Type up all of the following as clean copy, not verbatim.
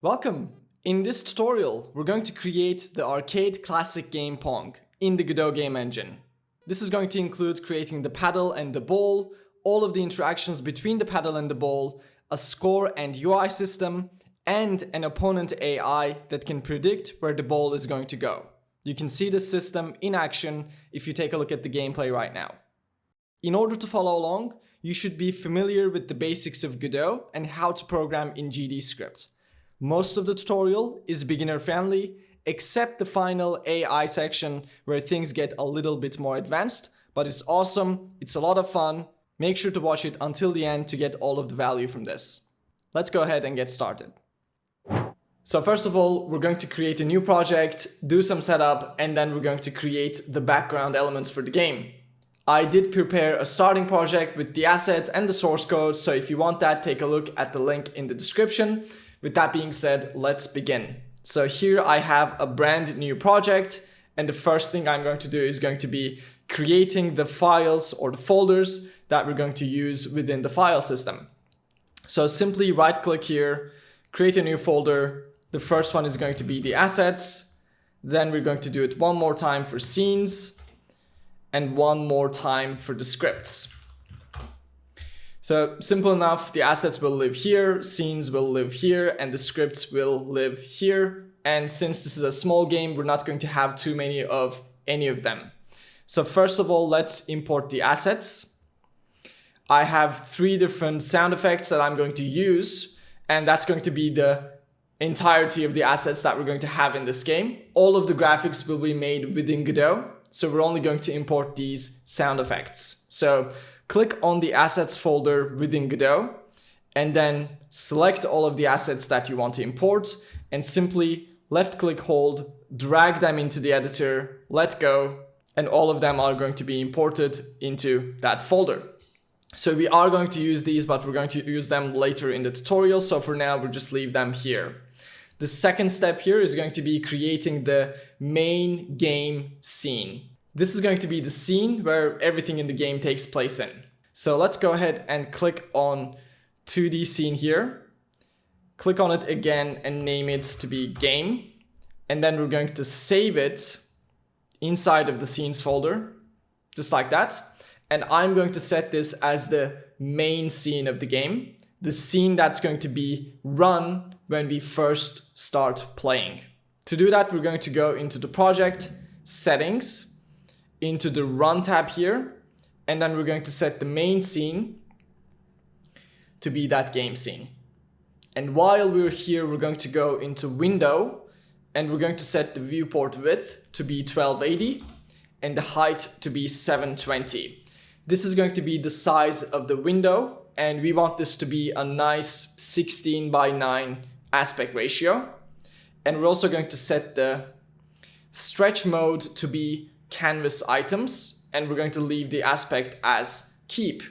Welcome! In this tutorial, we're going to create the arcade classic game Pong in the Godot game engine. This is going to include creating the paddle and the ball, all of the interactions between the paddle and the ball, a score and UI system, and an opponent AI that can predict where the ball is going to go. You can see this system in action if you take a look at the gameplay right now. In order to follow along, you should be familiar with the basics of Godot and how to program in GDScript. Most of the tutorial is beginner friendly, except the final AI section where things get a little bit more advanced, but it's awesome, it's a lot of fun. Make sure to watch it until the end to get all of the value from this. Let's go ahead and get started. So first of all, we're going to create a new project, do some setup, and then we're going to create the background elements for the game. I did prepare a starting project with the assets and the source code, so if you want that, take a look at the link in the description. With that being said, let's begin. So here I have a brand new project, and the first thing I'm going to do is going to be creating the files or the folders that we're going to use within the file system. So simply right click here, create a new folder. The first one is going to be the assets. Then we're going to do it one more time for scenes and one more time for the scripts. So simple enough, the assets will live here, scenes will live here, and the scripts will live here. And since this is a small game, we're not going to have too many of any of them. So first of all, let's import the assets. I have 3 different sound effects that I'm going to use, and that's going to be the entirety of the assets that we're going to have in this game. All of the graphics will be made within Godot, so we're only going to import these sound effects. So click on the assets folder within Godot and then select all of the assets that you want to import and simply left click hold, drag them into the editor, let go, and all of them are going to be imported into that folder. So we are going to use these, but we're going to use them later in the tutorial. So for now, we'll just leave them here. The second step here is going to be creating the main game scene. This is going to be the scene where everything in the game takes place in. So let's go ahead and click on 2D scene here. Click on it again and name it to be game. And then we're going to save it inside of the scenes folder, just like that. And I'm going to set this as the main scene of the game, the scene that's going to be run when we first start playing. To do that, we're going to go into the project, settings, into the run tab here, and then we're going to set the main scene to be that game scene. And while we're here, we're going to go into window, and we're going to set the viewport width to be 1280 and the height to be 720. This is going to be the size of the window, and we want this to be a nice 16:9 aspect ratio. And we're also going to set the stretch mode to be canvas items, and we're going to leave the aspect as keep.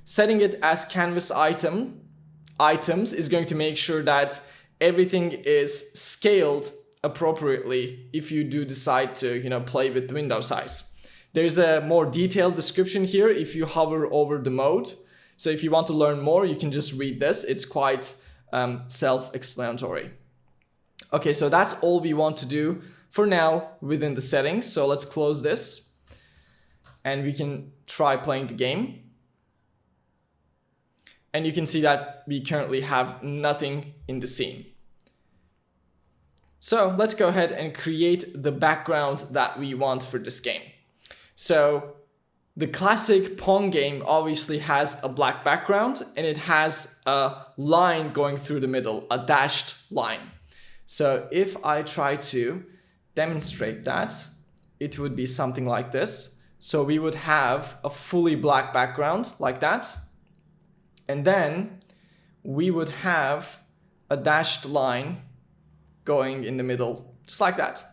Setting it as canvas items is going to make sure that everything is scaled appropriately if you do decide to, play with the window size. There's a more detailed description here if you hover over the mode. So if you want to learn more, you can just read this. It's quite self-explanatory. Okay, so that's all we want to do for now within the settings. So let's close this and we can try playing the game. And you can see that we currently have nothing in the scene. So let's go ahead and create the background that we want for this game. So the classic Pong game obviously has a black background and it has a line going through the middle, a dashed line. So if I try to demonstrate that, it would be something like this. So we would have a fully black background like that. And then we would have a dashed line going in the middle, just like that.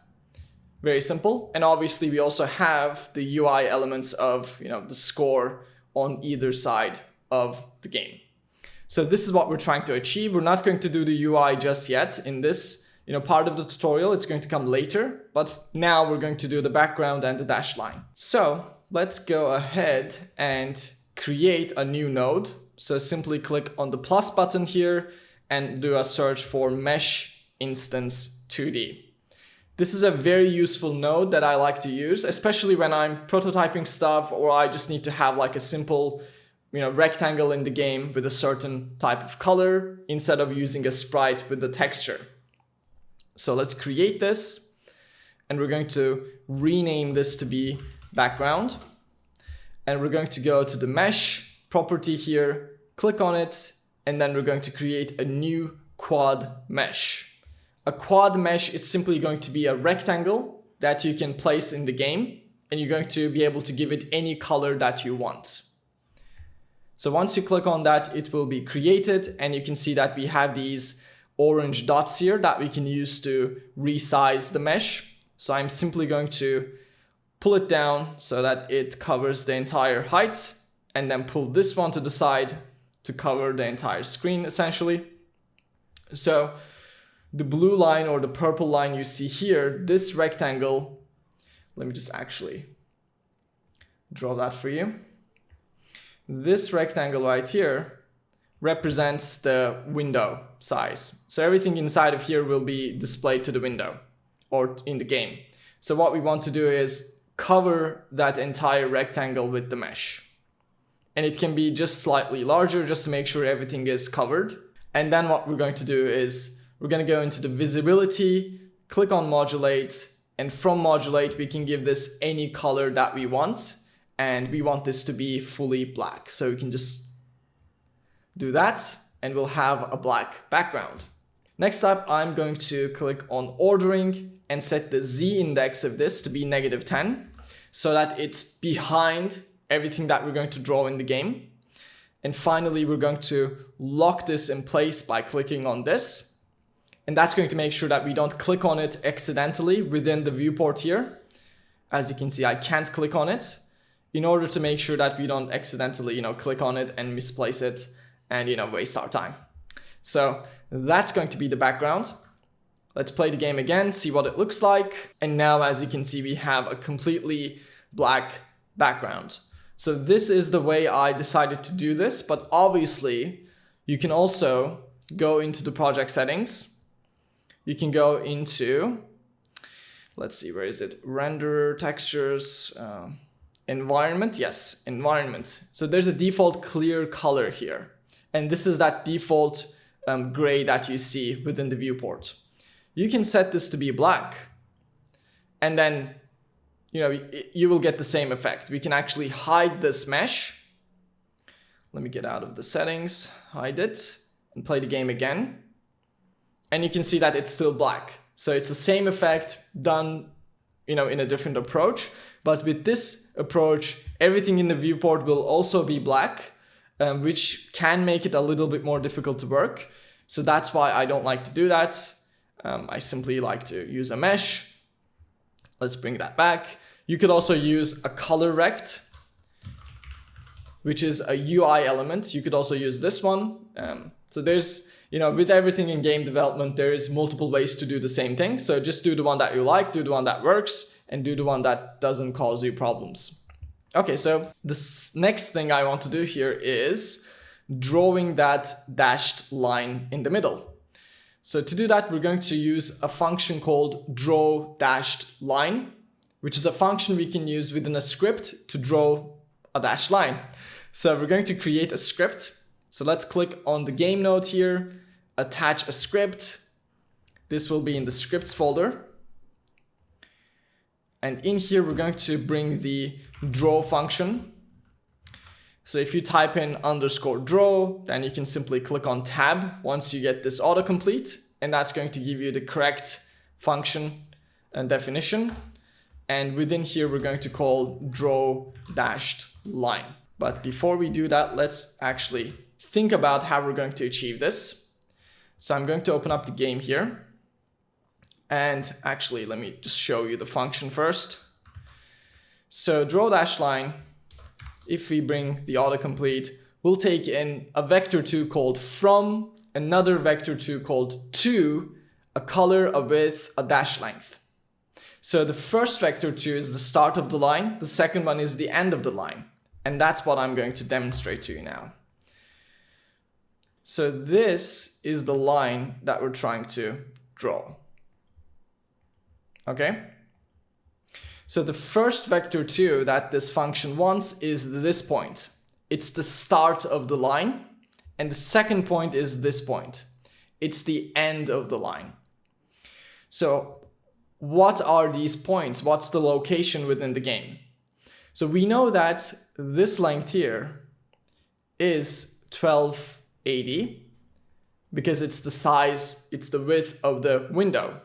Very simple. And obviously we also have the UI elements of, the score on either side of the game. So this is what we're trying to achieve. We're not going to do the UI just yet in this part of the tutorial. It's going to come later, but now we're going to do the background and the dash line. So let's go ahead and create a new node. So simply click on the plus button here and do a search for mesh instance 2D. This is a very useful node that I like to use, especially when I'm prototyping stuff or I just need to have like a simple, rectangle in the game with a certain type of color instead of using a sprite with the texture. So let's create this, and we're going to rename this to be background. And we're going to go to the mesh property here, click on it, and then we're going to create a new quad mesh. A quad mesh is simply going to be a rectangle that you can place in the game, and you're going to be able to give it any color that you want. So once you click on that, it will be created, and you can see that we have these orange dots here that we can use to resize the mesh. So I'm simply going to pull it down so that it covers the entire height, and then pull this one to the side to cover the entire screen essentially. So the blue line or the purple line you see here, this rectangle, let me just actually draw that for you. This rectangle right here represents the window size. So everything inside of here will be displayed to the window or in the game. So what we want to do is cover that entire rectangle with the mesh. And it can be just slightly larger just to make sure everything is covered. And then what we're going to do is we're going to go into the visibility, click on modulate, and from modulate we can give this any color that we want, and we want this to be fully black. So we can just do that and we'll have a black background. Next up, I'm going to click on ordering and set the Z index of this to be -10 so that it's behind everything that we're going to draw in the game. And finally, we're going to lock this in place by clicking on this. And that's going to make sure that we don't click on it accidentally within the viewport here. As you can see, I can't click on it in order to make sure that we don't accidentally, click on it and misplace it and, waste our time. So that's going to be the background. Let's play the game again, see what it looks like. And now, as you can see, we have a completely black background. So this is the way I decided to do this, but obviously you can also go into the project settings. You can go into, let's see, where is it? Render, textures, environment. Yes, environment. So there's a default clear color here. And this is that default gray that you see within the viewport. You can set this to be black. And then, you will get the same effect. We can actually hide this mesh. Let me get out of the settings, hide it, and play the game again. And you can see that it's still black. So it's the same effect done, in a different approach. But with this approach, everything in the viewport will also be black, which can make it a little bit more difficult to work. So that's why I don't like to do that. I simply like to use a mesh. Let's bring that back. You could also use a color rect, which is a UI element. You could also use this one. So there's, with everything in game development, there is multiple ways to do the same thing. So just do the one that you like, do the one that works, and do the one that doesn't cause you problems. Okay, so this next thing I want to do here is drawing that dashed line in the middle. So to do that, we're going to use a function called draw dashed line, which is a function we can use within a script to draw a dashed line. So we're going to create a script. So let's click on the game node here, attach a script. This will be in the scripts folder. And in here, we're going to bring the draw function. So if you type in _draw, then you can simply click on tab once you get this autocomplete, and that's going to give you the correct function and definition. And within here, we're going to call draw dashed line. But before we do that, let's actually think about how we're going to achieve this. So I'm going to open up the game here. And actually, let me just show you the function first. So draw dashed line, if we bring the autocomplete, we'll take in a vector2 called from, another vector2 called to, a color, a width, a dash length. So the first vector2 is the start of the line, the second one is the end of the line. And that's what I'm going to demonstrate to you now. So this is the line that we're trying to draw. Okay? So the first vector 2 that this function wants is this point. It's the start of the line. And the second point is this point. It's the end of the line. So what are these points? What's the location within the game? So we know that this length here is 1280 because it's the size, it's the width of the window.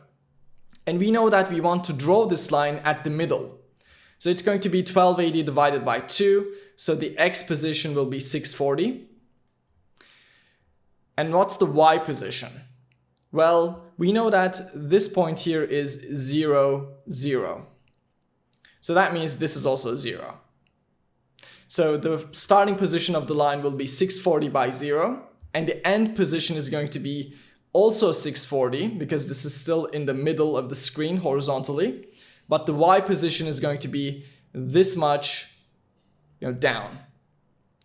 And we know that we want to draw this line at the middle. So it's going to be 1280 divided by 2. So the x position will be 640. And what's the y position? Well, we know that this point here is 0, 0. So that means this is also 0. So the starting position of the line will be 640 by 0. And the end position is going to be also 640 because this is still in the middle of the screen horizontally. But the y position is going to be this much down.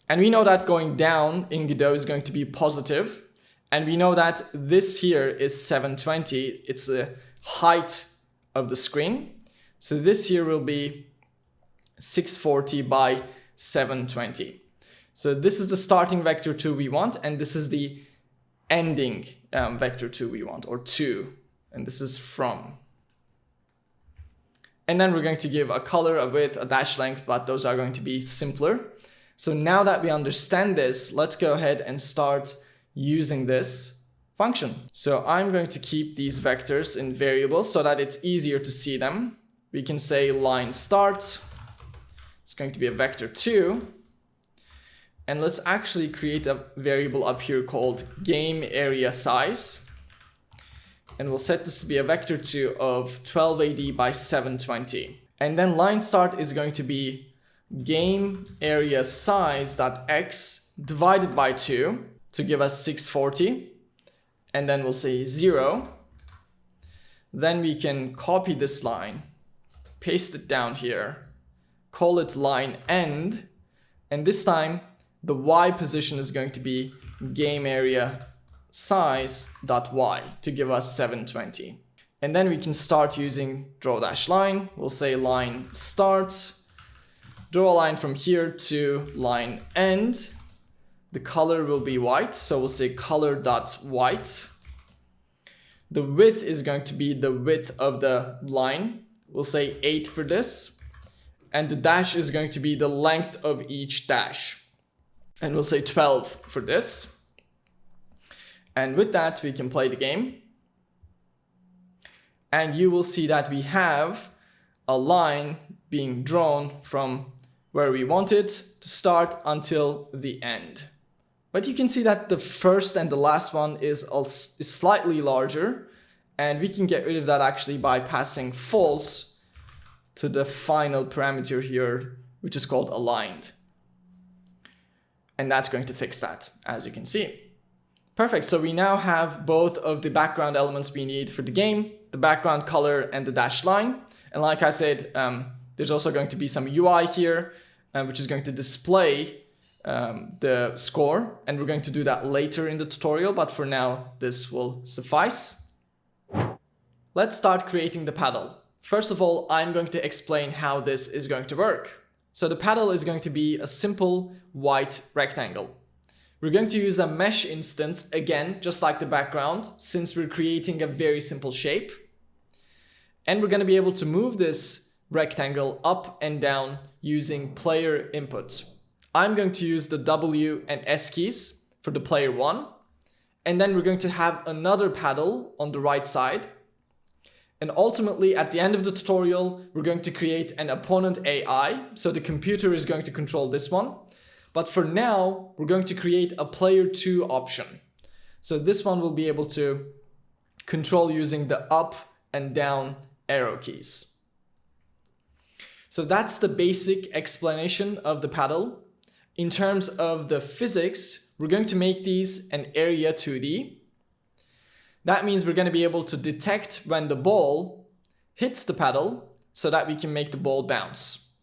And we know that going down in Godot is going to be positive. And we know that this here is 720. It's the height of the screen. So this here will be 640 by 720. So this is the starting vector 2 we want, and this is the ending vector 2 we want, or 2. And this is from. And then we're going to give a color, a width, a dash length, but those are going to be simpler. So now that we understand this, let's go ahead and start using this function. So I'm going to keep these vectors in variables so that it's easier to see them. We can say line start. It's going to be a vector 2. And let's actually create a variable up here called game area size. And we'll set this to be a vector 2 of 1280 by 720. And then line start is going to be game area size.x divided by 2 to give us 640. And then we'll say 0. Then we can copy this line, paste it down here, call it line end, and this time the y position is going to be game area size.y to give us 720. And then we can start using draw dash line. We'll say line start, draw a line from here to line end. The color will be white, so we'll say color.white. The width is going to be the width of the line. We'll say 8 for this. And the dash is going to be the length of each dash. And we'll say 12 for this. And with that, we can play the game. And you will see that we have a line being drawn from where we want it to start until the end. But you can see that the first and the last one is slightly larger, and we can get rid of that actually by passing false to the final parameter here, which is called aligned. And that's going to fix that, as you can see. Perfect, so we now have both of the background elements we need for the game, the background color and the dashed line. And like I said, there's also going to be some UI here, which is going to display the score, and we're going to do that later in the tutorial, but for now this will suffice. Let's start creating the paddle. First of all, I'm going to explain how this is going to work. So the paddle is going to be a simple white rectangle. We're going to use a mesh instance again, just like the background, since we're creating a very simple shape. And we're going to be able to move this rectangle up and down using player input. I'm going to use the W and S keys for the player 1. And then we're going to have another paddle on the right side. And ultimately, at the end of the tutorial, we're going to create an opponent AI. So the computer is going to control this one. But for now, we're going to create a player 2 option. So this one will be able to control using the up and down arrow keys. So that's the basic explanation of the paddle. In terms of the physics, we're going to make these an area 2D. That means we're going to be able to detect when the ball hits the paddle so that we can make the ball bounce.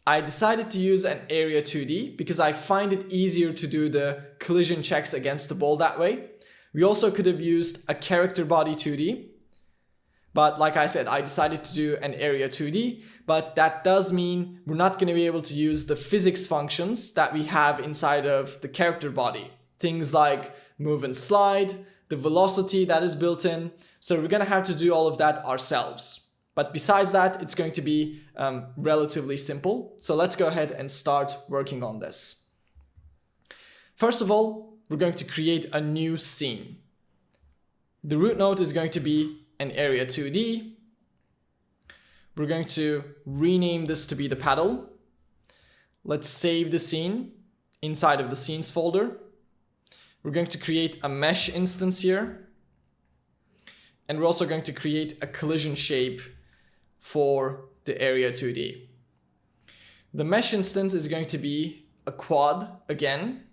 I decided to use an area 2D because I find it easier to do the collision checks against the ball that way. We also could have used a character body 2D, But like I said, I decided to do an area 2D, but that does mean we're not going to be able to use the physics functions that we have inside of the character body. Things like move and slide, the velocity that is built in. So we're going to have to do all of that ourselves. But besides that, it's going to be relatively simple. So let's go ahead and start working on this. First of all, we're going to create a new scene. The root node is going to be an area 2D. We're going to rename this to be the paddle. Let's save the scene inside of the scenes folder. We're going to create a mesh instance here. And we're also going to create a collision shape for the area 2D. The mesh instance is going to be a quad again.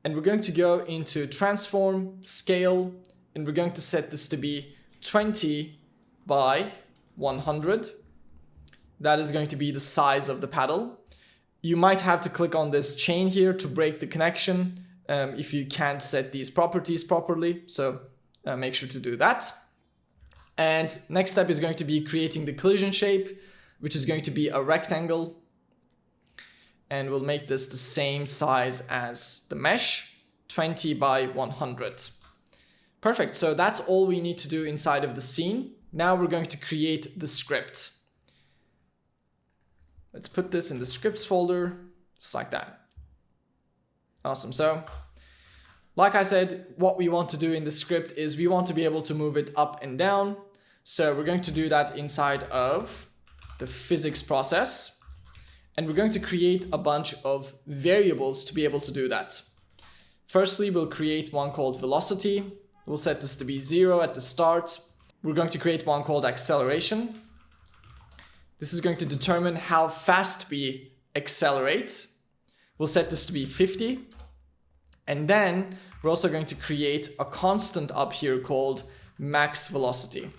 And we're going to go into transform, scale, and we're going to set this to be 20 by 100. That is going to be the size of the paddle. You might have to click on this chain here to break the connection if you can't set these properties properly. So make sure to do that. And next step is going to be creating the collision shape, which is going to be a rectangle. And we'll make this the same size as the mesh, 20 by 100. Perfect, so that's all we need to do inside of the scene. Now we're going to create the script. Let's put this in the scripts folder, just like that. Awesome, so like I said, what we want to do in the script is we want to be able to move it up and down. So we're going to do that inside of the physics process. And we're going to create a bunch of variables to be able to do that. Firstly, we'll create one called velocity. We'll set this to be 0 at the start. We're going to create one called acceleration. This is going to determine how fast we accelerate. We'll set this to be 50. And then we're also going to create a constant up here called max velocity.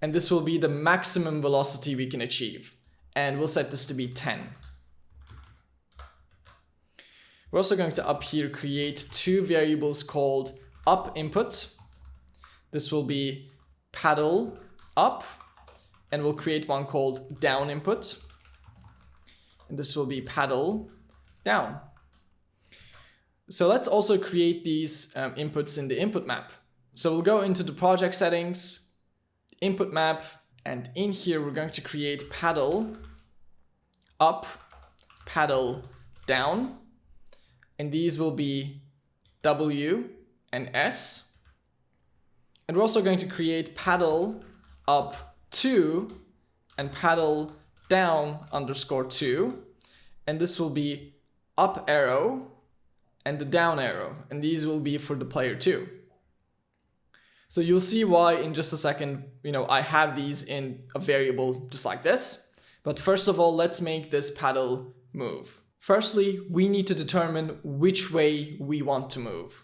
And this will be the maximum velocity we can achieve. And we'll set this to be 10. We're also going to up here create two variables called up input. This will be paddle up, and we'll create one called down input. And this will be paddle down. So let's also create these inputs in the input map. So we'll go into the project settings, input map, and in here we're going to create paddle up, paddle down. And these will be W and S. And we're also going to create paddle up 2 and paddle down _2. And this will be up arrow and the down arrow. And these will be for the player 2. So you'll see why in just a second, I have these in a variable just like this. But first of all, let's make this paddle move. Firstly, we need to determine which way we want to move.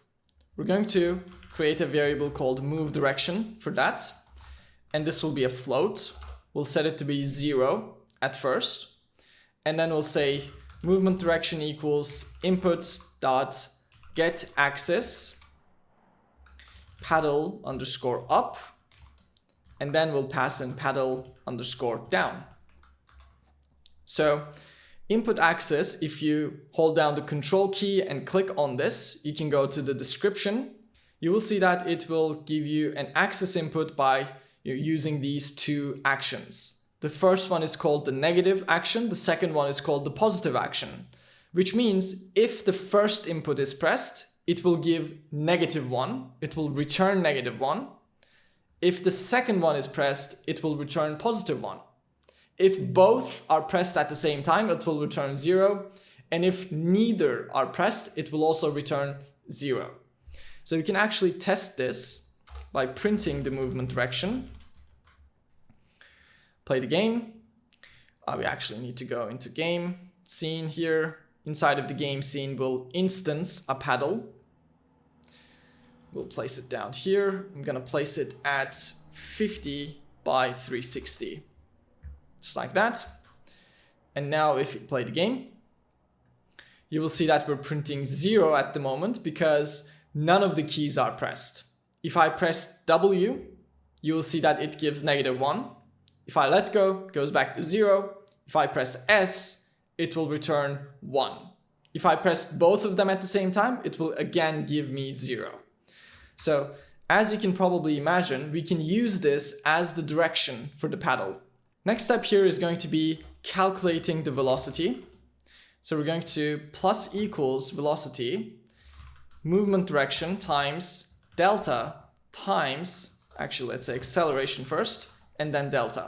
We're going to create a variable called move direction for that. And this will be a float. We'll set it to be 0 at first. And then we'll say movement direction equals input dot get axis paddle _up. And then we'll pass in paddle _down. So input axis, if you hold down the control key and click on this, you can go to the description. You will see that it will give you an axis input by using these two actions. The first one is called the negative action. The second one is called the positive action, which means if the first input is pressed, it will give -1. It will return -1. If the second one is pressed, it will return +1. If both are pressed at the same time, it will return 0. And if neither are pressed, it will also return 0. So we can actually test this by printing the movement direction. Play the game. We actually need to go into game scene here. Inside of the game scene, we'll instance a paddle. We'll place it down here. I'm going to place it at 50 by 360. Just like that. And now if you play the game, you will see that we're printing 0 at the moment because none of the keys are pressed. If I press W, you will see that it gives -1. If I let go, it goes back to 0. If I press S, it will return 1. If I press both of them at the same time, it will again give me 0. So as you can probably imagine, we can use this as the direction for the paddle. Next step here is going to be calculating the velocity. So we're going to plus equals velocity, movement direction times delta times, actually let's say acceleration first, and then delta.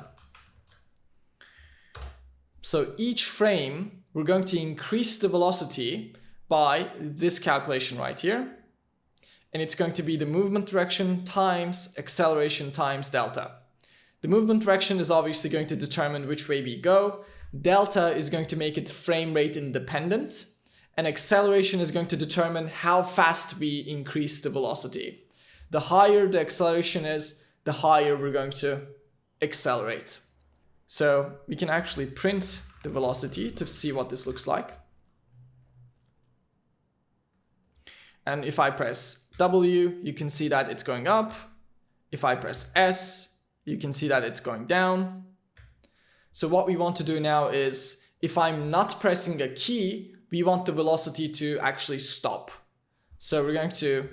So each frame, we're going to increase the velocity by this calculation right here. And it's going to be the movement direction times acceleration times delta. The movement direction is obviously going to determine which way we go. Delta is going to make it frame rate independent. And acceleration is going to determine how fast we increase the velocity. The higher the acceleration is, the higher we're going to accelerate. So we can actually print the velocity to see what this looks like. And if I press W, you can see that it's going up. If I press S, you can see that it's going down. So what we want to do now is, if I'm not pressing a key, we want the velocity to actually stop. So we're going to,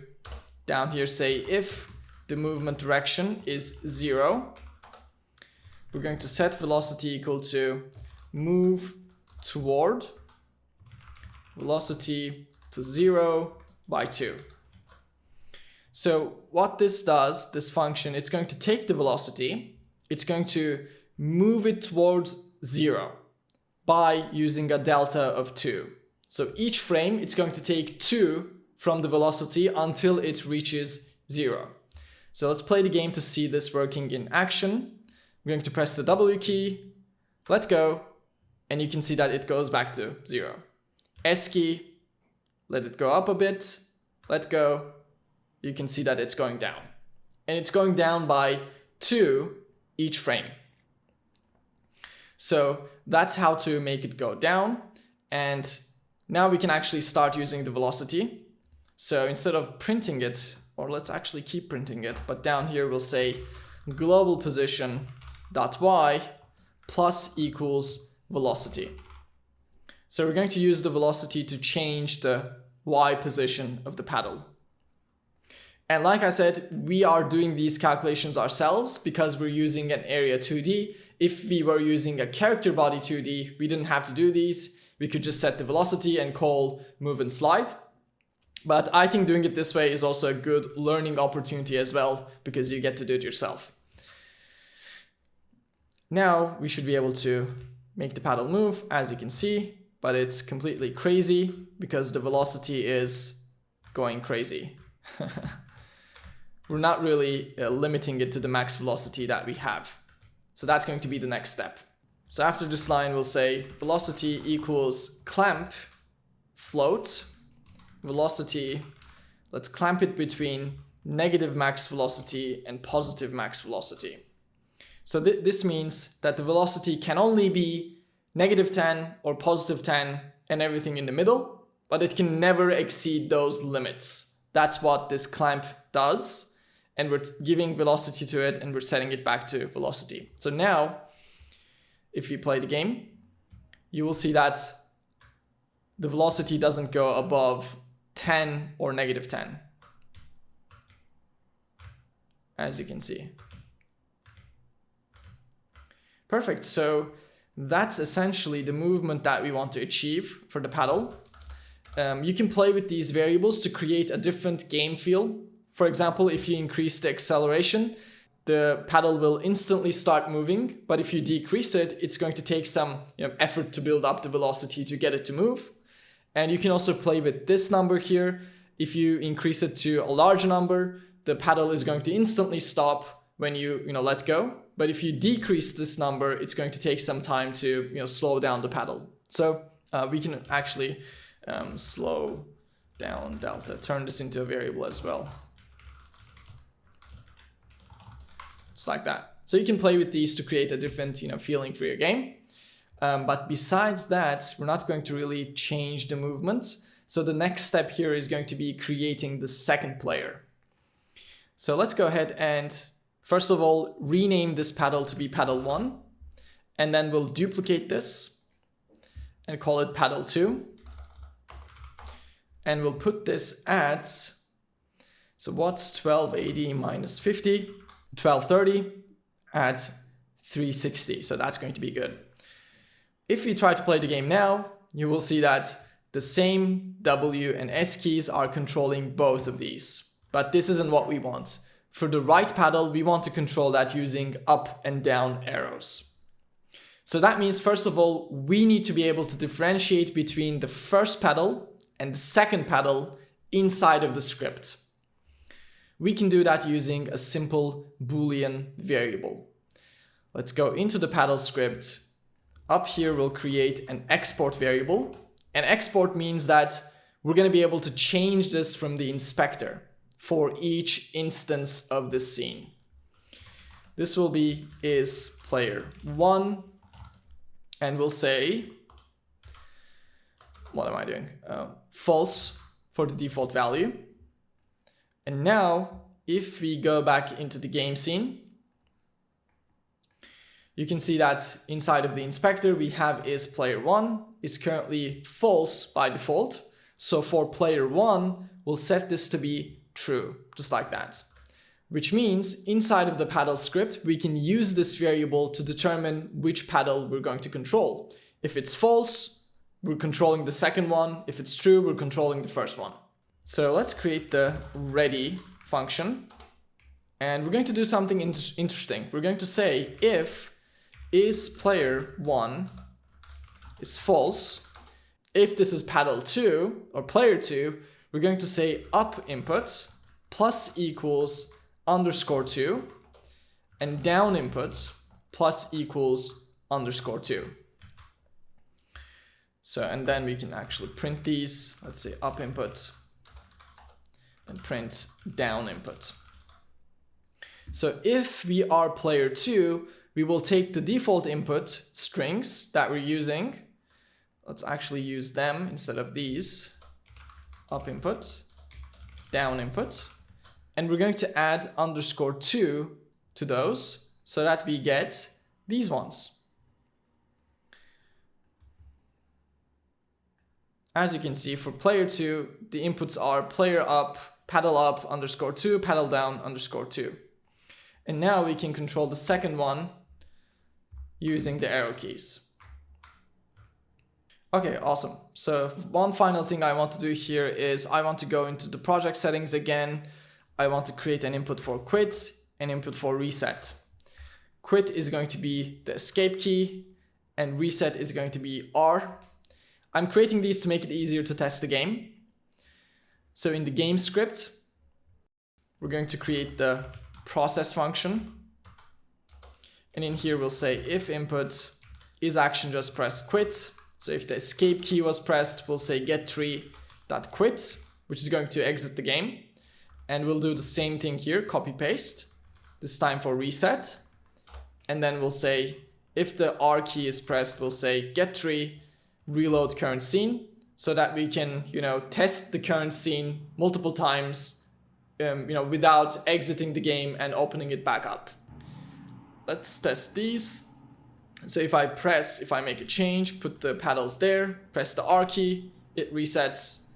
down here, say if the movement direction is 0, we're going to set velocity equal to move toward velocity to 0 by 2. So what this does, this function, it's going to take the velocity, it's going to move it towards 0 by using a delta of 2. So each frame, it's going to take 2 from the velocity until it reaches 0. So let's play the game to see this working in action. We're going to press the W key, let go, and you can see that it goes back to 0. S key, let it go up a bit, let go, you can see that it's going down. And it's going down by 2 each frame. So that's how to make it go down. And now we can actually start using the velocity. So instead of printing it, or let's actually keep printing it, but down here we'll say global position dot y plus equals velocity. So we're going to use the velocity to change the y position of the paddle. And like I said, we are doing these calculations ourselves because we're using an area 2D. If we were using a character body 2D, we didn't have to do these. We could just set the velocity and call move and slide. But I think doing it this way is also a good learning opportunity as well, because you get to do it yourself. Now we should be able to make the paddle move, as you can see, but it's completely crazy because the velocity is going crazy. We're not really limiting it to the max velocity that we have. So that's going to be the next step. So after this line, we'll say velocity equals clamp float velocity. Let's clamp it between negative max velocity and positive max velocity. So this means that the velocity can only be -10 or +10 and everything in the middle, but it can never exceed those limits. That's what this clamp does. And we're giving velocity to it and we're setting it back to velocity. So now, if you play the game, you will see that the velocity doesn't go above 10 or -10, as you can see. Perfect. So that's essentially the movement that we want to achieve for the paddle. You can play with these variables to create a different game feel. For example, if you increase the acceleration, the paddle will instantly start moving. But if you decrease it, it's going to take some effort to build up the velocity to get it to move. And you can also play with this number here. If you increase it to a larger number, the paddle is going to instantly stop when you let go. But if you decrease this number, it's going to take some time to slow down the paddle. So we can actually slow down delta, turn this into a variable as well. Just like that. So you can play with these to create a different feeling for your game. But besides that, we're not going to really change the movement. So the next step here is going to be creating the second player. So let's go ahead and First of all, rename this paddle to be paddle 1, and then we'll duplicate this and call it paddle 2. And we'll put this at, so what's 1280 minus 50? 1230 at 360, so that's going to be good. If we try to play the game now, you will see that the same W and S keys are controlling both of these, but this isn't what we want. For the right paddle, we want to control that using up and down arrows. So that means, first of all, we need to be able to differentiate between the first paddle and the second paddle inside of the script. We can do that using a simple Boolean variable. Let's go into the paddle script. Up here, we'll create an export variable. An export means that we're going to be able to change this from the inspector for each instance of the scene. This will be is player 1, and we'll say, what am I doing? False for the default value. And now, if we go back into the game scene, you can see that inside of the inspector, we have is player 1 is currently false by default. So for player 1, we'll set this to be true, just like that. Which means inside of the paddle script, we can use this variable to determine which paddle we're going to control. If it's false, we're controlling the second one. If it's true, we're controlling the first one. So let's create the ready function. And we're going to do something interesting. We're going to say if is player 1 is false, if this is paddle 2 or player 2, we're going to say up input plus equals underscore 2 and down input plus equals underscore 2. So, and then we can actually print these. Let's say up input and print down input. So if we are player 2, we will take the default input strings that we're using. Let's actually use them instead of these. Up input, down input, and we're going to add underscore 2 to those so that we get these ones. As you can see, for player 2, the inputs are player up underscore 2, paddle down underscore 2. And now we can control the second one using the arrow keys. Okay, awesome. So one final thing I want to do here is I want to go into the project settings again. I want to create an input for quit, an input for reset. Quit is going to be the escape key and reset is going to be R. I'm creating these to make it easier to test the game. So in the game script, we're going to create the process function. And in here we'll say if input is action, just press quit. So if the escape key was pressed, we'll say getTree.quit, which is going to exit the game. And we'll do the same thing here, copy paste, this time for reset. And then we'll say if the R key is pressed, we'll say getTree, reload current scene, so that we can, test the current scene multiple times, without exiting the game and opening it back up. Let's test these. So if I make a change, put the paddles there, press the R key, it resets.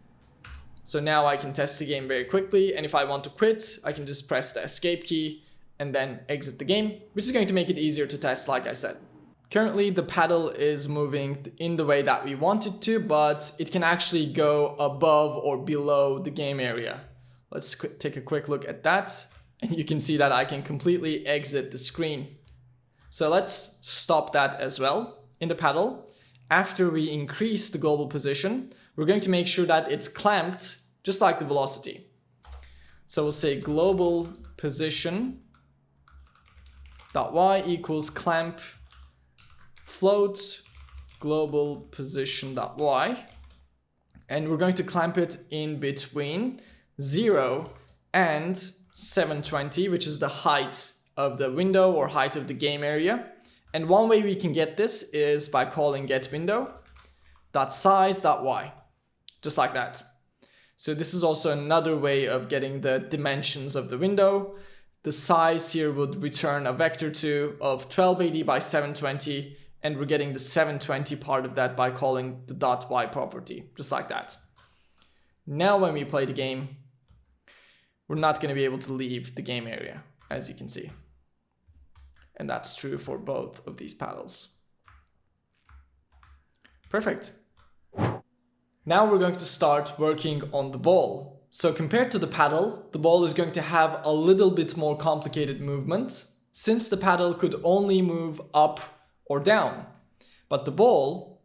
So now I can test the game very quickly. And if I want to quit, I can just press the escape key and then exit the game, which is going to make it easier to test, like I said. Currently, the paddle is moving in the way that we want it to, but it can actually go above or below the game area. Let's take a quick look at that. And you can see that I can completely exit the screen. So let's stop that as well. In the paddle, after we increase the global position, we're going to make sure that it's clamped just like the velocity. So we'll say global position dot y equals clamp float global position dot y, and we're going to clamp it in between 0 and 720, which is the height of the window or height of the game area. And one way we can get this is by calling getWindow.size.y, just like that. So this is also another way of getting the dimensions of the window. the size here would return a vector2 of 1280 by 720, and we're getting the 720 part of that by calling the .y property, just like that. Now when we play the game, we're not going to be able to leave the game area, as you can see. And that's true for both of these paddles. Perfect. Now we're going to start working on the ball. So compared to the paddle, the ball is going to have a little bit more complicated movement, since the paddle could only move up or down. But the ball,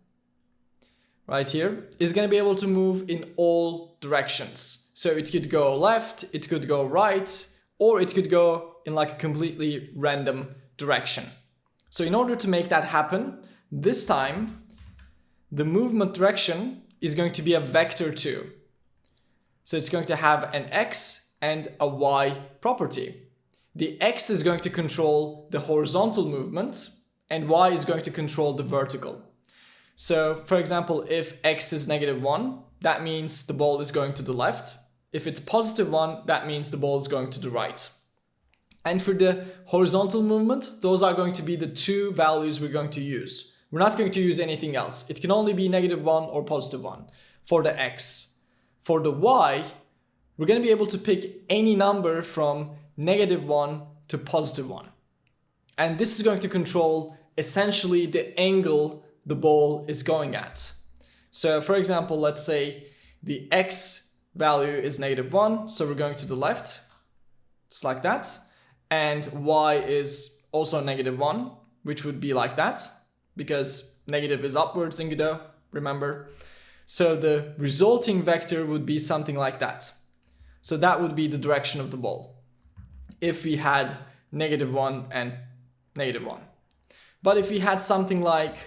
right here, is going to be able to move in all directions. So it could go left, it could go right, or it could go in like a completely random direction. So in order to make that happen, this time, the movement direction is going to be a vector2. So it's going to have an x and a y property. The x is going to control the horizontal movement, and y is going to control the vertical. So for example, if x is -1, that means the ball is going to the left. If it's +1, that means the ball is going to the right. And for the horizontal movement, those are going to be the two values we're going to use. We're not going to use anything else. It can only be -1 or +1 for the x. For the y, we're going to be able to pick any number from -1 to +1. And this is going to control essentially the angle the ball is going at. So for example, let's say the x value is -1, so we're going to the left, just like that. And y is also -1, which would be like that, because negative is upwards in Godot, remember? So the resulting vector would be something like that. So that would be the direction of the ball, if we had -1 and -1. But if we had something like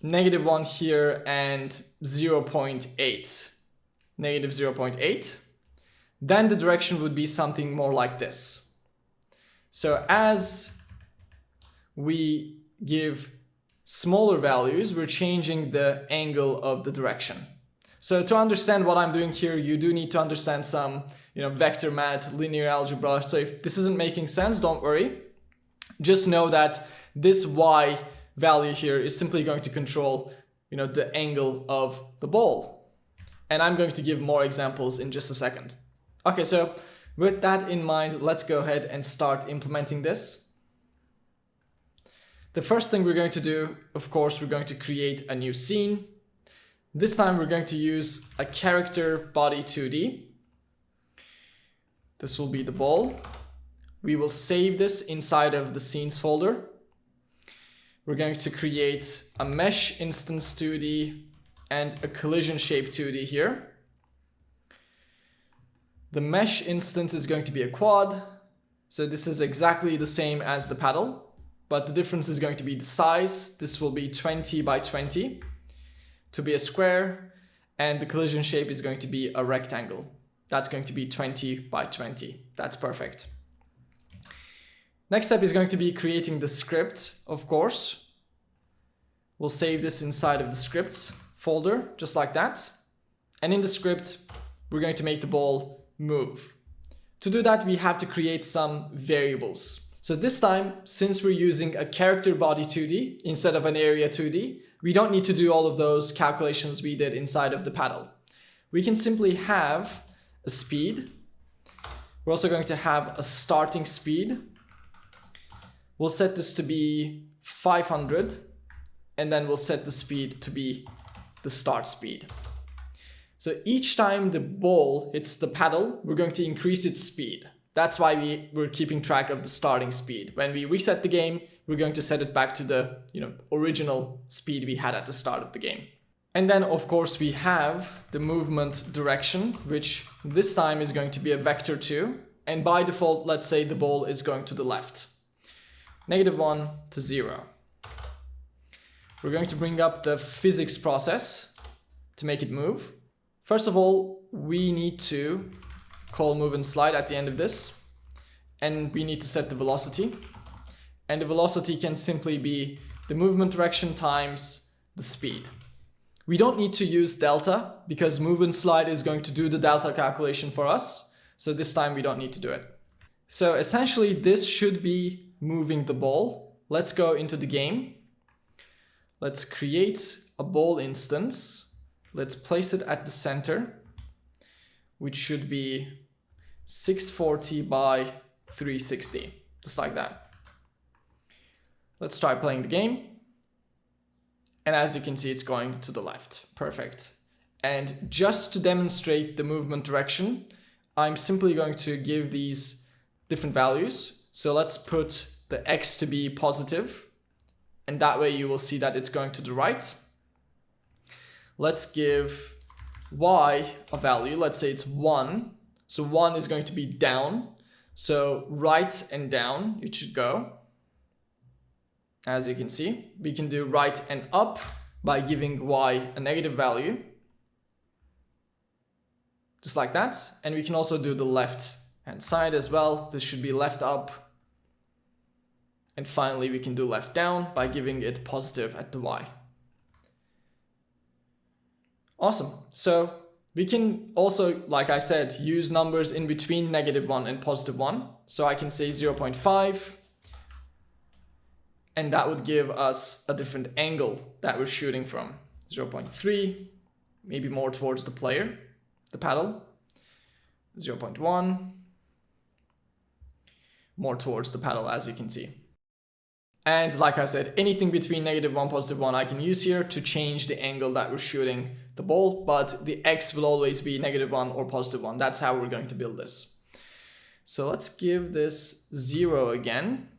-1 here and 0.8, -0.8, then the direction would be something more like this. So as we give smaller values, we're changing the angle of the direction. So to understand what I'm doing here, you do need to understand some, vector math, linear algebra. So if this isn't making sense, don't worry. Just know that this y value here is simply going to control, the angle of the ball. And I'm going to give more examples in just a second. Okay, so with that in mind, let's go ahead and start implementing this. The first thing we're going to do, of course, we're going to create a new scene. This time we're going to use a character body 2D. This will be the ball. We will save this inside of the scenes folder. We're going to create a mesh instance 2D and a collision shape 2D here. The mesh instance is going to be a quad. So this is exactly the same as the paddle, but the difference is going to be the size. This will be 20 by 20 to be a square, and the collision shape is going to be a rectangle. That's going to be 20 by 20. That's perfect. Next step is going to be creating the script, of course. We'll save this inside of the scripts folder, just like that. And in the script, we're going to make the ball move. To do that, we have to create some variables. So this time, since we're using a character body 2D instead of an area 2D, we don't need to do all of those calculations we did inside of the paddle. We can simply have a speed. We're also going to have a starting speed. We'll set this to be 500, and then we'll set the speed to be the start speed. So each time the ball hits the paddle, we're going to increase its speed. That's why we're keeping track of the starting speed. When we reset the game, we're going to set it back to the original speed we had at the start of the game. And then, of course, we have the movement direction, which this time is going to be a vector 2. And by default, let's say the ball is going to the left. -1 to 0. We're going to bring up the physics process to make it move. First of all, we need to call move and slide at the end of this, and we need to set the velocity. And the velocity can simply be the movement direction times the speed. We don't need to use delta because move and slide is going to do the delta calculation for us. So this time we don't need to do it. So essentially this should be moving the ball. Let's go into the game. Let's create a ball instance. Let's place it at the center, which should be 640 by 360, just like that. Let's try playing the game. And as you can see, it's going to the left. Perfect. And just to demonstrate the movement direction, I'm simply going to give these different values. So let's put the X to be positive, and that way you will see that it's going to the right. Let's give Y a value. Let's say it's 1. So 1 is going to be down. So right and down it should go. As you can see, we can do right and up by giving Y a negative value. Just like that. And we can also do the left hand side as well. This should be left up. And finally, we can do left down by giving it positive at the Y. Awesome. So we can also, like I said, use numbers in between -1 and +1. So I can say 0.5. And that would give us a different angle that we're shooting from. 0.3, maybe more towards the player, the paddle. 0.1, more towards the paddle, as you can see. And like I said, anything between -1, +1 I can use here to change the angle that we're shooting the ball, but the X will always be -1 or +1. That's how we're going to build this. So let's give this 0 again.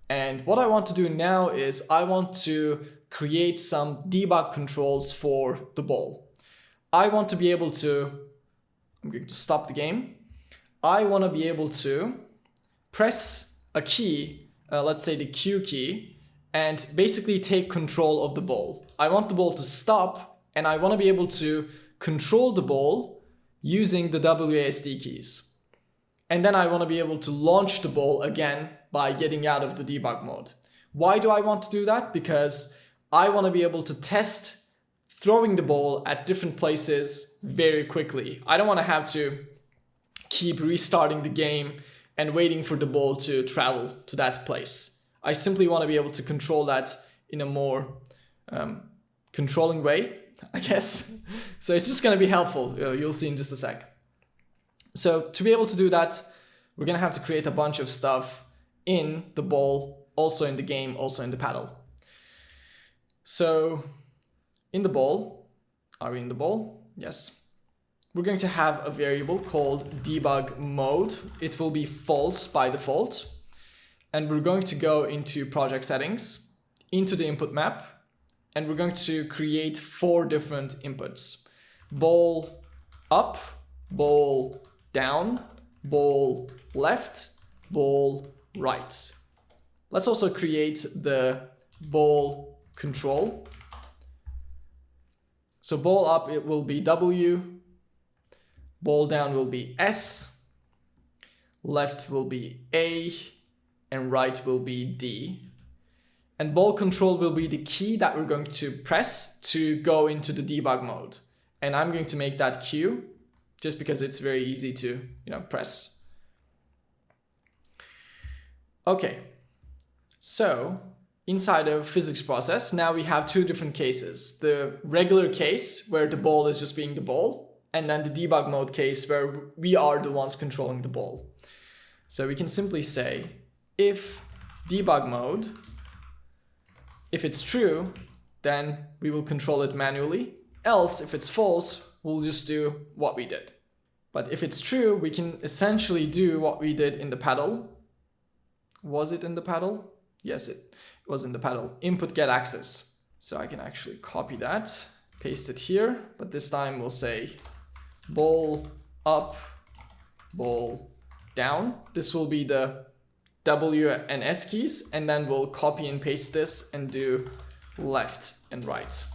And what I want to do now is I want to create some debug controls for the ball. I want to be able to, I'm going to stop the game. I want to be able to press a key, let's say the Q key, and basically take control of the ball. I want the ball to stop, and I want to be able to control the ball using the WASD keys. And then I want to be able to launch the ball again by getting out of the debug mode. Why do I want to do that? Because I want to be able to test throwing the ball at different places very quickly. I don't want to have to keep restarting the game and waiting for the ball to travel to that place. I simply want to be able to control that in a more controlling way, I guess. So it's just going to be helpful. You'll see in just a sec. So to be able to do that, we're going to have to create a bunch of stuff in the ball, also in the game, also in the paddle. So in the ball, are we in the ball? Yes. We're going to have a variable called debug mode. It will be false by default. And we're going to go into project settings, into the input map, and we're going to create 4 different inputs. Ball up, ball down, ball left, ball right. Let's also create the ball control. So ball up, it will be W, ball down will be S, left will be A, and right will be D. And ball control will be the key that we're going to press to go into the debug mode. And I'm going to make that Q just because it's very easy to, press. Okay, so inside of physics process, now we have 2 different cases. The regular case where the ball is just being the ball, and then the debug mode case where we are the ones controlling the ball. So we can simply say, if debug mode, if it's true, then we will control it manually. Else, if it's false, we'll just do what we did. But if it's true, we can essentially do what we did in the paddle. Was it in the paddle? Yes, it was in the paddle. Input get access. So I can actually copy that, paste it here, but this time we'll say ball up, ball down. This will be the W and S keys, and then we'll copy and paste this and do left and right.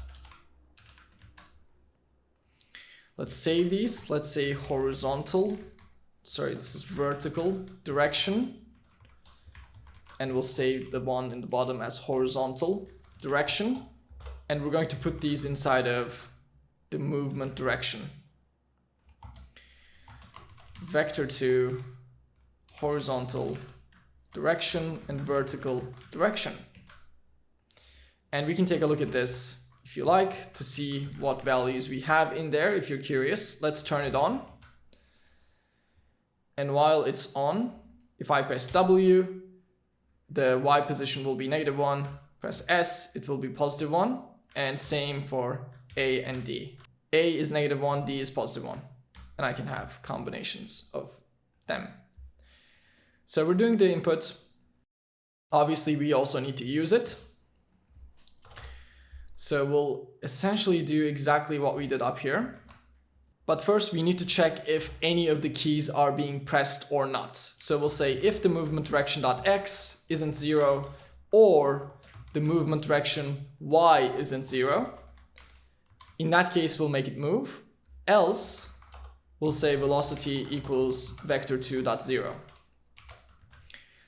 Let's save these. Let's say horizontal. Sorry, this is vertical direction. And we'll save the one in the bottom as horizontal direction. And we're going to put these inside of the movement direction. Vector to horizontal direction and vertical direction. And we can take a look at this if you like to see what values we have in there. If you're curious, let's turn it on. And while it's on, if I press W, the Y position will be -1. Press S, it will be +1. And same for A and D. A is -1, D is +1. And I can have combinations of them. So we're doing the input. Obviously, we also need to use it. So we'll essentially do exactly what we did up here. But first, we need to check if any of the keys are being pressed or not. So we'll say if the movement direction.x isn't 0 or the movement direction y isn't 0. In that case, we'll make it move. Else, we'll say velocity equals vector2.0.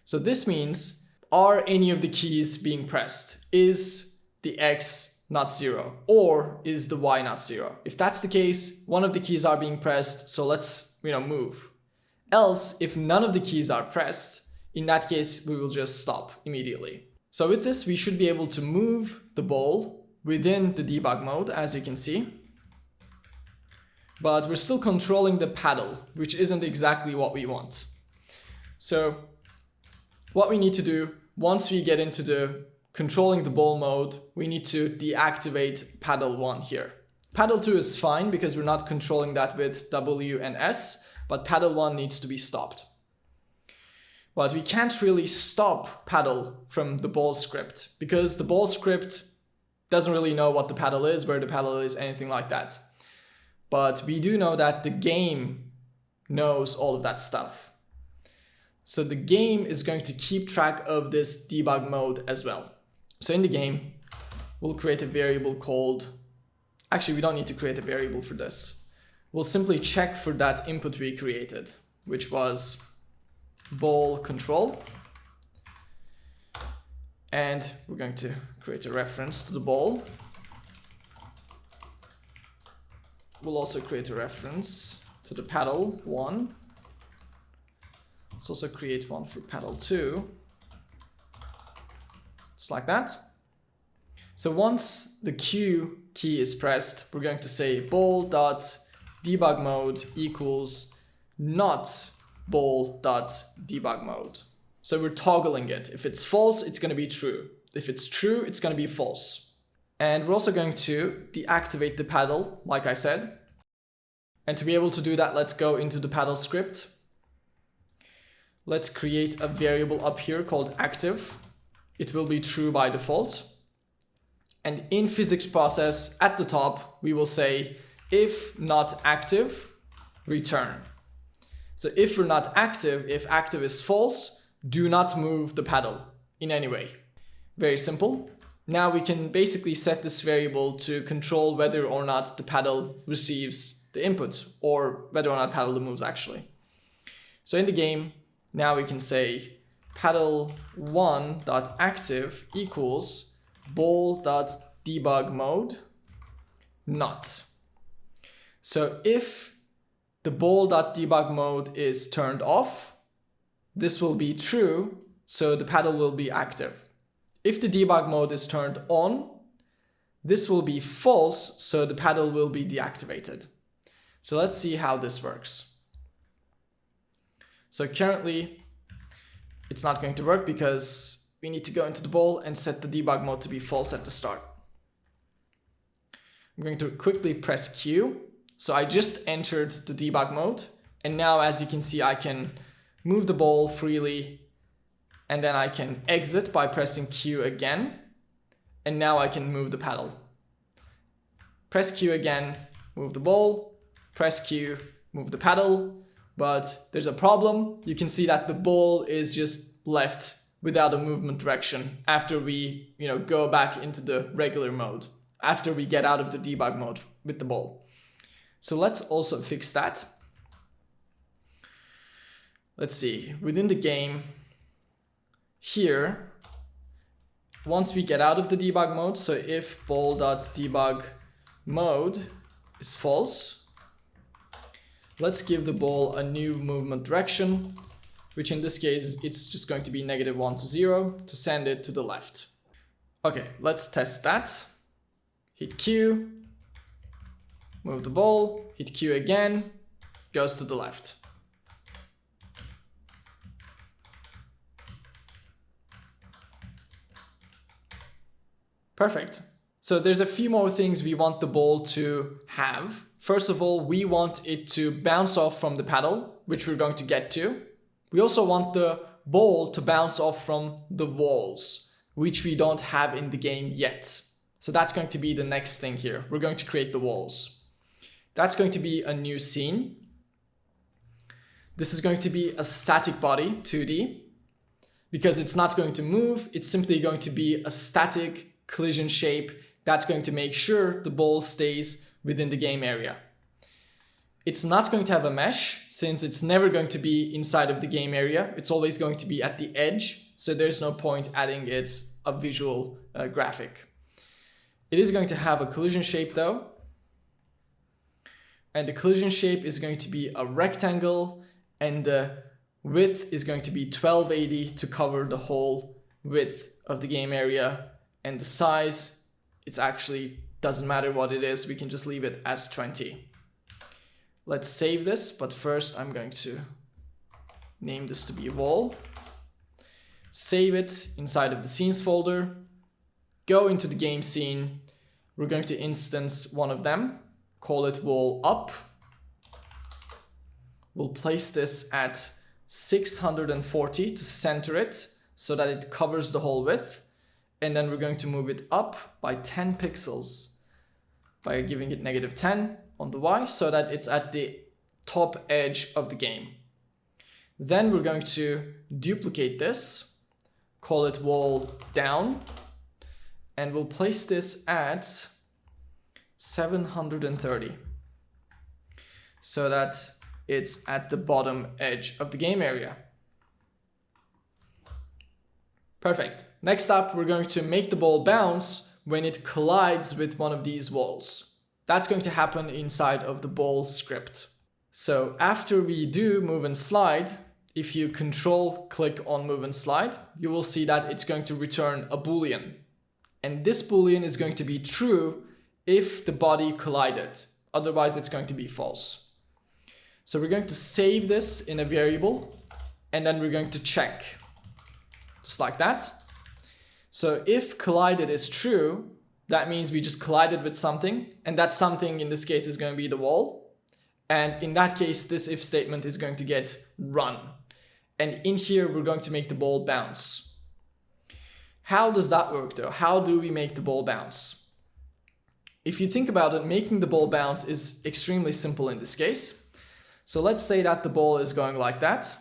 So this means, are any of the keys being pressed? Is the x not 0? Or is the y not 0? If that's the case, one of the keys are being pressed, so let's move. Else, if none of the keys are pressed, in that case, we will just stop immediately. So with this, we should be able to move the ball within the debug mode, as you can see. But we're still controlling the paddle, which isn't exactly what we want. So what we need to do, once we get into the controlling the ball mode, we need to deactivate paddle 1 here. Paddle 2 is fine because we're not controlling that with W and S, but paddle 1 needs to be stopped. But we can't really stop paddle from the ball script because the ball script doesn't really know what the paddle is, where the paddle is, anything like that. But we do know that the game knows all of that stuff. So the game is going to keep track of this debug mode as well. So in the game, we'll create a variable called, actually we don't need to create a variable for this. We'll simply check for that input we created, which was ball control. And we're going to create a reference to the ball. We'll also create a reference to the paddle 1. Let's also create one for paddle 2. Just like that. So once the Q key is pressed, we're going to say ball.debug mode equals not ball.debug mode. So we're toggling it. If it's false, it's going to be true. If it's true, it's going to be false. And we're also going to deactivate the paddle, like I said. And to be able to do that, let's go into the paddle script. Let's create a variable up here called active. It will be true by default. And in physics process at the top, we will say if not active, return. So if we're not active, if active is false, do not move the paddle in any way. Very simple. Now we can basically set this variable to control whether or not the paddle receives the input or whether or not paddle moves actually. So in the game, now we can say paddle1.active equals ball.debug mode not. So if the ball.debug mode is turned off, this will be true, so the paddle will be active. If the debug mode is turned on, this will be false, so the paddle will be deactivated. So let's see how this works. So currently, it's not going to work because we need to go into the ball and set the debug mode to be false at the start. I'm going to quickly press Q. So I just entered the debug mode. And now, as you can see, I can move the ball freely. And then I can exit by pressing Q again. And now I can move the paddle. Press Q again, move the ball. Press Q, move the paddle. But there's a problem. You can see that the ball is just left without a movement direction after we, go back into the regular mode, after we get out of the debug mode with the ball. So let's also fix that. Let's see, within the game here, once we get out of the debug mode, so if ball.debug mode is false, let's give the ball a new movement direction. which in this case, it's just going to be -1 to 0 to send it to the left. Okay, let's test that. Hit Q, move the ball, hit Q again, goes to the left. Perfect. So there's a few more things we want the ball to have. First of all, we want it to bounce off from the paddle, which we're going to get to. We also want the ball to bounce off from the walls, which we don't have in the game yet. So that's going to be the next thing here. We're going to create the walls. That's going to be a new scene. This is going to be a static body, 2D, because it's not going to move. It's simply going to be a static collision shape that's going to make sure the ball stays within the game area. It's not going to have a mesh, since it's never going to be inside of the game area. It's always going to be at the edge, so there's no point adding it a visual graphic. It is going to have a collision shape though, and the collision shape is going to be a rectangle, and the width is going to be 1280 to cover the whole width of the game area, and the size, it's actually doesn't matter what it is, we can just leave it as 20. Let's save this, but first I'm going to name this to be wall. Save it inside of the scenes folder, go into the game scene. We're going to instance one of them, call it wall up. We'll place this at 640 to center it so that it covers the whole width. And then we're going to move it up by 10 pixels by giving it -10 on the Y so that it's at the top edge of the game. Then we're going to duplicate this, call it wall down, and we'll place this at 730 so that it's at the bottom edge of the game area. Perfect. Next up, we're going to make the ball bounce when it collides with one of these walls. That's going to happen inside of the ball script. So after we do move and slide, if you control click on move and slide, you will see that it's going to return a Boolean. And this Boolean is going to be true if the body collided. Otherwise, it's going to be false. So we're going to save this in a variable, and then we're going to check. Just like that. So if collided is true, that means we just collided with something, and that something in this case is going to be the wall. And in that case, this if statement is going to get run. And in here, we're going to make the ball bounce. How does that work though? How do we make the ball bounce? If you think about it, making the ball bounce is extremely simple in this case. So let's say that the ball is going like that.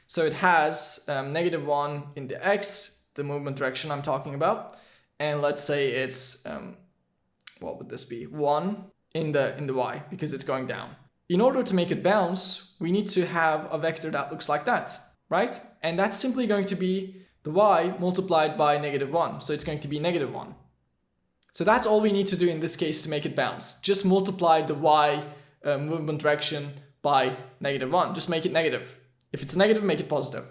So it has -1 in the X, the movement direction I'm talking about. And let's say it's, what would this be? 1 in the Y, because it's going down. In order to make it bounce, we need to have a vector that looks like that, right? And that's simply going to be the Y multiplied by -1. So it's going to be -1. So that's all we need to do in this case to make it bounce. Just multiply the Y movement direction by -1. Just make it negative. If it's negative, make it positive.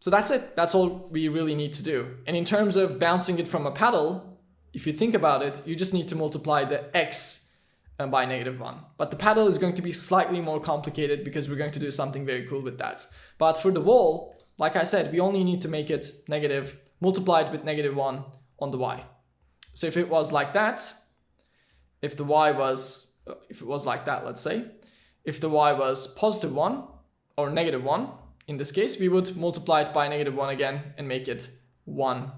So that's it. That's all we really need to do. And in terms of bouncing it from a paddle, if you think about it, you just need to multiply the X by -1. But the paddle is going to be slightly more complicated because we're going to do something very cool with that. But for the wall, like I said, we only need to make it negative, multiplied with -1 on the Y. So if it was like that, if it was like that, let's say, if the Y was +1 or -1, in this case, we would multiply it by -1 again and make it 1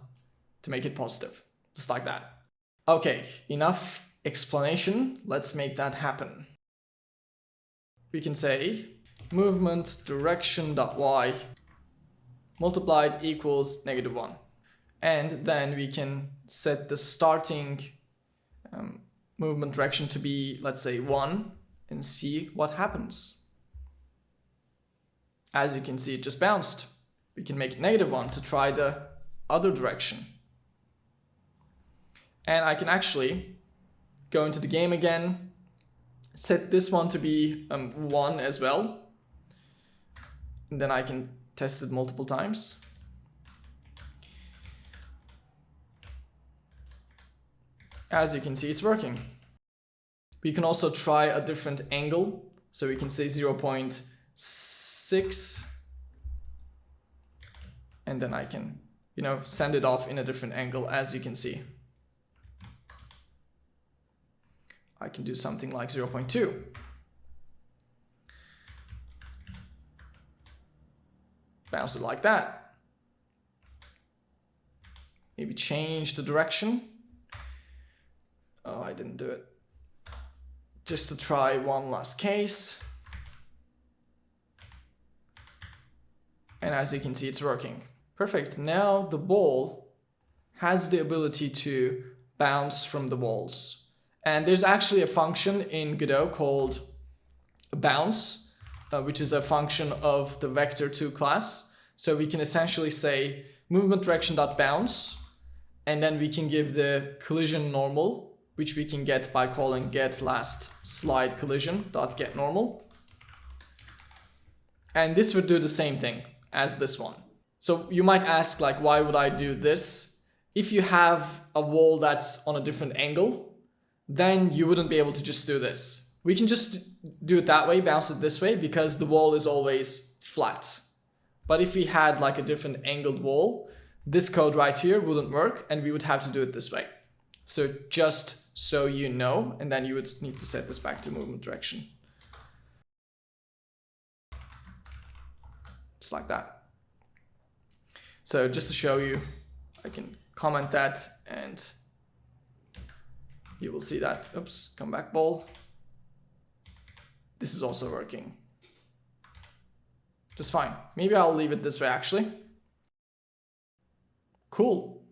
to make it positive, just like that. Okay, enough explanation. Let's make that happen. We can say movement direction.y multiplied equals -1. And then we can set the starting movement direction to be, let's say, 1 and see what happens. As you can see, it just bounced. We can make it -1 to try the other direction. And I can actually go into the game again, set this one to be 1 as well. And then I can test it multiple times. As you can see, it's working. We can also try a different angle. So we can say 0.6. And then I can, send it off in a different angle, as you can see. I can do something like 0.2. Bounce it like that. Maybe change the direction. Oh, I didn't do it. Just to try one last case. And as you can see, it's working. Perfect. Now the ball has the ability to bounce from the walls. And there's actually a function in Godot called bounce, which is a function of the vector2 class. So we can essentially say movement direction.bounce, and then we can give the collision normal, which we can get by calling get last slide collision.getNormal. And this would do the same thing as this one. So you might ask, like, why would I do this? If you have a wall that's on a different angle, then you wouldn't be able to just do this. We can just do it that way, bounce it this way, because the wall is always flat. But if we had like a different angled wall, this code right here wouldn't work, and we would have to do it this way. So just so you know, and then you would need to set this back to movement direction. Just like that. So just to show you, I can comment that and you will see that, oops, come back ball. This is also working. Just fine. Maybe I'll leave it this way actually. Cool.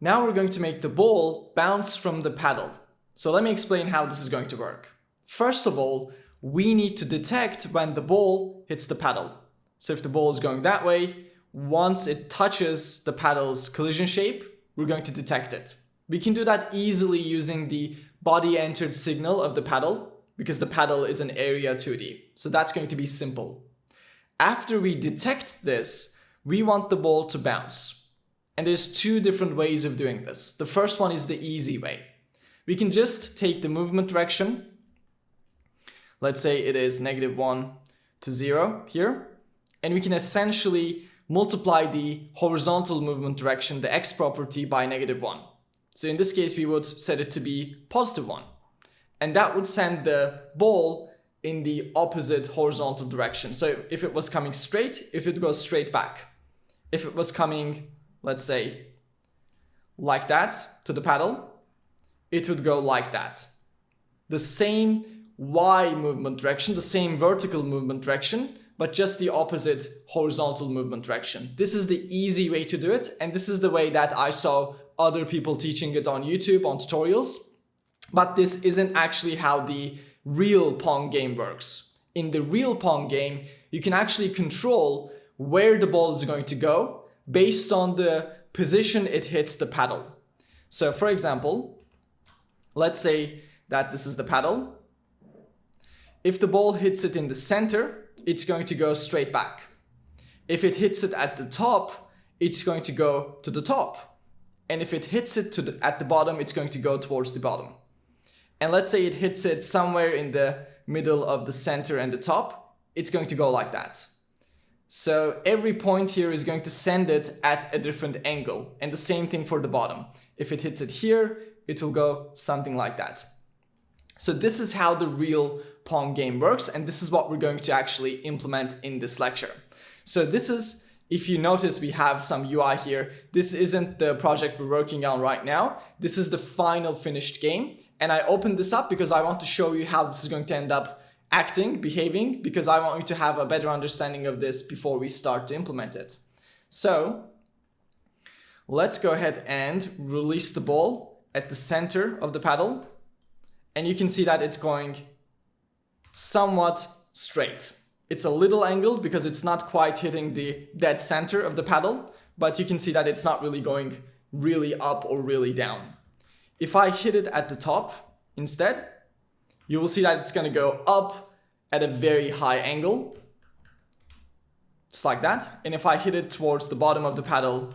Now we're going to make the ball bounce from the paddle. So let me explain how this is going to work. First of all, we need to detect when the ball hits the paddle. So if the ball is going that way, once it touches the paddle's collision shape, we're going to detect it. We can do that easily using the body entered signal of the paddle, because the paddle is an area 2D. So that's going to be simple. After we detect this, we want the ball to bounce. And there's two different ways of doing this. The first one is the easy way. We can just take the movement direction. Let's say it is -1 to 0 here. And we can essentially multiply the horizontal movement direction, the x property, by -1. So in this case, we would set it to be +1. And that would send the ball in the opposite horizontal direction. So if it was coming straight, it would go straight back. If it was coming, let's say, like that to the paddle, it would go like that. The same y movement direction, the same vertical movement direction, but just the opposite horizontal movement direction. This is the easy way to do it, and this is the way that I saw other people teaching it on YouTube, on tutorials. But this isn't actually how the real Pong game works. In the real Pong game, you can actually control where the ball is going to go based on the position it hits the paddle. So for example, let's say that this is the paddle. If the ball hits it in the center, it's going to go straight back. If it hits it at the top, it's going to go to the top. And if it hits it at the bottom, it's going to go towards the bottom. And let's say it hits it somewhere in the middle of the center and the top, it's going to go like that. So every point here is going to send it at a different angle. And the same thing for the bottom. If it hits it here, it will go something like that. So this is how the real Pong game works, and this is what we're going to actually implement in this lecture. So this is, if you notice, we have some UI here. This isn't the project we're working on right now. This is the final finished game. And I opened this up because I want to show you how this is going to end up acting, behaving, because I want you to have a better understanding of this before we start to implement it. So let's go ahead and release the ball at the center of the paddle. And you can see that it's going somewhat straight. It's a little angled because it's not quite hitting the dead center of the paddle, but you can see that it's not really going really up or really down. If I hit it at the top instead, you will see that it's going to go up at a very high angle. just like that. And if I hit it towards the bottom of the paddle,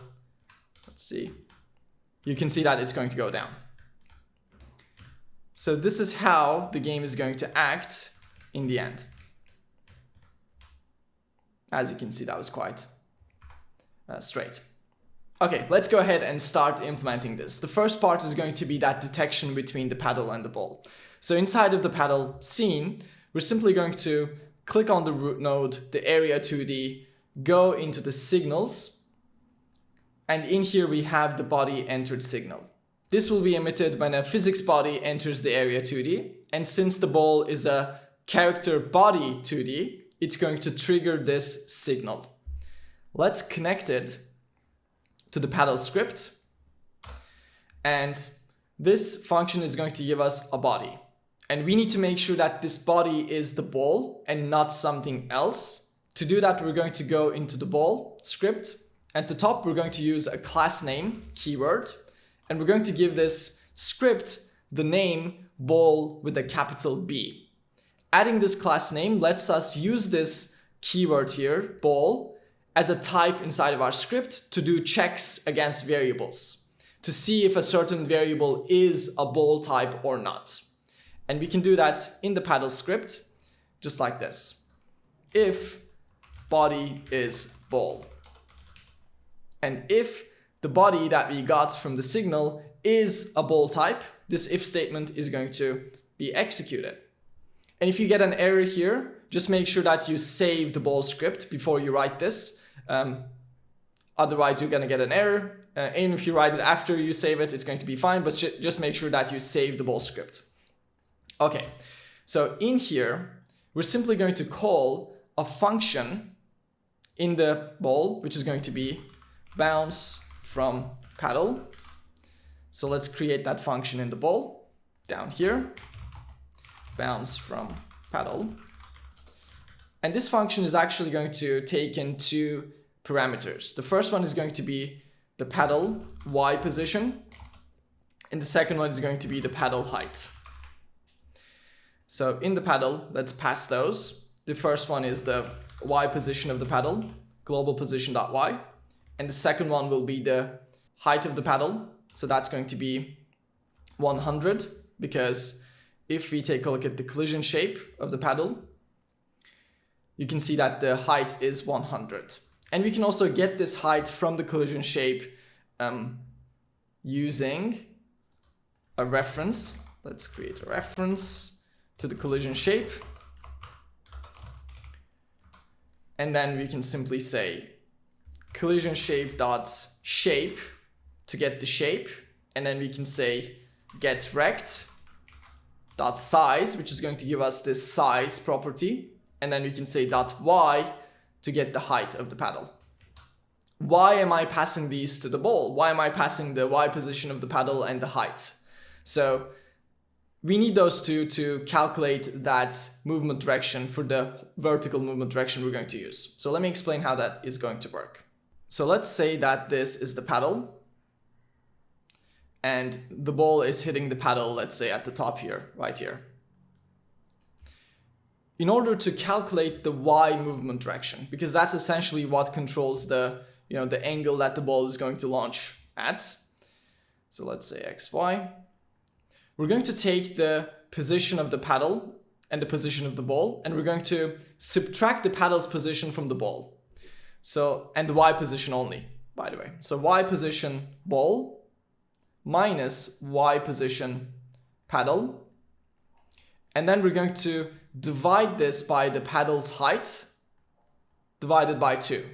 let's see, you can see that it's going to go down. So this is how the game is going to act in the end. As you can see, that was quite straight. Okay, let's go ahead and start implementing this. The first part is going to be that detection between the paddle and the ball. So inside of the paddle scene, we're simply going to click on the root node, the area 2D, go into the signals, and in here we have the body entered signal. This will be emitted when a physics body enters the area 2D, and since the ball is a character body 2D, it's going to trigger this signal. Let's connect it to the paddle script, and this function is going to give us a body. And we need to make sure that this body is the ball and not something else. To do that, we're going to go into the ball script. At the top, we're going to use a class name keyword, and we're going to give this script the name ball with a capital B. Adding this class name lets us use this keyword here, ball, as a type inside of our script to do checks against variables, to see if a certain variable is a ball type or not. And we can do that in the paddle script, just like this. If body is ball. And if the body that we got from the signal is a ball type, this if statement is going to be executed. And if you get an error here, just make sure that you save the ball script before you write this. Otherwise, you're going to get an error. And if you write it after you save it, it's going to be fine. But just make sure that you save the ball script. Okay, so in here, we're simply going to call a function in the ball, which is going to be bounce from paddle. So let's create that function in the ball down here, bounce from paddle. And this function is actually going to take in two parameters. The first one is going to be the paddle Y position, and the second one is going to be the paddle height. So in the paddle, let's pass those. The first one is the Y position of the paddle, global position.y. And the second one will be the height of the paddle. So that's going to be 100, because if we take a look at the collision shape of the paddle, you can see that the height is 100. And we can also get this height from the collision shape using a reference. Let's create a reference to the collision shape. And then we can simply say collision shape dot shape to get the shape. And then we can say get rect dot size, which is going to give us this size property. And then we can say dot y to get the height of the paddle. Why am I passing these to the ball? Why am I passing the Y position of the paddle and the height? So we need those two to calculate that movement direction for the vertical movement direction we're going to use. So let me explain how that is going to work. So let's say that this is the paddle and the ball is hitting the paddle, let's say at the top here, right here. In order to calculate the Y movement direction, because that's essentially what controls the angle that the ball is going to launch at. So let's say XY. We're going to take the position of the paddle and the position of the ball, and we're going to subtract the paddle's position from the ball. So, and the Y position only, by the way. So Y position ball minus Y position paddle. And then we're going to divide this by the paddle's height divided by 2.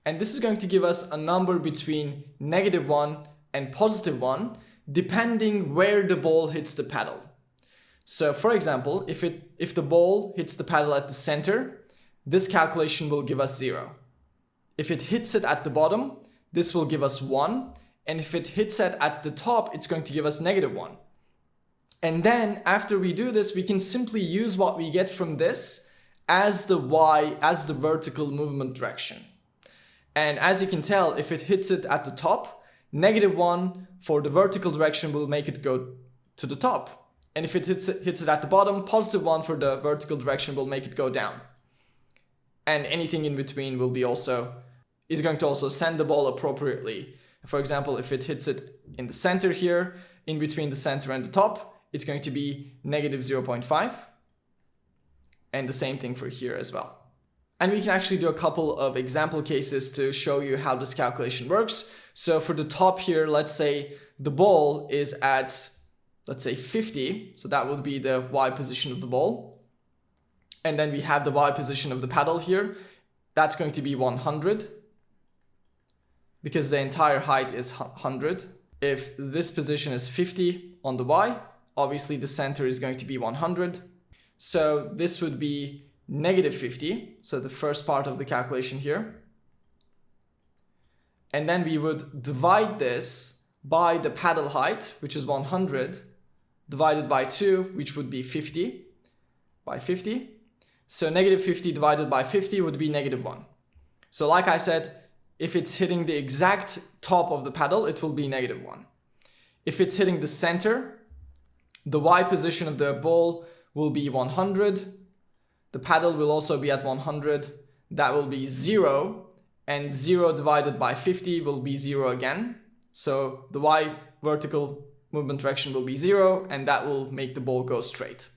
And this is going to give us a number between -1 and +1, depending where the ball hits the paddle. So for example, if the ball hits the paddle at the center, this calculation will give us 0. If it hits it at the bottom, this will give us 1. And if it hits it at the top, it's going to give us -1. And then after we do this, we can simply use what we get from this as the Y, as the vertical movement direction. And as you can tell, if it hits it at the top, -1 for the vertical direction will make it go to the top. And if it hits it at the bottom, +1 for the vertical direction will make it go down. and anything in between will be is going to also send the ball appropriately. For example, if it hits it in the center here, in between the center and the top, it's going to be negative 0.5. And the same thing for here as well. And we can actually do a couple of example cases to show you how this calculation works. So for the top here, let's say the ball is at, let's say 50. So that would be the Y position of the ball. And then we have the Y position of the paddle here. That's going to be 100 because the entire height is 100. If this position is 50 on the Y, obviously the center is going to be 100. So this would be negative 50. So the first part of the calculation here. And then we would divide this by the paddle height, which is 100, divided by 2, which would be 50 by 50. So negative 50 divided by 50 would be negative 1. So like I said, if it's hitting the exact top of the paddle, it will be negative 1. If it's hitting the center, the Y position of the ball will be 100. The paddle will also be at 100. That will be 0. And 0 divided by 50 will be 0 again. So the Y vertical movement direction will be 0, and that will make the ball go straight.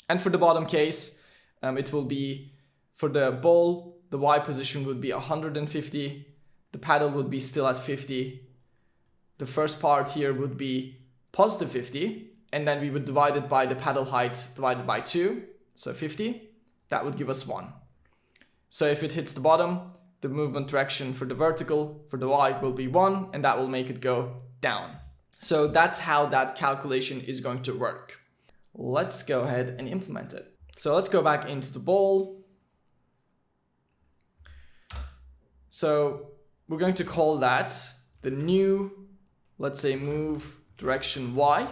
And for the bottom case, it will be, for the ball, the Y position would be 150. The paddle would be still at 50. The first part here would be positive 50. And then we would divide it by the paddle height divided by 2. So 50. That would give us 1. So if it hits the bottom, the movement direction for the vertical, for the Y, will be 1, and that will make it go down. So that's how that calculation is going to work. Let's go ahead and implement it. So let's go back into the ball. So we're going to call that the new, let's say, move direction Y.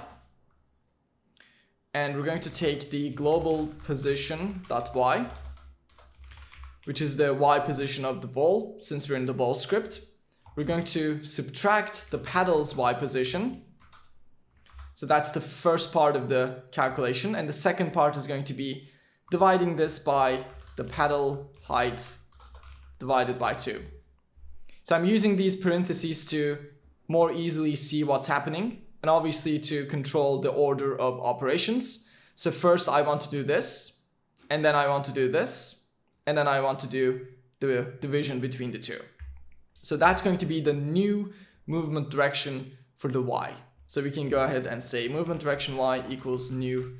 And we're going to take the global position.y, which is the Y position of the ball, since we're in the ball script. We're going to subtract the paddle's Y position. So that's the first part of the calculation. And the second part is going to be dividing this by the paddle height divided by 2. So I'm using these parentheses to more easily see what's happening, and obviously to control the order of operations. So first I want to do this, and then I want to do this, and then I want to do the division between the two. So that's going to be the new movement direction for the Y. So we can go ahead and say movement direction Y equals new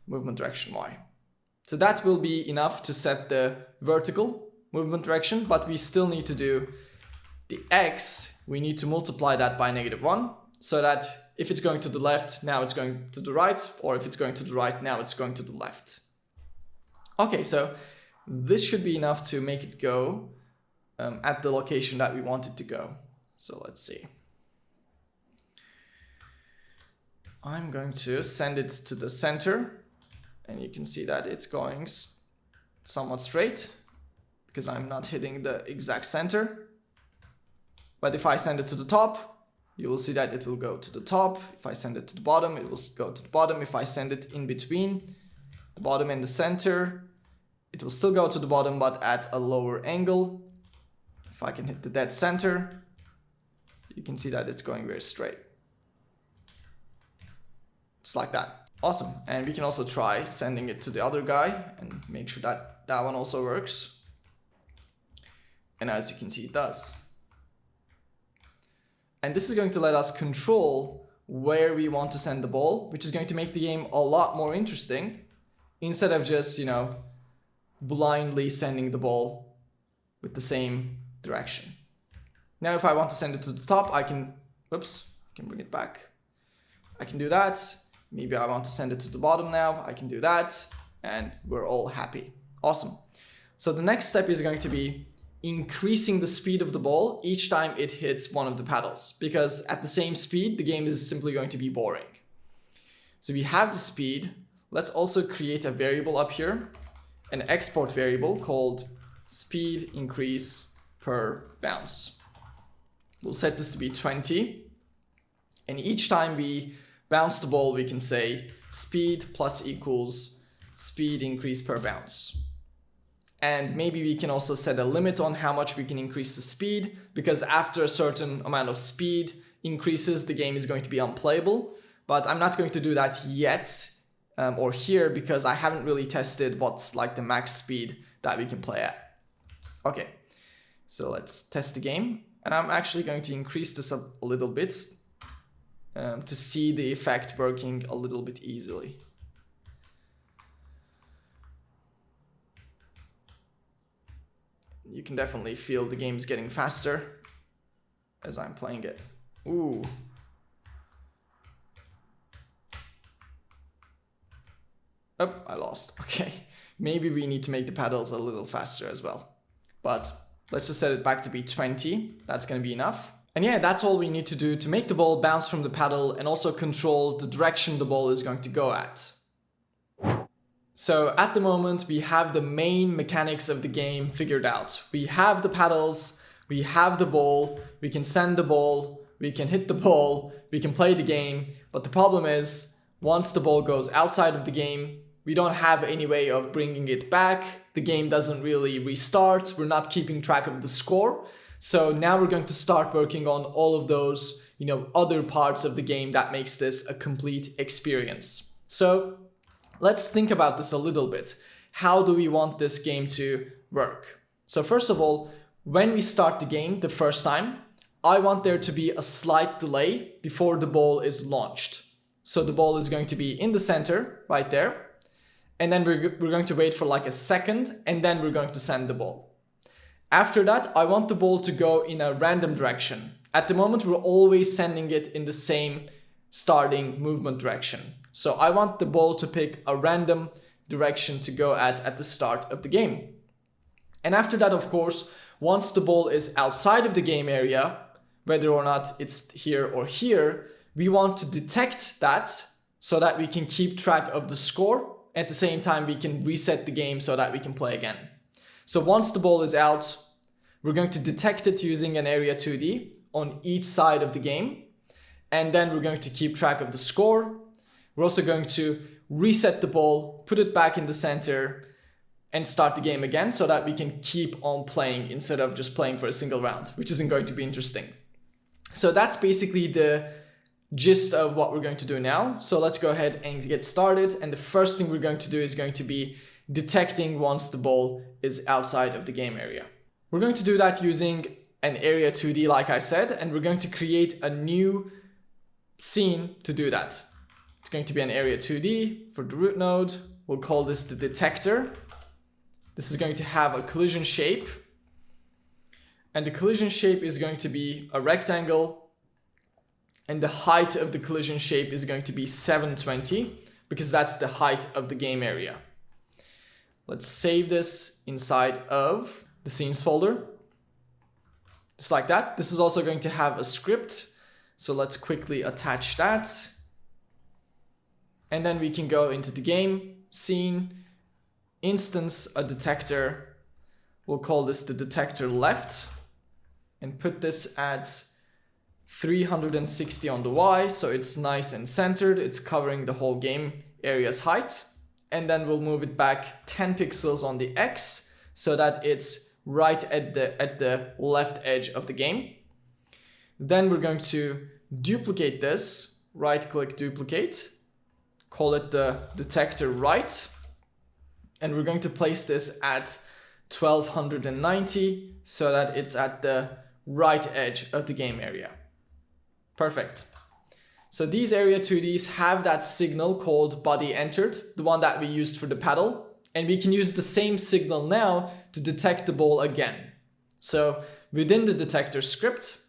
movement direction Y. So that will be enough to set the vertical movement direction, but we still need to do the X. We need to multiply that by -1, so that if it's going to the left, now it's going to the right, or if it's going to the right, now it's going to the left. Okay, so this should be enough to make it go at the location that we want it to go. So let's see. I'm going to send it to the center, and you can see that it's going somewhat straight because I'm not hitting the exact center. But if I send it to the top, you will see that it will go to the top. If I send it to the bottom, it will go to the bottom. If I send it in between the bottom and the center, it will still go to the bottom, but at a lower angle. If I can hit the dead center, you can see that it's going very straight. Just like that. Awesome. And we can also try sending it to the other guy and make sure that that one also works. And as you can see, it does. And this is going to let us control where we want to send the ball, which is going to make the game a lot more interesting instead of just, blindly sending the ball with the same direction. Now, if I want to send it to the top, I can bring it back. I can do that. Maybe I want to send it to the bottom now. I can do that, and we're all happy. Awesome. So the next step is going to be increasing the speed of the ball each time it hits one of the paddles, because at the same speed, the game is simply going to be boring. So we have the speed. Let's also create a variable up here, an export variable called speed increase per bounce. We'll set this to be 20. And each time we bounce the ball, we can say speed plus equals speed increase per bounce. And maybe we can also set a limit on how much we can increase the speed, because after a certain amount of speed increases, the game is going to be unplayable. But I'm not going to do that yet or here, because I haven't really tested what's like the max speed that we can play at. Okay, so let's test the game. And I'm actually going to increase this up a little bit to see the effect working a little bit easily. You can definitely feel the game's getting faster as I'm playing it. Ooh. Oh, I lost. Okay. Maybe we need to make the paddles a little faster as well. But let's just set it back to be 20. That's going to be enough. And yeah, that's all we need to do to make the ball bounce from the paddle and also control the direction the ball is going to go at. So at the moment, we have the main mechanics of the game figured out. We have the paddles, we have the ball, we can send the ball, we can hit the ball, we can play the game. But the problem is, once the ball goes outside of the game, we don't have any way of bringing it back. The game doesn't really restart. We're not keeping track of the score. So now we're going to start working on all of those, other parts of the game that makes this a complete experience. So let's think about this a little bit. How do we want this game to work? So first of all, when we start the game the first time, I want there to be a slight delay before the ball is launched. So the ball is going to be in the center right there. And then we're going to wait for like a second, and then we're going to send the ball. After that, I want the ball to go in a random direction. At the moment, we're always sending it in the same starting movement direction. So I want the ball to pick a random direction to go at the start of the game. And after that, of course, once the ball is outside of the game area, whether or not it's here or here, we want to detect that so that we can keep track of the score. At the same time, we can reset the game so that we can play again. So once the ball is out, we're going to detect it using an area 2D on each side of the game. And then we're going to keep track of the score. We're also going to reset the ball, put it back in the center, and start the game again so that we can keep on playing instead of just playing for a single round, which isn't going to be interesting. So that's basically the gist of what we're going to do now. So let's go ahead and get started. And the first thing we're going to do is going to be detecting once the ball is outside of the game area. We're going to do that using an area 2D, like I said, and we're going to create a new scene to do that. It's going to be an area 2D for the root node. We'll call this the detector. This is going to have a collision shape. And the collision shape is going to be a rectangle. And the height of the collision shape is going to be 720 because that's the height of the game area. Let's save this inside of the scenes folder. Just like that. This is also going to have a script. So let's quickly attach that. And then we can go into the game, scene, instance a detector. We'll call this the detector left and put this at 360 on the Y, so it's nice and centered. It's covering the whole game area's height. And then we'll move it back 10 pixels on the X so that it's right at the left edge of the game. Then we're going to duplicate this, right-click duplicate, call it the detector right, and we're going to place this at 1290 so that it's at the right edge of the game area. Perfect. So these area 2Ds have that signal called body entered, the one that we used for the paddle, and we can use the same signal now to detect the ball again. So within the detector script,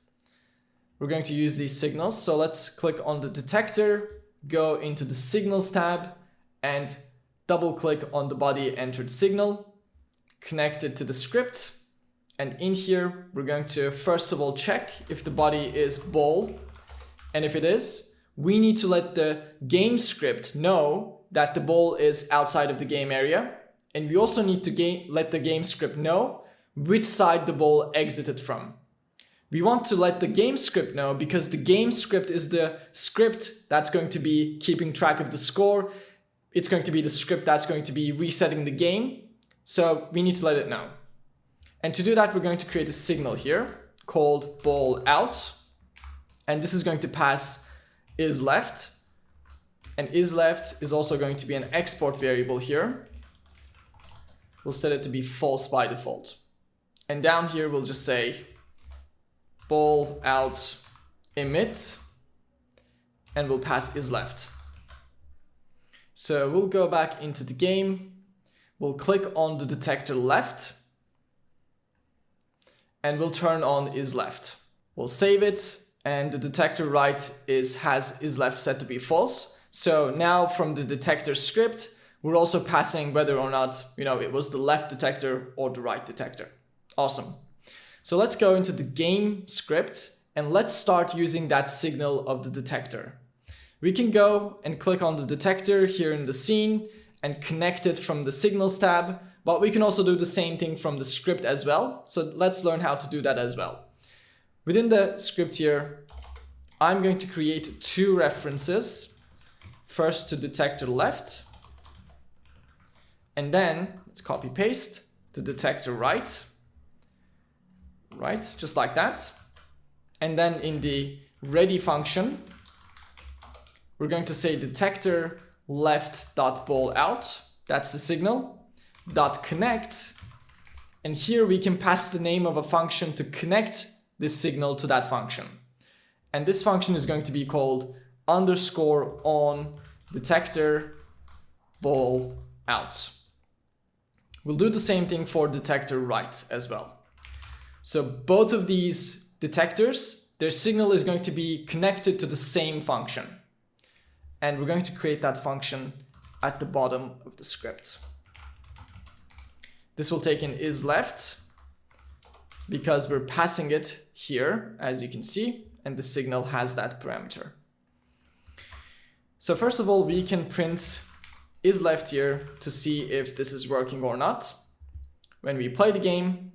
we're going to use these signals. So let's click on the detector, go into the signals tab, and double click on the body entered signal, connect it to the script. And in here, we're going to first of all check if the body is ball. And if it is, we need to let the game script know that the ball is outside of the game area. And we also need to let the game script know which side the ball exited from. We want to let the game script know because the game script is the script that's going to be keeping track of the score. It's going to be the script that's going to be resetting the game. So we need to let it know. And to do that, we're going to create a signal here called ball out. And this is going to pass isLeft. And isLeft is also going to be an export variable here. We'll set it to be false by default. And down here, we'll just say ball out emit, and we'll pass isLeft. So we'll go back into the game. We'll click on the detector left, and we'll turn on isLeft. We'll save it, and the detector right has isLeft set to be false. So now from the detector script, we're also passing whether or not, it was the left detector or the right detector. Awesome. So let's go into the game script and let's start using that signal of the detector. We can go and click on the detector here in the scene and connect it from the signals tab, but we can also do the same thing from the script as well. So let's learn how to do that as well. Within the script here, I'm going to create two references. First to detector left, and then let's copy paste the detector right, just like that. And then in the ready function, we're going to say detector left dot ball out, that's the signal, dot connect, and here we can pass the name of a function to connect this signal to that function. And this function is going to be called underscore on detector ball out. We'll do the same thing for detector right as well. So both of these detectors, their signal is going to be connected to the same function. And we're going to create that function at the bottom of the script. This will take in isLeft because we're passing it here, as you can see, and the signal has that parameter. So first of all, we can print isLeft here to see if this is working or not. When we play the game,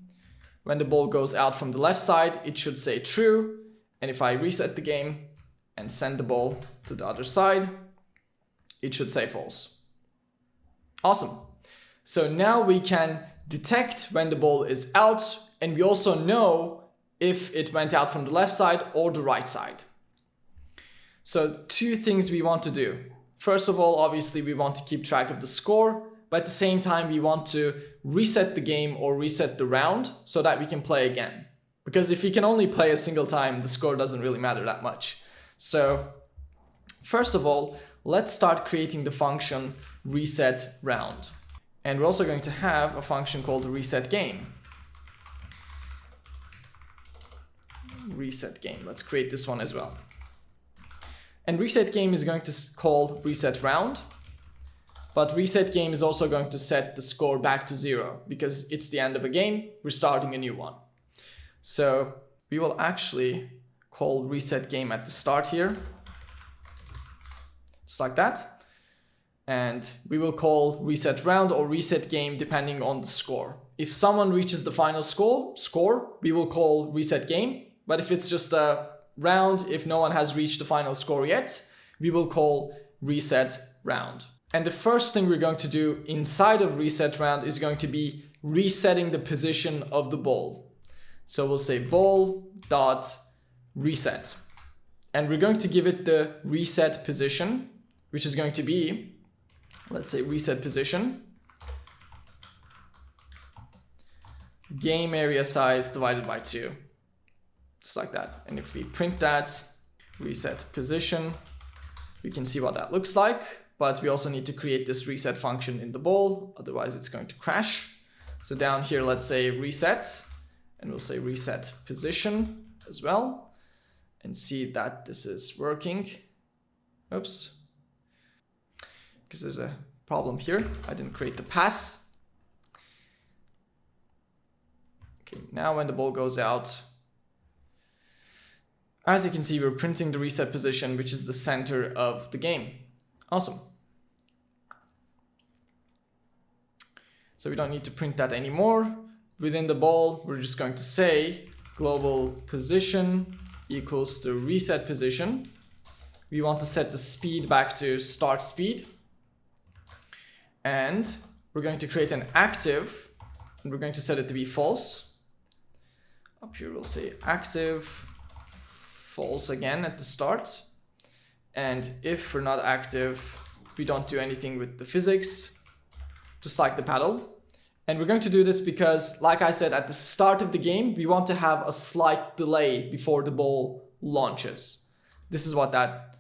when the ball goes out from the left side, it should say true. And if I reset the game and send the ball to the other side, it should say false. Awesome. So now we can detect when the ball is out, and we also know if it went out from the left side or the right side. So two things we want to do. First of all, obviously we want to keep track of the score, but at the same time we want to reset the game or reset the round so that we can play again. Because if you can only play a single time, the score doesn't really matter that much. So first of all, let's start creating the function reset round. And we're also going to have a function called reset game. Reset game, let's create this one as well. And reset game is going to call reset round, but reset game is also going to set the score back to 0 because it's the end of a game, we're starting a new one. So we will actually call reset game at the start here, just like that. And we will call reset round or reset game depending on the score. If someone reaches the final score, we will call reset game. But if it's just a round, if no one has reached the final score yet, we will call reset round. And the first thing we're going to do inside of reset round is going to be resetting the position of the ball. So we'll say ball dot reset. And we're going to give it the reset position, which is going to be, let's say reset position, game area size divided by 2. Just like that. And if we print that, reset position, we can see what that looks like, but we also need to create this reset function in the ball, otherwise it's going to crash. So down here, let's say reset, and we'll say reset position as well, and see that this is working. Oops, because there's a problem here. I didn't create the pass. Okay, now when the ball goes out, as you can see, we're printing the reset position, which is the center of the game. Awesome. So we don't need to print that anymore. Within the ball, we're just going to say global position equals the reset position. We want to set the speed back to start speed. And we're going to create an active, and we're going to set it to be false. Up here we'll say active, false again at the start. And if we're not active, we don't do anything with the physics, just like the paddle. And we're going to do this because, like I said, at the start of the game, we want to have a slight delay before the ball launches. This is what that,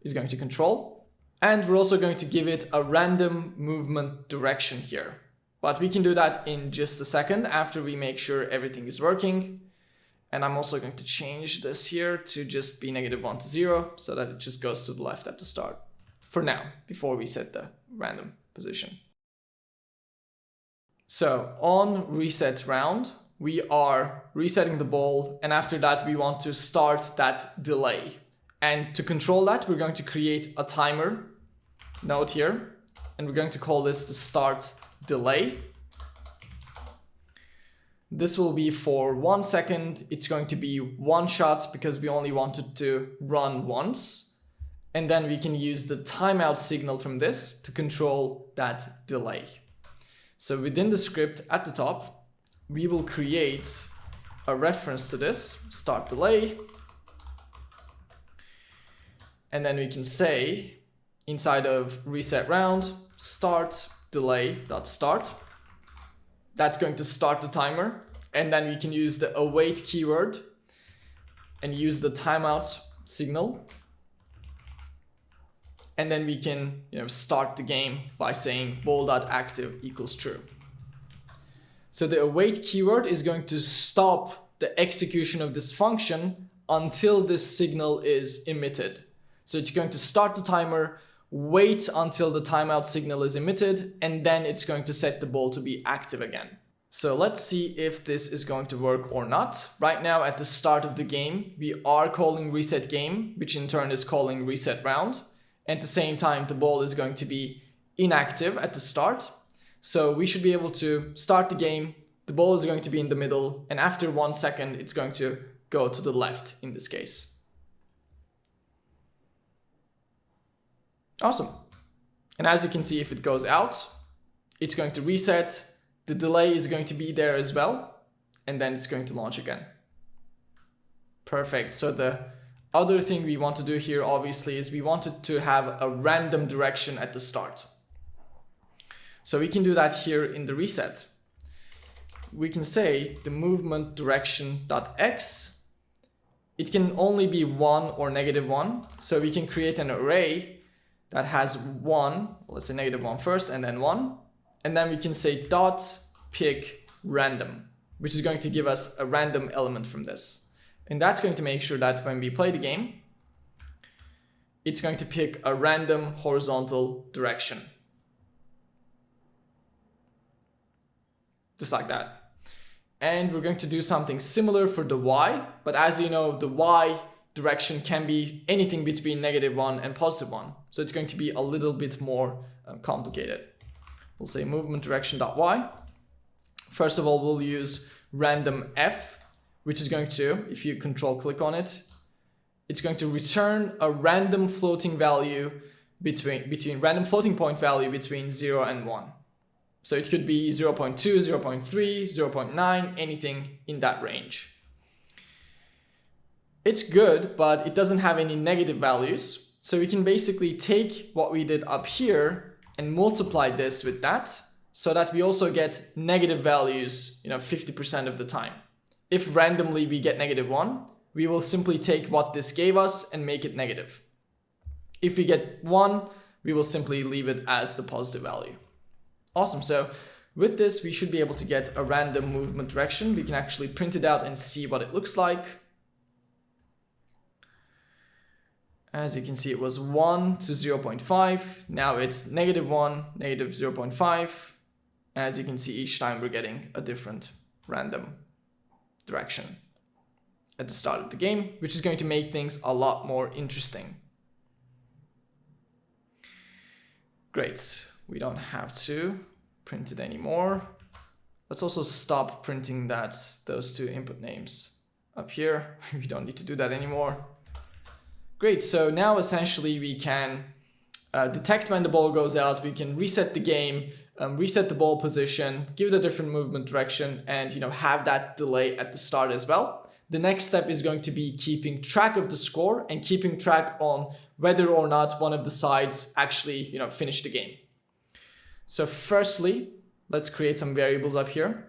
is going to control. And we're also going to give it a random movement direction here. But we can do that in just a second after we make sure everything is working. And I'm also going to change this here to just be -1 to 0 so that it just goes to the left at the start. For now, before we set the random position. So on reset round, we are resetting the ball, and after that we want to start that delay. And to control that, we're going to create a timer node here, and we're going to call this the start delay. This will be for 1 second. It's going to be one shot because we only wanted to run once. And then we can use the timeout signal from this to control that delay. So within the script at the top, we will create a reference to this, start delay. And then we can say inside of reset round, start delay.start. That's going to start the timer. And then we can use the await keyword and use the timeout signal. And then we can start the game by saying ball.active equals true. So the await keyword is going to stop the execution of this function until this signal is emitted. So it's going to start the timer, wait until the timeout signal is emitted, and then it's going to set the ball to be active again. So let's see if this is going to work or not. Right now at the start of the game, we are calling reset game, which in turn is calling reset round. At the same time, the ball is going to be inactive at the start. So we should be able to start the game. The ball is going to be in the middle. And after 1 second, it's going to go to the left in this case. Awesome. And as you can see, if it goes out, it's going to reset. The delay is going to be there as well. And then it's going to launch again. Perfect. So the other thing we want to do here, obviously, is we wanted to have a random direction at the start. So we can do that here in the reset. We can say the movement direction.x. It can only be 1 or -1. So we can create an array that has 1, let's say -1 first, and then 1. And then we can say dot pick random, which is going to give us a random element from this. And that's going to make sure that when we play the game, it's going to pick a random horizontal direction. Just like that. And we're going to do something similar for the y, but as you know, the y direction can be anything between -1 and +1. So it's going to be a little bit more complicated. We'll say movement direction.y. First of all, we'll use random f, which is going to, if you control click on it, it's going to return a random floating value between random floating point value between 0 and 1. So it could be 0.2, 0.3, 0.9, anything in that range. It's good, but it doesn't have any negative values. So we can basically take what we did up here and multiply this with that so that we also get negative values, 50% of the time. If randomly we get -1, we will simply take what this gave us and make it negative. If we get 1, we will simply leave it as the positive value. Awesome. So with this, we should be able to get a random movement direction. We can actually print it out and see what it looks like. As you can see, it was 1 to 0.5. Now it's -1, -0.5. As you can see, each time we're getting a different random direction at the start of the game, which is going to make things a lot more interesting. Great. We don't have to print it anymore. Let's also stop printing those two input names up here. We don't need to do that anymore. Great, so now essentially we can detect when the ball goes out. We can reset the game, reset the ball position, give it a different movement direction, and have that delay at the start as well. The next step is going to be keeping track of the score and keeping track on whether or not one of the sides actually finish the game. So firstly, let's create some variables up here.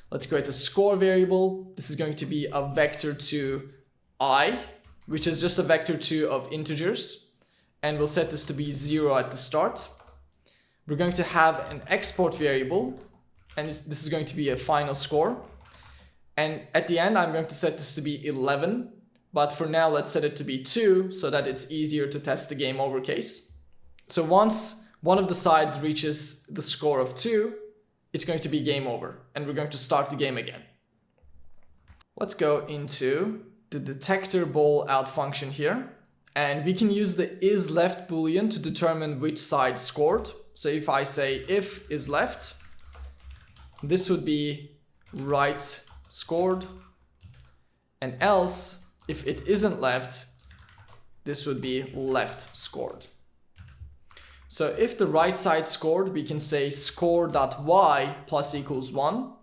Let's create a score variable. This is going to be a vector2 I, which is just a vector2 of integers, and we'll set this to be 0 at the start. We're going to have an export variable, and this is going to be a final score. And at the end, I'm going to set this to be 11, but for now, let's set it to be 2 so that it's easier to test the game over case. So once one of the sides reaches the score of 2, it's going to be game over, and we're going to start the game again. Let's go into the detector ball out function here, and we can use the isLeft boolean to determine which side scored. So if I say if is left, this would be right scored, and else if it isn't left, this would be left scored. So if the right side scored, we can say score.y plus equals 1.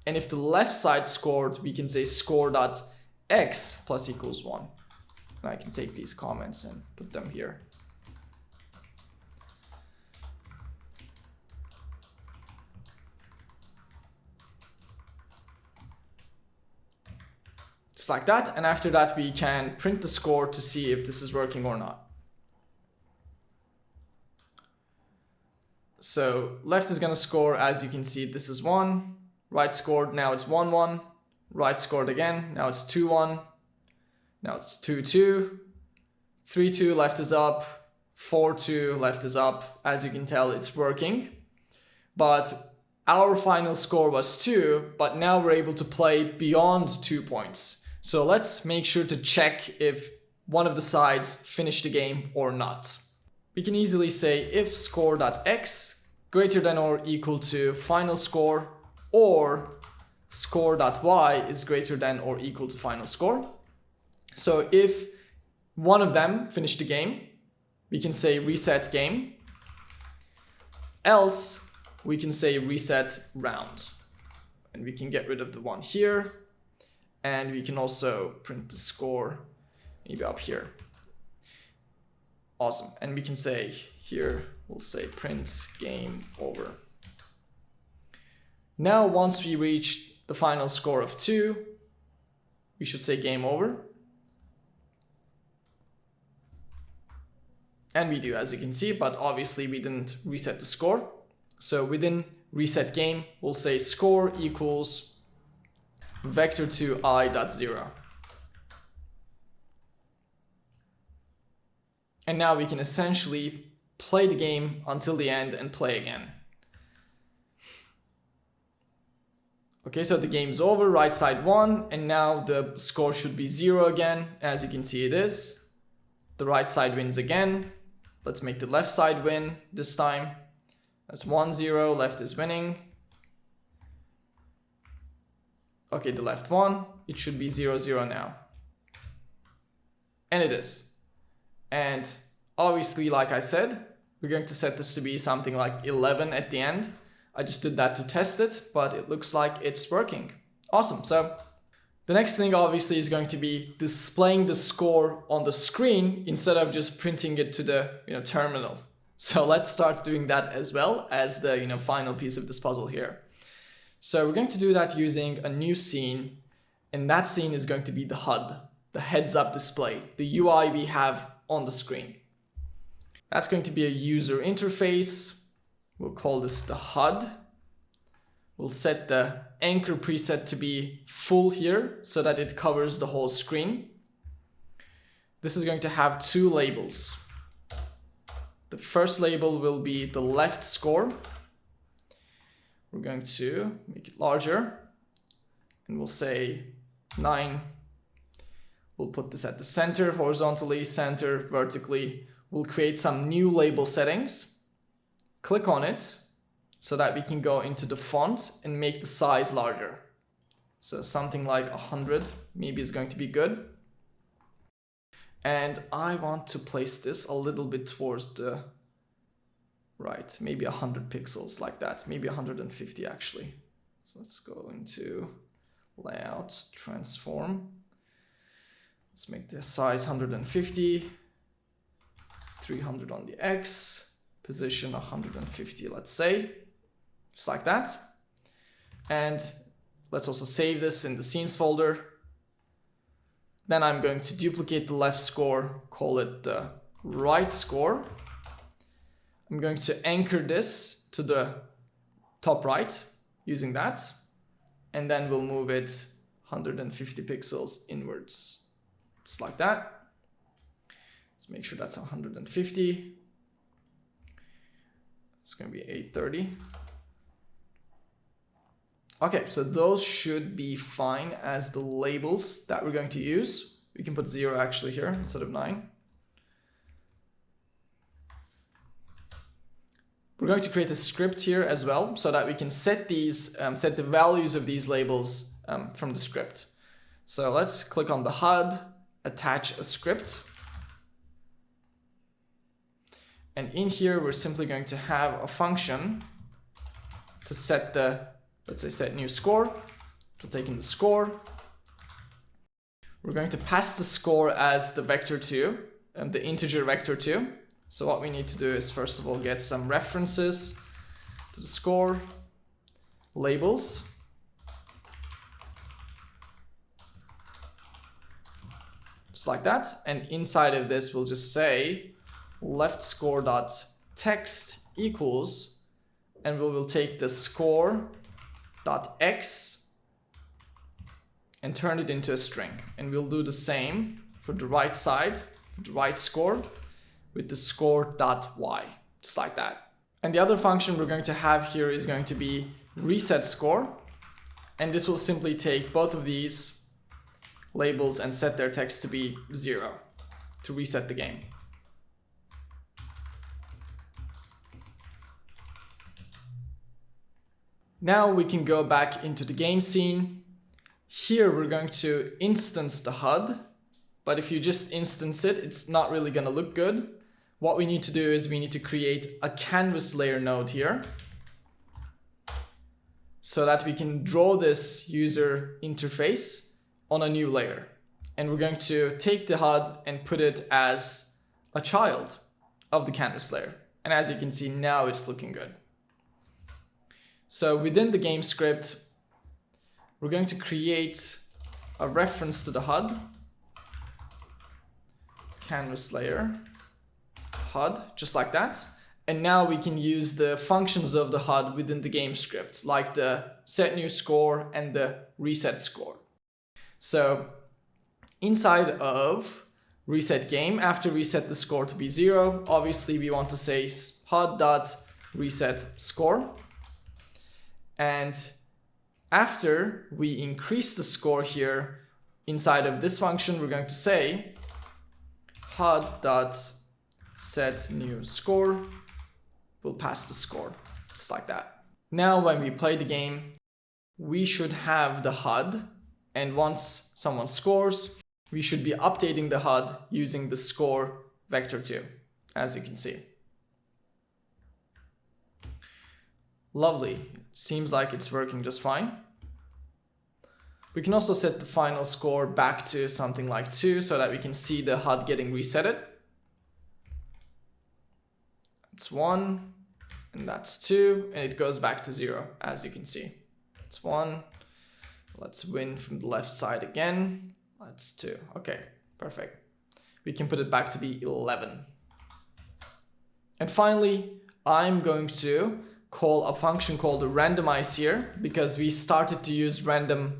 And if the left side scored, we can say score.x plus equals 1. And I can take these comments and put them here. Just like that. And after that, we can print the score to see if this is working or not. So left is going to score, as you can see, this is 1. Right scored, now it's 1-1. Right scored again, now it's 2-1. Now it's 2-2. 3-2, left is up. 4-2, left is up. As you can tell, it's working. But our final score was 2, but now we're able to play beyond 2 points. So let's make sure to check if one of the sides finished the game or not. We can easily say if score.x greater than or equal to final score, or score.y is greater than or equal to final score. So if one of them finished the game, we can say reset game. Else, we can say reset round. And we can get rid of the 1 here. And we can also print the score maybe up here. Awesome. And we can say here, we'll say print game over. Now, once we reach the final score of 2, we should say game over. And we do, as you can see, but obviously we didn't reset the score. So within reset game, we'll say score equals vector2 I.0. And now we can essentially play the game until the end and play again. Okay, so the game's over, right side won, and now the score should be 0 again. As you can see, it is. The right side wins again. Let's make the left side win this time. That's 1-0, left is winning. Okay, the left won. It should be 0-0 now. And it is. And obviously, like I said, we're going to set this to be something like 11 at the end. I just did that to test it, but it looks like it's working. Awesome. So the next thing obviously is going to be displaying the score on the screen instead of just printing it to the terminal. So let's start doing that as well as the final piece of this puzzle here. So we're going to do that using a new scene, and that scene is going to be the HUD, the heads-up display, the UI we have on the screen. That's going to be a user interface. We'll call this the HUD. We'll set the anchor preset to be full here so that it covers the whole screen. This is going to have 2 labels. The first label will be the left score. We're going to make it larger, and we'll say 9. We'll put this at the center, horizontally, center, vertically. We'll create some new label settings. Click on it so that we can go into the font and make the size larger. So something like 100 maybe is going to be good. And I want to place this a little bit towards the right, maybe 100 pixels like that, maybe 150 actually. So let's go into layout, transform. Let's make the size 150, 300 on the X, position 150, let's say, just like that. And let's also save this in the scenes folder. Then I'm going to duplicate the left score, call it the right score. I'm going to anchor this to the top right using that. And then we'll move it 150 pixels inwards, just like that. Let's make sure that's 150. It's going to be 830. Okay, so those should be fine as the labels that we're going to use. We can put 0 actually here instead of 9. We're going to create a script here as well so that we can set these, set the values of these labels from the script. So let's click on the HUD, attach a script. And in here, we're simply going to have a function to set the, let's say, set new score. We'll take in the score. We're going to pass the score as the vector2, the integer vector2. So what we need to do is first of all get some references to the score, labels. Just like that. And inside of this, we'll just say left score dot text equals, and we will take the score dot x and turn it into a string. And we'll do the same for the right side, for the right score, with the score dot y, just like that. And the other function we're going to have here is going to be reset score. And this will simply take both of these labels and set their text to be 0 to reset the game. Now we can go back into the game scene. Here we're going to instance the HUD, but if you just instance it, it's not really going to look good. What we need to do is we need to create a canvas layer node here so that we can draw this user interface on a new layer. And we're going to take the HUD and put it as a child of the canvas layer. And as you can see, now it's looking good. So within the game script, we're going to create a reference to the HUD, canvas layer, HUD, just like that. And now we can use the functions of the HUD within the game script, like the set new score and the reset score. So inside of reset game, after we set the score to be 0, obviously we want to say HUD.reset score. And after we increase the score here inside of this function, we're going to say HUD.set new score. We'll pass the score, just like that. Now when we play the game, we should have the HUD, and once someone scores, we should be updating the HUD using the score vector2, as you can see. Lovely. Seems like it's working just fine. We can also set the final score back to something like 2 so that we can see the HUD getting resetted. It's 1, and that's 2, and it goes back to 0, as you can see. It's 1. Let's win from the left side again. That's 2. Okay, perfect. We can put it back to be 11. And finally, I'm going to call a function called randomize here because we started to use random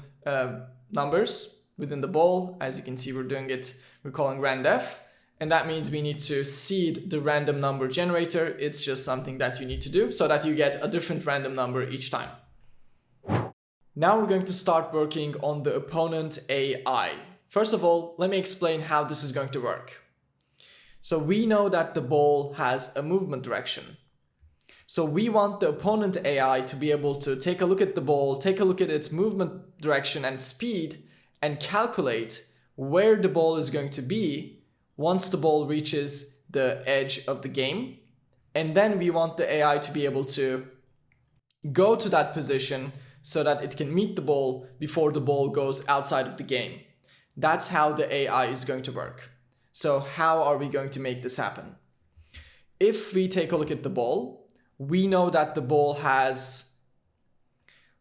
numbers within the ball. As you can see, we're calling randef, and that means we need to seed the random number generator. It's just something that you need to do so that you get a different random number each time. Now we're going to start working on the opponent AI. First of all, let me explain how this is going to work. So we know that the ball has a movement direction. So we want the opponent AI to be able to take a look at the ball, take a look at its movement direction and speed, and calculate where the ball is going to be once the ball reaches the edge of the game. And then we want the AI to be able to go to that position so that it can meet the ball before the ball goes outside of the game. That's how the AI is going to work. So how are we going to make this happen? If we take a look at the ball, we know that the ball has,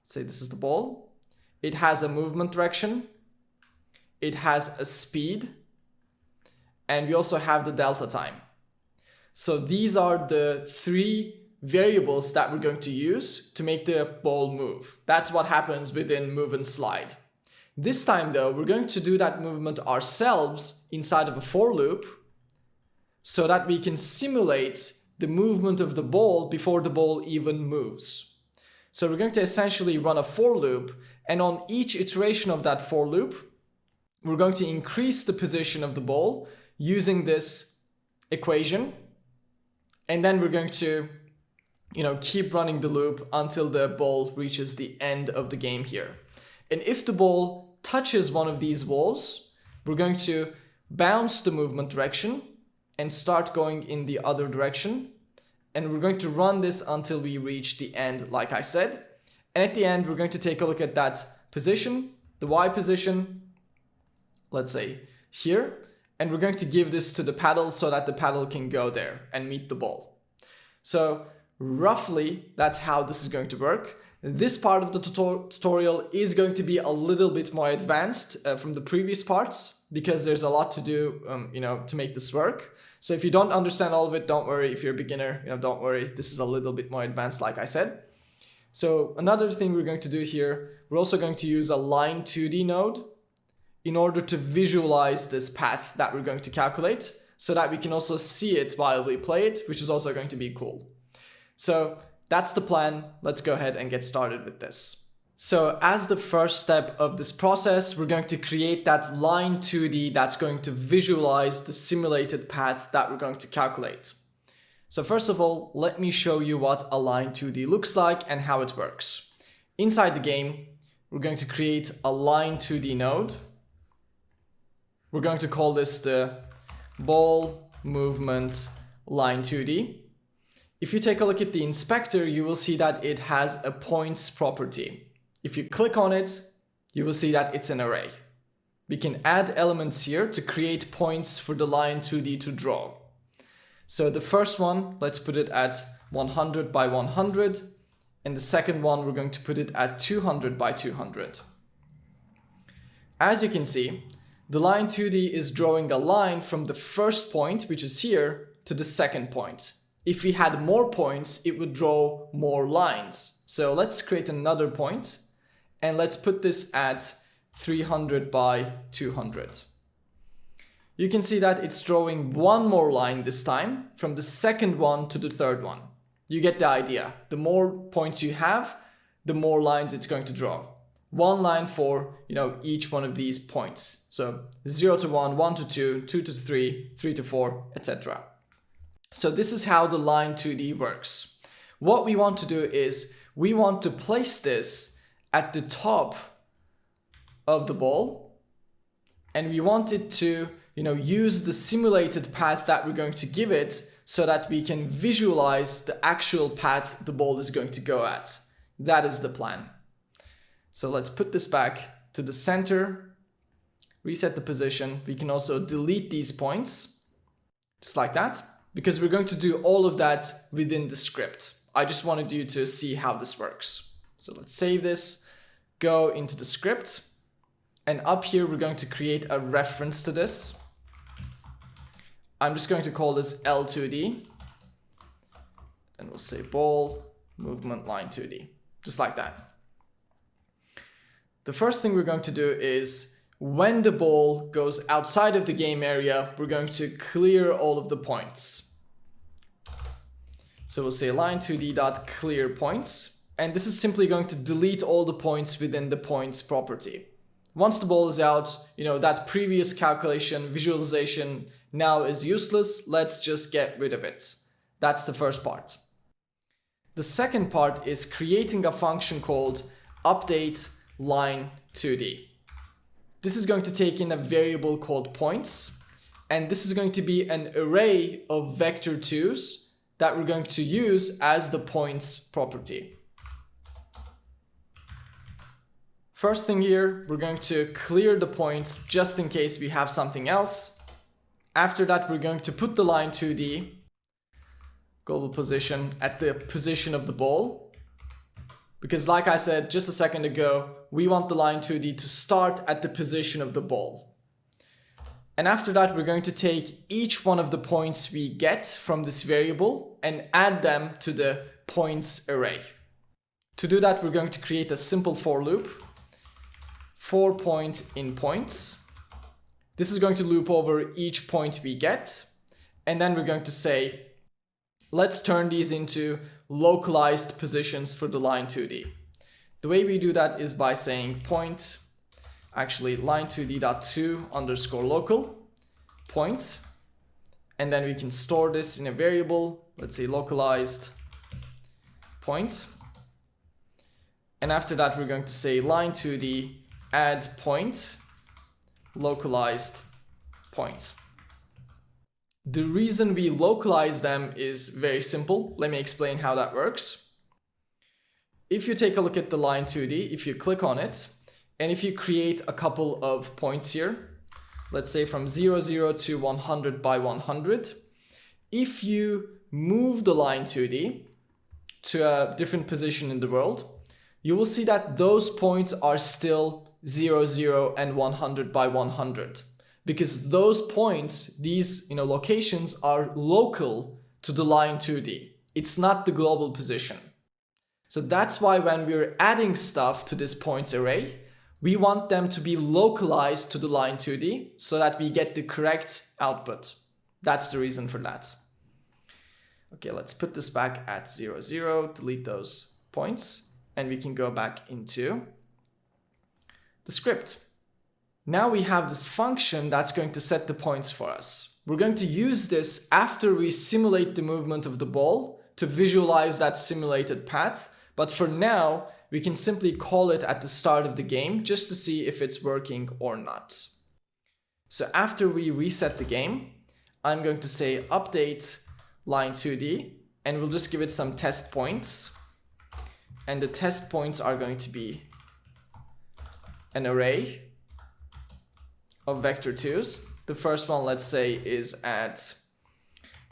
let's say this is the ball. It has a movement direction. It has a speed. And we also have the delta time. So these are the three variables that we're going to use to make the ball move. That's what happens within move and slide. This time though, we're going to do that movement ourselves inside of a for loop so that we can simulate the movement of the ball before the ball even moves. So we're going to essentially run a for loop, and on each iteration of that for loop, we're going to increase the position of the ball using this equation. And then we're going to, keep running the loop until the ball reaches the end of the game here. And if the ball touches one of these walls, we're going to bounce the movement direction and start going in the other direction. And we're going to run this until we reach the end, like I said. And at the end, we're going to take a look at that position, the Y position, let's say here. And we're going to give this to the paddle so that the paddle can go there and meet the ball. So roughly, that's how this is going to work. This part of the tutorial is going to be a little bit more advanced from the previous parts because there's a lot to do, to make this work. So if you don't understand all of it, don't worry. If you're a beginner, don't worry. This is a little bit more advanced, like I said. So another thing we're going to do here, we're also going to use a line 2D node in order to visualize this path that we're going to calculate so that we can also see it while we play it, which is also going to be cool. So that's the plan. Let's go ahead and get started with this. So as the first step of this process, we're going to create that line 2D that's going to visualize the simulated path that we're going to calculate. So first of all, let me show you what a line 2D looks like and how it works. Inside the game, we're going to create a line 2D node. We're going to call this the ball movement line 2D. If you take a look at the inspector, you will see that it has a points property. If you click on it, you will see that it's an array. We can add elements here to create points for the line 2D to draw. So the first one, let's put it at 100 by 100. And the second one, we're going to put it at 200 by 200. As you can see, the line 2D is drawing a line from the first point, which is here, to the second point. If we had more points, it would draw more lines. So let's create another point, and let's put this at 300 by 200. You can see that it's drawing one more line this time, from the second one to the third one. You get the idea. The more points you have, the more lines it's going to draw. One line for, each one of these points. So 0 to 1, 1 to 2, 2 to 3, 3 to 4, etc. So this is how the line 2D works. What we want to do is we want to place this at the top of the ball, and we want it to, use the simulated path that we're going to give it so that we can visualize the actual path the ball is going to go at. That is the plan. So let's put this back to the center, reset the position. We can also delete these points, just like that, because we're going to do all of that within the script. I just wanted you to see how this works. So let's save this, go into the script, and up here we're going to create a reference to this. I'm just going to call this L2D, and we'll say ball movement line 2D, just like that. The first thing we're going to do is when the ball goes outside of the game area, we're going to clear all of the points. So we'll say line2d.clear points, and this is simply going to delete all the points within the points property. Once the ball is out, that previous calculation, visualization now is useless. Let's just get rid of it. That's the first part. The second part is creating a function called update line 2D. This is going to take in a variable called points, And this is going to be an array of vector 2's that we're going to use as the points property. First thing here, we're going to clear the points just in case we have something else. After that, we're going to put the line 2D global position at the position of the ball. Because like I said just a second ago, we want the line 2D to start at the position of the ball. And after that, we're going to take each one of the points we get from this variable and add them to the points array. To do that, we're going to create a simple for loop. For point in points. This is going to loop over each point we get. And then we're going to say, let's turn these into localized positions for the line 2D. The way we do that is by saying point, actually line2d.to underscore local point. And then we can store this in a variable, let's say localized point. And after that, we're going to say line2d add point localized point. The reason we localize them is very simple. Let me explain how that works. If you take a look at the line 2D, if you click on it, and if you create a couple of points here, let's say from 0, 0 to 100 by 100, if you move the line 2D to a different position in the world, you will see that those points are still 0, 0 and 100 by 100. Because those points, these locations are local to the line 2D. It's not the global position. So that's why when we're adding stuff to this points array, we want them to be localized to the line 2D so that we get the correct output. That's the reason for that. Okay, let's put this back at 0, 0, delete those points, and we can go back into the script. Now we have this function that's going to set the points for us. We're going to use this after we simulate the movement of the ball to visualize that simulated path. But for now, we can simply call it at the start of the game just to see if it's working or not. So after we reset the game, I'm going to say update line 2D, and we'll just give it some test points. And the test points are going to be an array of vector 2's. The first one, let's say, is at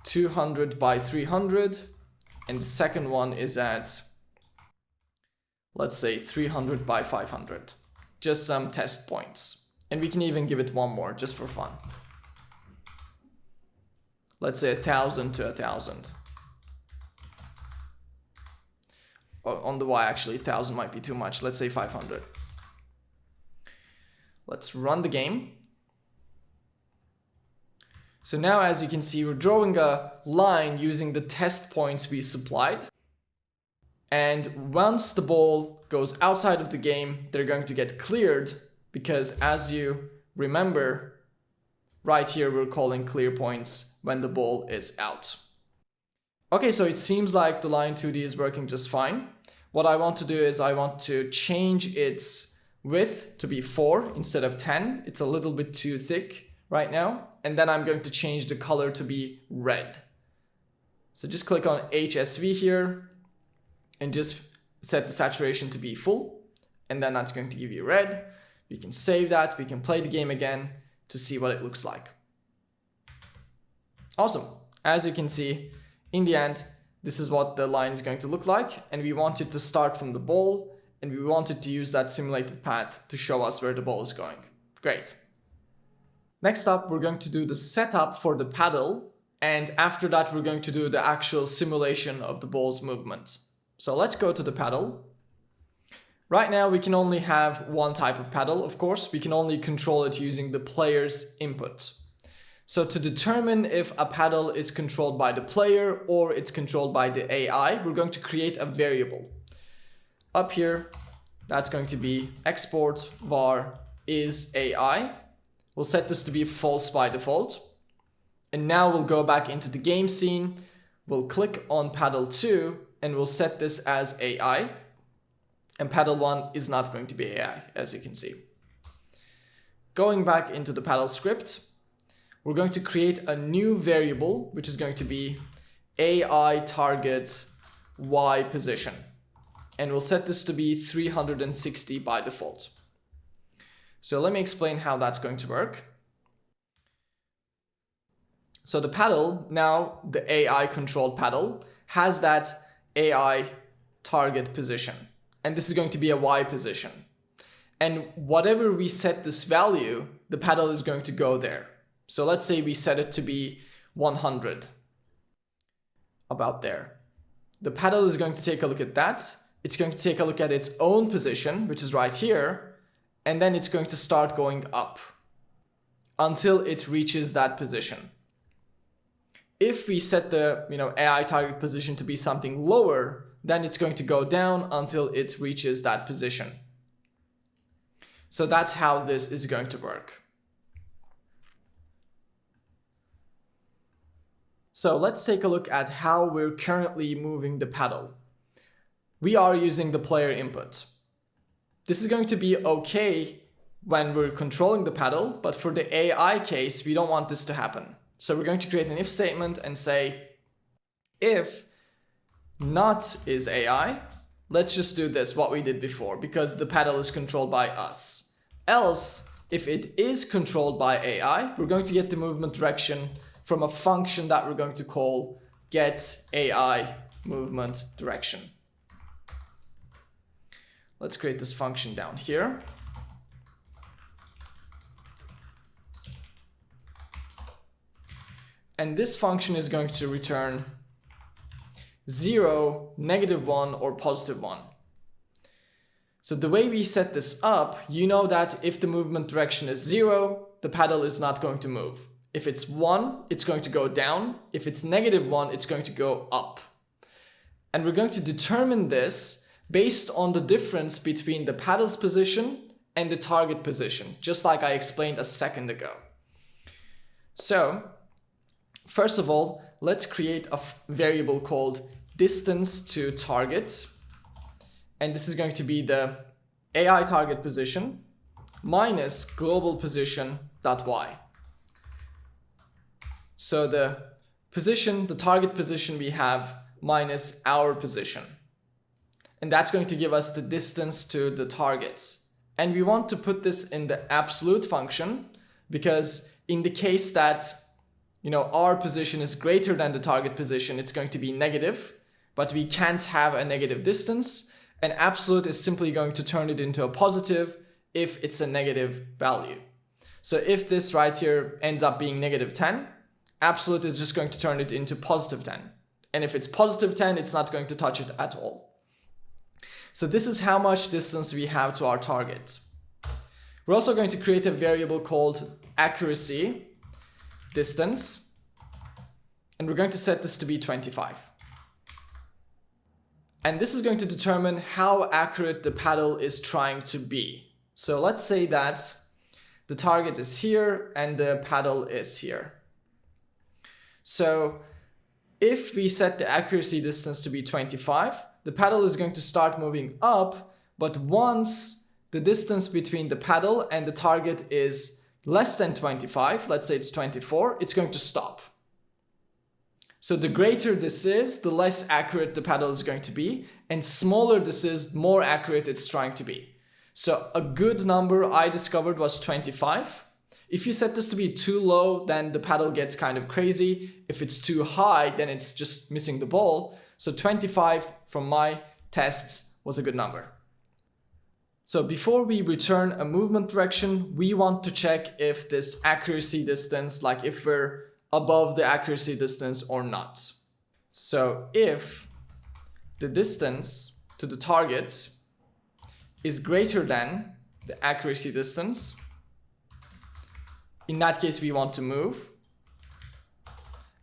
200 by 300, and the second one is at, let's say, 300 by 500. Just some test points. And we can even give it one more just for fun. Let's say 1000 to 1000. On the Y, actually, 1000 might be too much. Let's say 500. Let's run the game. So now, as you can see, we're drawing a line using the test points we supplied. And once the ball goes outside of the game, they're going to get cleared because, as you remember, right here we're calling clear points when the ball is out. Okay, so it seems like the line 2D is working just fine. What I want to do is I want to change its width to be 4 instead of 10. It's a little bit too thick right now. And then I'm going to change the color to be red. So just click on HSV here and just set the saturation to be full. And then that's going to give you red. We can save that. We can play the game again to see what it looks like. Awesome. As you can see, in the end, this is what the line is going to look like. And we want it to start from the ball. And we wanted to use that simulated path to show us where the ball is going. Great. Next up, we're going to do the setup for the paddle. And after that, we're going to do the actual simulation of the ball's movement. So let's go to the paddle. Right now, we can only have one type of paddle. Of course, we can only control it using the player's input. So to determine if a paddle is controlled by the player or it's controlled by the AI, we're going to create a variable. Up here, that's going to be export var is AI. We'll set this to be false by default. And now we'll go back into the game scene. We'll click on paddle 2 and we'll set this as AI. And paddle 1 is not going to be AI, as you can see. Going back into the paddle script, we're going to create a new variable, which is going to be AI target Y position. And we'll set this to be 360 by default. So let me explain how that's going to work. So the paddle, now the AI controlled paddle, has that AI target position. And this is going to be a Y position. And whatever we set this value, the paddle is going to go there. So let's say we set it to be 100, about there. The paddle is going to take a look at that. It's going to take a look at its own position, which is right here, and then it's going to start going up until it reaches that position. If we set the AI target position to be something lower, then it's going to go down until it reaches that position. So that's how this is going to work. So let's take a look at how we're currently moving the paddle. We are using the player input. This is going to be okay when we're controlling the paddle, but for the AI case, we don't want this to happen. So we're going to create an if statement and say, if not is AI, let's just do this, what we did before, because the paddle is controlled by us. Else, if it is controlled by AI, we're going to get the movement direction from a function that we're going to call getAIMovementDirection. Let's create this function down here. And this function is going to return 0, -1, or +1. So the way we set this up, you know that if the movement direction is 0, the paddle is not going to move. If it's 1, it's going to go down. If it's -1, it's going to go up. And we're going to determine this based on the difference between the paddle's position and the target position, just like I explained a second ago. So, first of all, let's create a variable called distance to target. And this is going to be the AI target position minus global position.y. So the position, the target position we have minus our position. And that's going to give us the distance to the target. And we want to put this in the absolute function because in the case that our position is greater than the target position, it's going to be negative, but we can't have a negative distance. And absolute is simply going to turn it into a positive if it's a negative value. So if this right here ends up being -10, absolute is just going to turn it into +10. And if it's +10, it's not going to touch it at all. So this is how much distance we have to our target. We're also going to create a variable called accuracy distance. And we're going to set this to be 25. And this is going to determine how accurate the paddle is trying to be. So let's say that the target is here and the paddle is here. So if we set the accuracy distance to be 25, the paddle is going to start moving up, but once the distance between the paddle and the target is less than 25, let's say it's 24, it's going to stop. So the greater this is, the less accurate the paddle is going to be, and smaller this is, more accurate it's trying to be. So a good number I discovered was 25. If you set this to be too low, then the paddle gets kind of crazy. If it's too high, then it's just missing the ball. So 25 from my tests was a good number. So before we return a movement direction, we want to check if this accuracy distance, like if we're above the accuracy distance or not. So if the distance to the target is greater than the accuracy distance, in that case we want to move.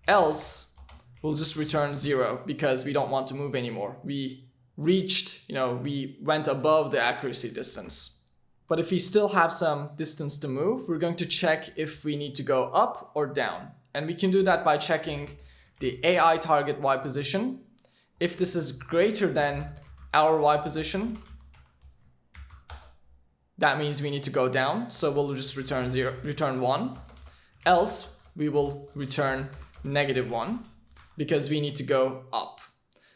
Else we'll just return 0 because we don't want to move anymore. We reached, we went above the accuracy distance. But if we still have some distance to move, we're going to check if we need to go up or down. And we can do that by checking the AI target Y position. If this is greater than our Y position, that means we need to go down. So we'll just return 1. Else we will return -1 because we need to go up.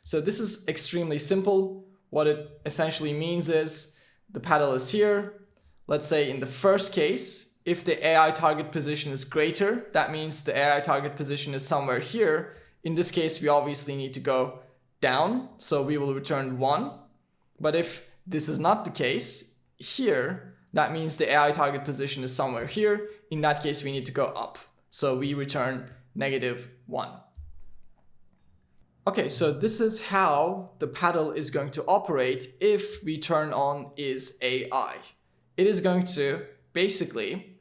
So this is extremely simple. What it essentially means is the paddle is here. Let's say in the first case, if the AI target position is greater, that means the AI target position is somewhere here. In this case, we obviously need to go down, so we will return 1. But if this is not the case, here, that means the AI target position is somewhere here. In that case, we need to go up. So we return -1. Okay, so this is how the paddle is going to operate if we turn on isAI. It is going to basically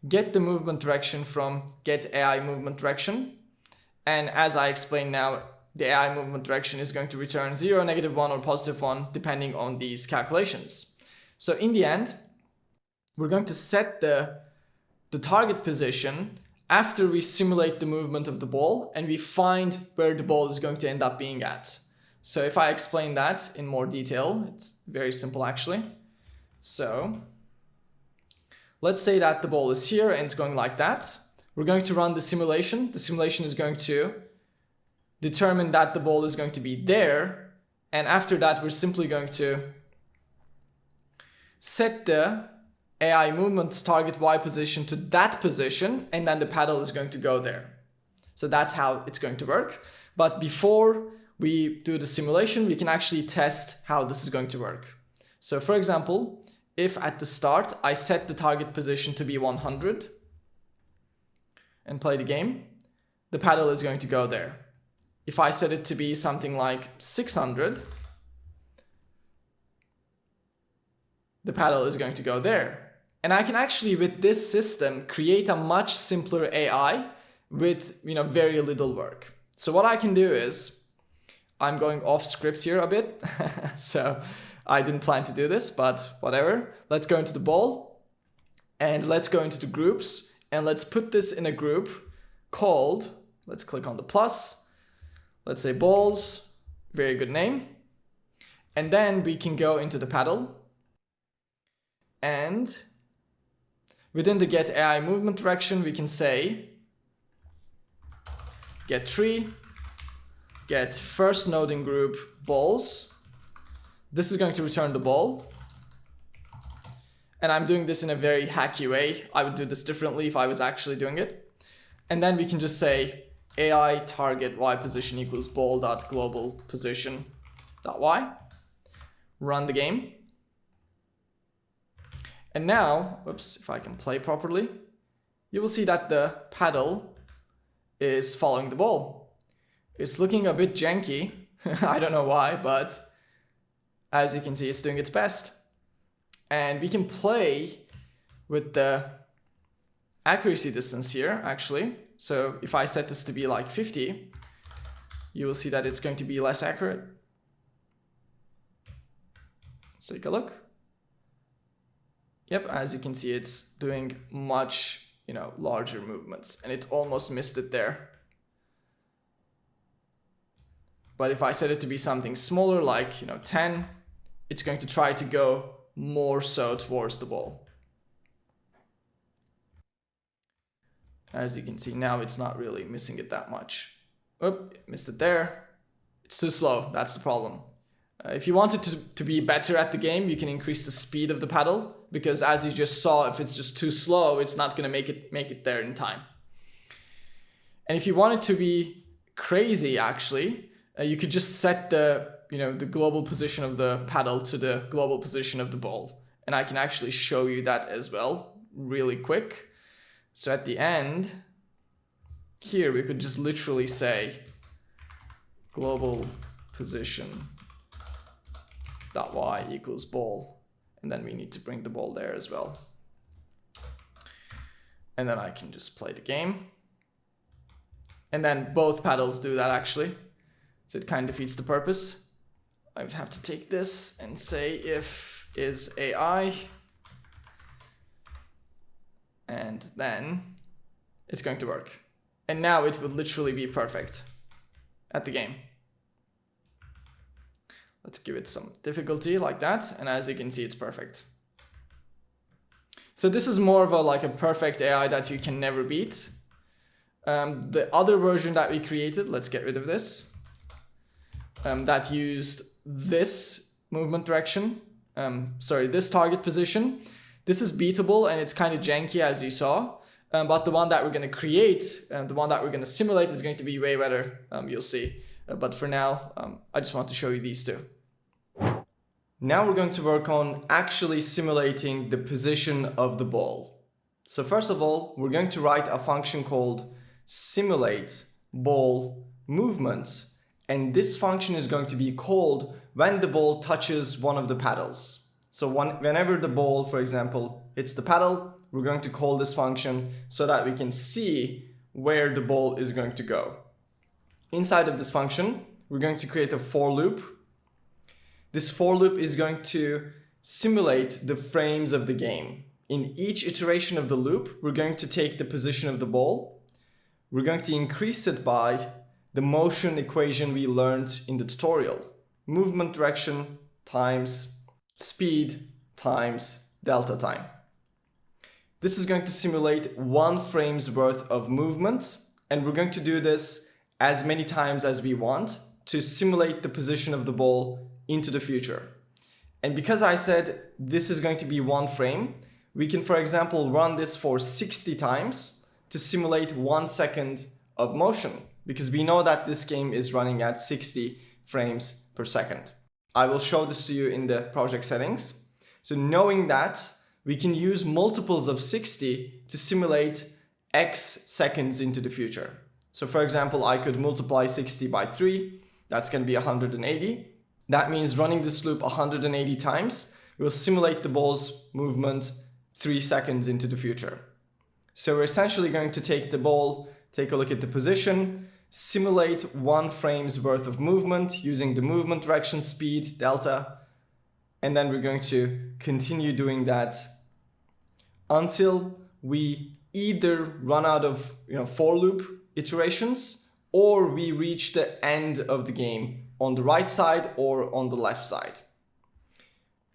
get the movement direction from getAI movement direction. And as I explained now, the AI movement direction is going to return 0, -1, or +1, depending on these calculations. So in the end, we're going to set the target position after we simulate the movement of the ball and we find where the ball is going to end up being at. So if I explain that in more detail, it's very simple actually. So let's say that the ball is here and it's going like that. We're going to run the simulation. The simulation is going to determine that the ball is going to be there. And after that, we're simply going to set the AI movement target Y position to that position, and then the paddle is going to go there. So that's how it's going to work. But before we do the simulation, we can actually test how this is going to work. So for example, if at the start I set the target position to be 100 and play the game, the paddle is going to go there. If I set it to be something like 600, the paddle is going to go there. And I can actually, with this system, create a much simpler AI with very little work. So what I can do is, I'm going off script here a bit. So I didn't plan to do this, but whatever. Let's go into the ball and let's go into the groups and let's put this in a group called, let's click on the plus. Let's say balls, very good name. And then we can go into the paddle and within the getAI movement direction, we can say get3, get first node in group balls. This is going to return the ball. And I'm doing this in a very hacky way. I would do this differently if I was actually doing it. And then we can just say AI target Y position equals ball.global position.y. Run the game. And now, whoops, if I can play properly, you will see that the paddle is following the ball. It's looking a bit janky. I don't know why, but as you can see, it's doing its best. And we can play with the accuracy distance here, actually. So if I set this to be like 50, you will see that it's going to be less accurate. Let's take a look. Yep, as you can see, it's doing much, larger movements, and it almost missed it there. But if I set it to be something smaller, like, 10, it's going to try to go more so towards the ball. As you can see, now it's not really missing it that much. Oop, missed it there. It's too slow, that's the problem. If you want it to be better at the game, you can increase the speed of the paddle, because as you just saw, if it's just too slow, it's not going to make it there in time. And if you want it to be crazy, actually, you could just set the global position of the paddle to the global position of the ball. And I can actually show you that as well, really quick. So at the end, here we could just literally say global position .y equals ball, and then we need to bring the ball there as well. And then I can just play the game. And then both paddles do that actually. So it kind of defeats the purpose. I would have to take this and say if isAI, and then it's going to work. And now it would literally be perfect at the game. Let's give it some difficulty like that, and as you can see, it's perfect. So this is more of a perfect AI that you can never beat. The other version that we created, let's get rid of this, that used this movement direction, this target position. This is beatable and it's kind of janky, as you saw, but the one that we're going to create, the one that we're going to simulate, is going to be way better, you'll see. But for now, I just want to show you these two. Now we're going to work on actually simulating the position of the ball. So first of all, we're going to write a function called simulate ball movement, and this function is going to be called when the ball touches one of the paddles. So whenever the ball, for example, hits the paddle, we're going to call this function so that we can see where the ball is going to go. Inside of this function, we're going to create a for loop. This for loop is going to simulate the frames of the game. In each iteration of the loop, we're going to take the position of the ball. We're going to increase it by the motion equation we learned in the tutorial. Movement direction times speed times delta time. This is going to simulate 1 frame's worth of movement, and we're going to do this as many times as we want to simulate the position of the ball into the future. And because I said this is going to be 1 frame, we can, for example, run this for 60 times to simulate 1 second of motion, because we know that this game is running at 60 frames per second. I will show this to you in the project settings. So knowing that, we can use multiples of 60 to simulate X seconds into the future. So for example, I could multiply 60 by 3. That's going to be 180. That means running this loop 180 times will simulate the ball's movement 3 seconds into the future. So we're essentially going to take the ball, take a look at the position, simulate 1 frame's worth of movement using the movement direction, speed, delta, and then we're going to continue doing that until we either run out of for loop iterations, or we reach the end of the game on the right side or on the left side.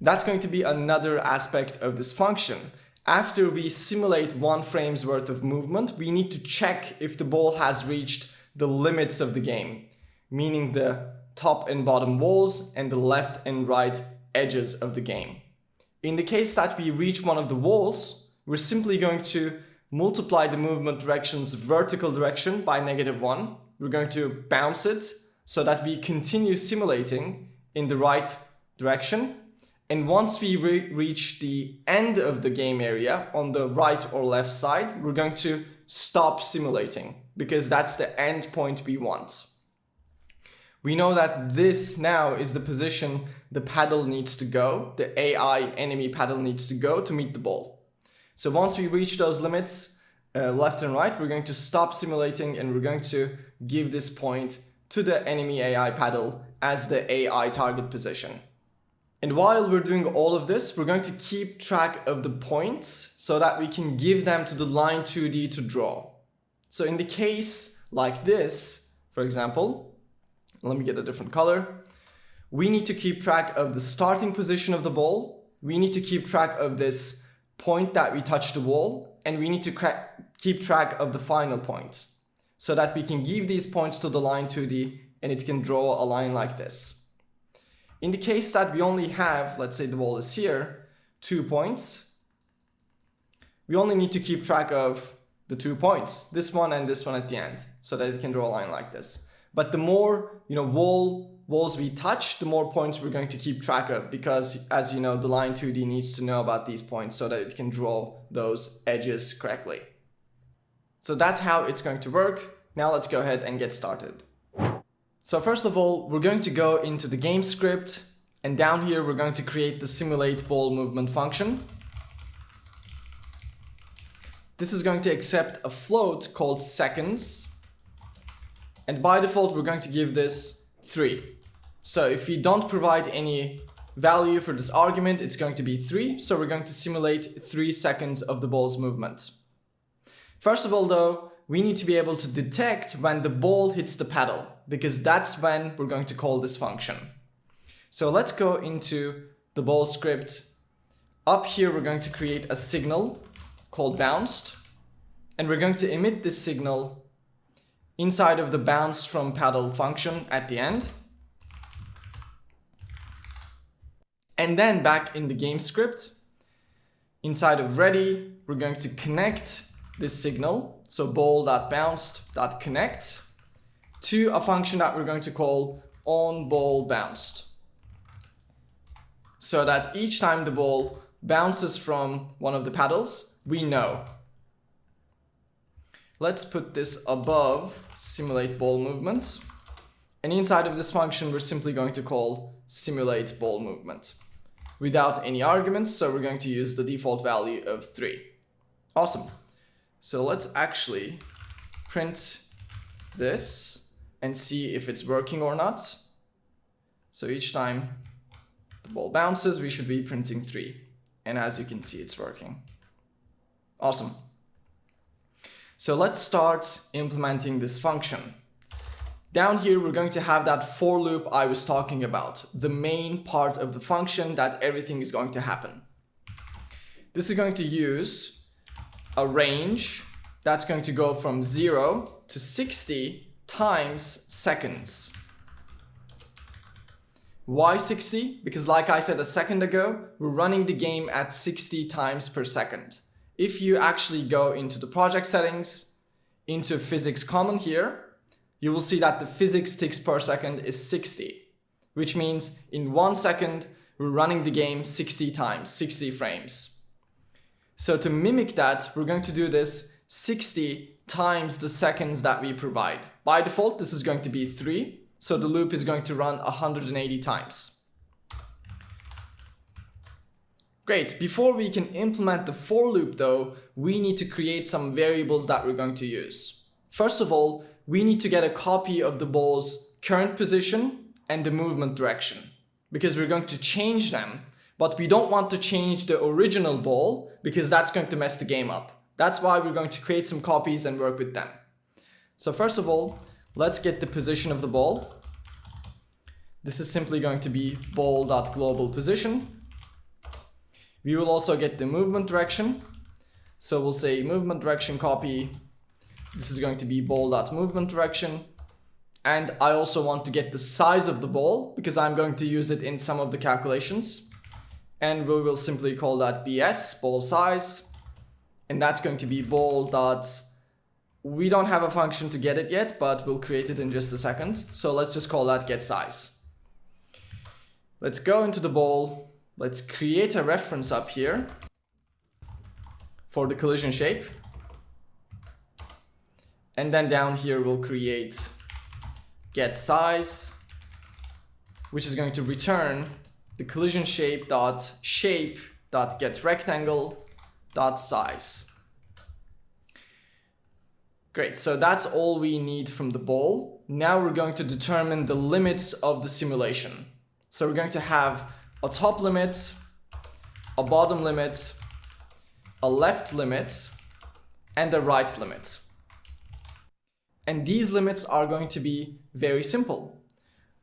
That's going to be another aspect of this function. After we simulate 1 frame's worth of movement, we need to check if the ball has reached the limits of the game, meaning the top and bottom walls and the left and right edges of the game. In the case that we reach one of the walls, we're simply going to multiply the movement direction's vertical direction by -1. We're going to bounce it so that we continue simulating in the right direction. And once we reach the end of the game area on the right or left side, we're going to stop simulating because that's the end point we want. We know that this now is the position the paddle needs to go, the AI enemy paddle needs to go to meet the ball. So once we reach those limits, left and right, we're going to stop simulating and we're going to give this point to the enemy AI paddle as the AI target position. And while we're doing all of this, we're going to keep track of the points so that we can give them to the line 2D to draw. So in the case like this, for example, let me get a different color. We need to keep track of the starting position of the ball. We need to keep track of this point that we touched the wall, and we need to keep track of the final point so that we can give these points to the line 2D and it can draw a line like this. In the case that we only have, let's say the ball is here, 2 points, we only need to keep track of the 2 points, this one and this one at the end, so that it can draw a line like this. But the more walls we touch, the more points we're going to keep track of, because as you know, the line 2D needs to know about these points so that it can draw those edges correctly. So that's how it's going to work. Now let's go ahead and get started. So first of all, we're going to go into the game script, and down here we're going to create the simulate ball movement function. This is going to accept a float called seconds, and by default we're going to give this 3. So if we don't provide any value for this argument, it's going to be 3, so we're going to simulate 3 seconds of the ball's movement. First of all though, we need to be able to detect when the ball hits the paddle, because that's when we're going to call this function. So let's go into the ball script. Up here we're going to create a signal called bounced, and we're going to emit this signal inside of the bounce from paddle function at the end. And then back in the game script, inside of ready, we're going to connect this signal, so ball.bounced.connect, to a function that we're going to call onBallBounced. So that each time the ball bounces from one of the paddles, we know. Let's put this above simulate ball movement. And inside of this function, we're simply going to call simulate ball movement without any arguments. So we're going to use the default value of 3. Awesome. So let's actually print this and see if it's working or not. So each time the ball bounces, we should be printing 3. And as you can see, it's working. Awesome. So let's start implementing this function. Down here, we're going to have that for loop I was talking about, the main part of the function that everything is going to happen. This is going to use a range that's going to go from 0 to 60 times seconds. Why 60? Because like I said a second ago, we're running the game at 60 times per second. If you actually go into the project settings, into physics common here, you will see that the physics ticks per second is 60, which means in 1 second, we're running the game 60 times, 60 frames. So to mimic that, we're going to do this 60 times the seconds that we provide. By default, this is going to be 3. So the loop is going to run 180 times. Great. Before we can implement the for loop though, we need to create some variables that we're going to use. First of all, we need to get a copy of the ball's current position and the movement direction, because we're going to change them, but we don't want to change the original ball because that's going to mess the game up. That's why we're going to create some copies and work with them. So first of all, let's get the position of the ball. This is simply going to be ball.globalPosition. We will also get the movement direction. So we'll say movement direction copy. This is going to be ball.movement direction. And I also want to get the size of the ball because I'm going to use it in some of the calculations. And we will simply call that BS, ball size. And that's going to be we don't have a function to get it yet, but we'll create it in just a second. So let's just call that getSize. Let's go into the ball. Let's create a reference up here for the collision shape. And then down here, we'll create getSize, which is going to return the collision shape.getRectangle.size. Great, so that's all we need from the ball. Now we're going to determine the limits of the simulation. So we're going to have a top limit, a bottom limit, a left limit, and a right limit. And these limits are going to be very simple.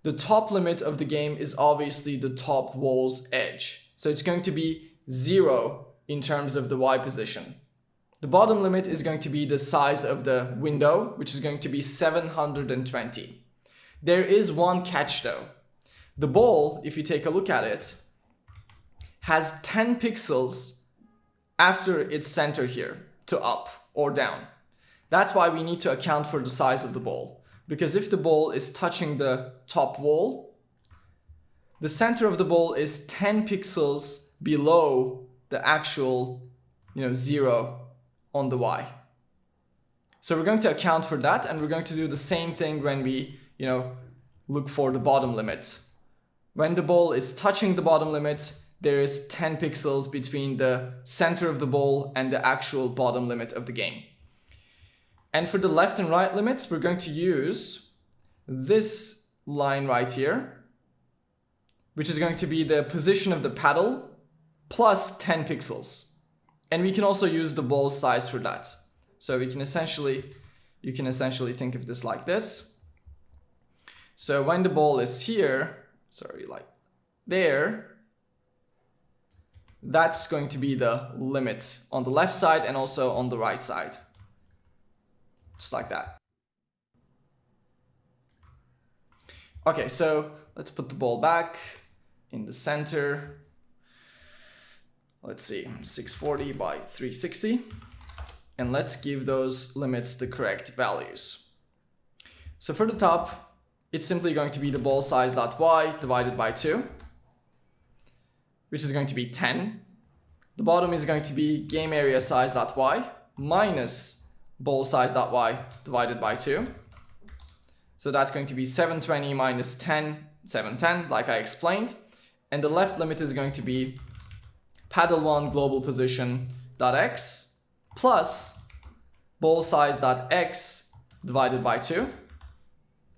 The top limit of the game is obviously the top wall's edge. So it's going to be 0 in terms of the Y position. The bottom limit is going to be the size of the window, which is going to be 720. There is one catch though. The ball, if you take a look at it, has 10 pixels after its center here to up or down. That's why we need to account for the size of the ball. Because if the ball is touching the top wall, the center of the ball is 10 pixels below the actual 0 on the Y. So we're going to account for that, and we're going to do the same thing when we look for the bottom limit. When the ball is touching the bottom limit, there is 10 pixels between the center of the ball and the actual bottom limit of the game. And for the left and right limits, we're going to use this line right here, which is going to be the position of the paddle plus 10 pixels. And we can also use the ball size for that. So you can essentially think of this like this. So when the ball is here, like there, that's going to be the limit on the left side and also on the right side. Just like that. Okay, so let's put the ball back in the center. Let's see, 640 by 360. And let's give those limits the correct values. So for the top, it's simply going to be the ball size.y divided by 2, which is going to be 10. The bottom is going to be game area size.y minus ball size.y divided by 2. So that's going to be 720 minus 10, 710, like I explained. And the left limit is going to be paddle 1 global position dot x plus ball size dot x divided by 2.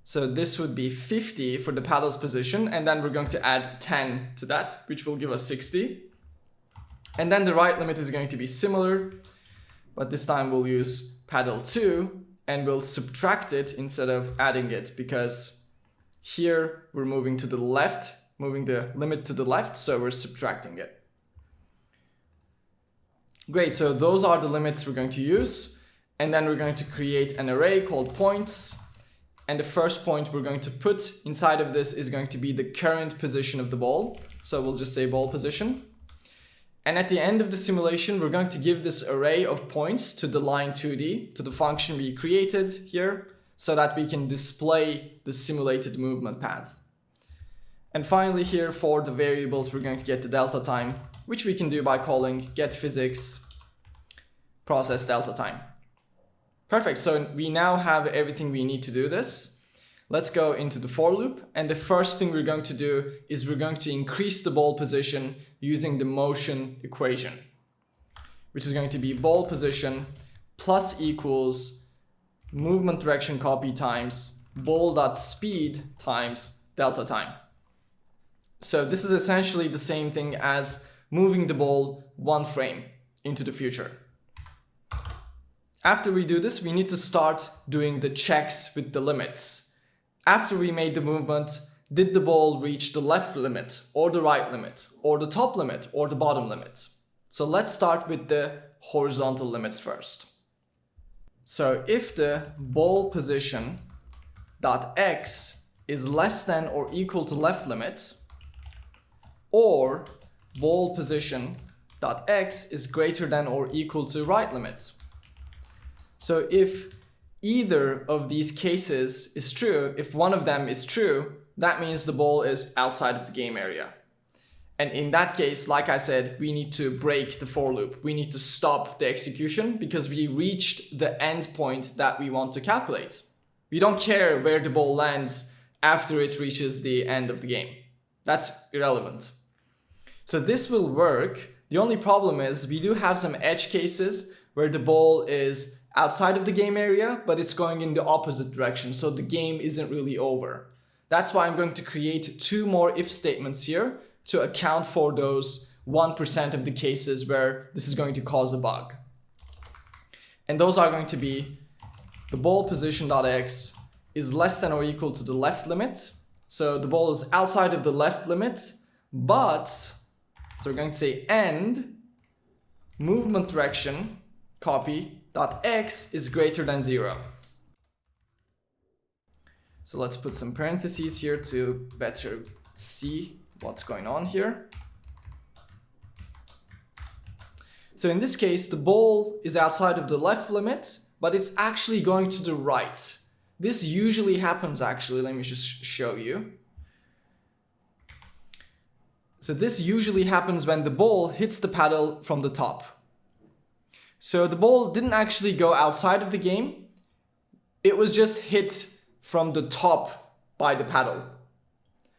So this would be 50 for the paddle's position, and then we're going to add 10 to that, which will give us 60. And then the right limit is going to be similar, but this time we'll use paddle 2 and we'll subtract it instead of adding it, because here we're moving to the left, moving the limit to the left, so we're subtracting it. Great, so those are the limits we're going to use, and then we're going to create an array called points, and the first point we're going to put inside of this is going to be the current position of the ball, so we'll just say ball position. And at the end of the simulation, we're going to give this array of points to the line 2D, to the function we created here, so that we can display the simulated movement path. And finally here, for the variables, we're going to get the delta time, which we can do by calling getPhysics process delta time. Perfect, so we now have everything we need to do this. Let's go into the for loop, and the first thing we're going to do is we're going to increase the ball position using the motion equation, which is going to be ball position plus equals movement direction copy times ball.speed times delta time. So this is essentially the same thing as moving the ball one frame into the future. After we do this, we need to start doing the checks with the limits. After we made the movement, did the ball reach the left limit or the right limit or the top limit or the bottom limit? So let's start with the horizontal limits first. So if the ball position dot x is less than or equal to left limit, or ball position dot x is greater than or equal to right limit. So if either of these cases is true, if one of them is true, that means the ball is outside of the game area. And in that case, like I said, we need to break the for loop. We need to stop the execution because we reached the end point that we want to calculate. We don't care where the ball lands after it reaches the end of the game. That's irrelevant. So this will work. The only problem is we do have some edge cases where the ball is outside of the game area, but it's going in the opposite direction, so the game isn't really over. That's why I'm going to create 2 more if statements here to account for those 1% of the cases where this is going to cause a bug. And those are going to be the ball position.x is less than or equal to the left limit. So the ball is outside of the left limit, but, so we're going to say and movement direction copy dot x is greater than 0. So let's put some parentheses here to better see what's going on here. So in this case, the ball is outside of the left limit, but it's actually going to the right. This usually happens actually, let me just show you. So this usually happens when the ball hits the paddle from the top. So the ball didn't actually go outside of the game. It was just hit from the top by the paddle.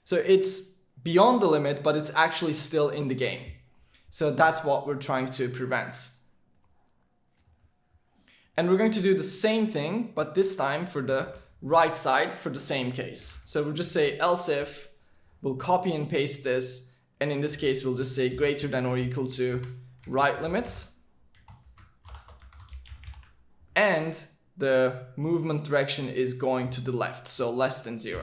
So it's beyond the limit, but it's actually still in the game. So that's what we're trying to prevent. And we're going to do the same thing, but this time for the right side for the same case. So we'll just say else if, we'll copy and paste this, and in this case we'll just say greater than or equal to right limit. And the movement direction is going to the left, so less than 0.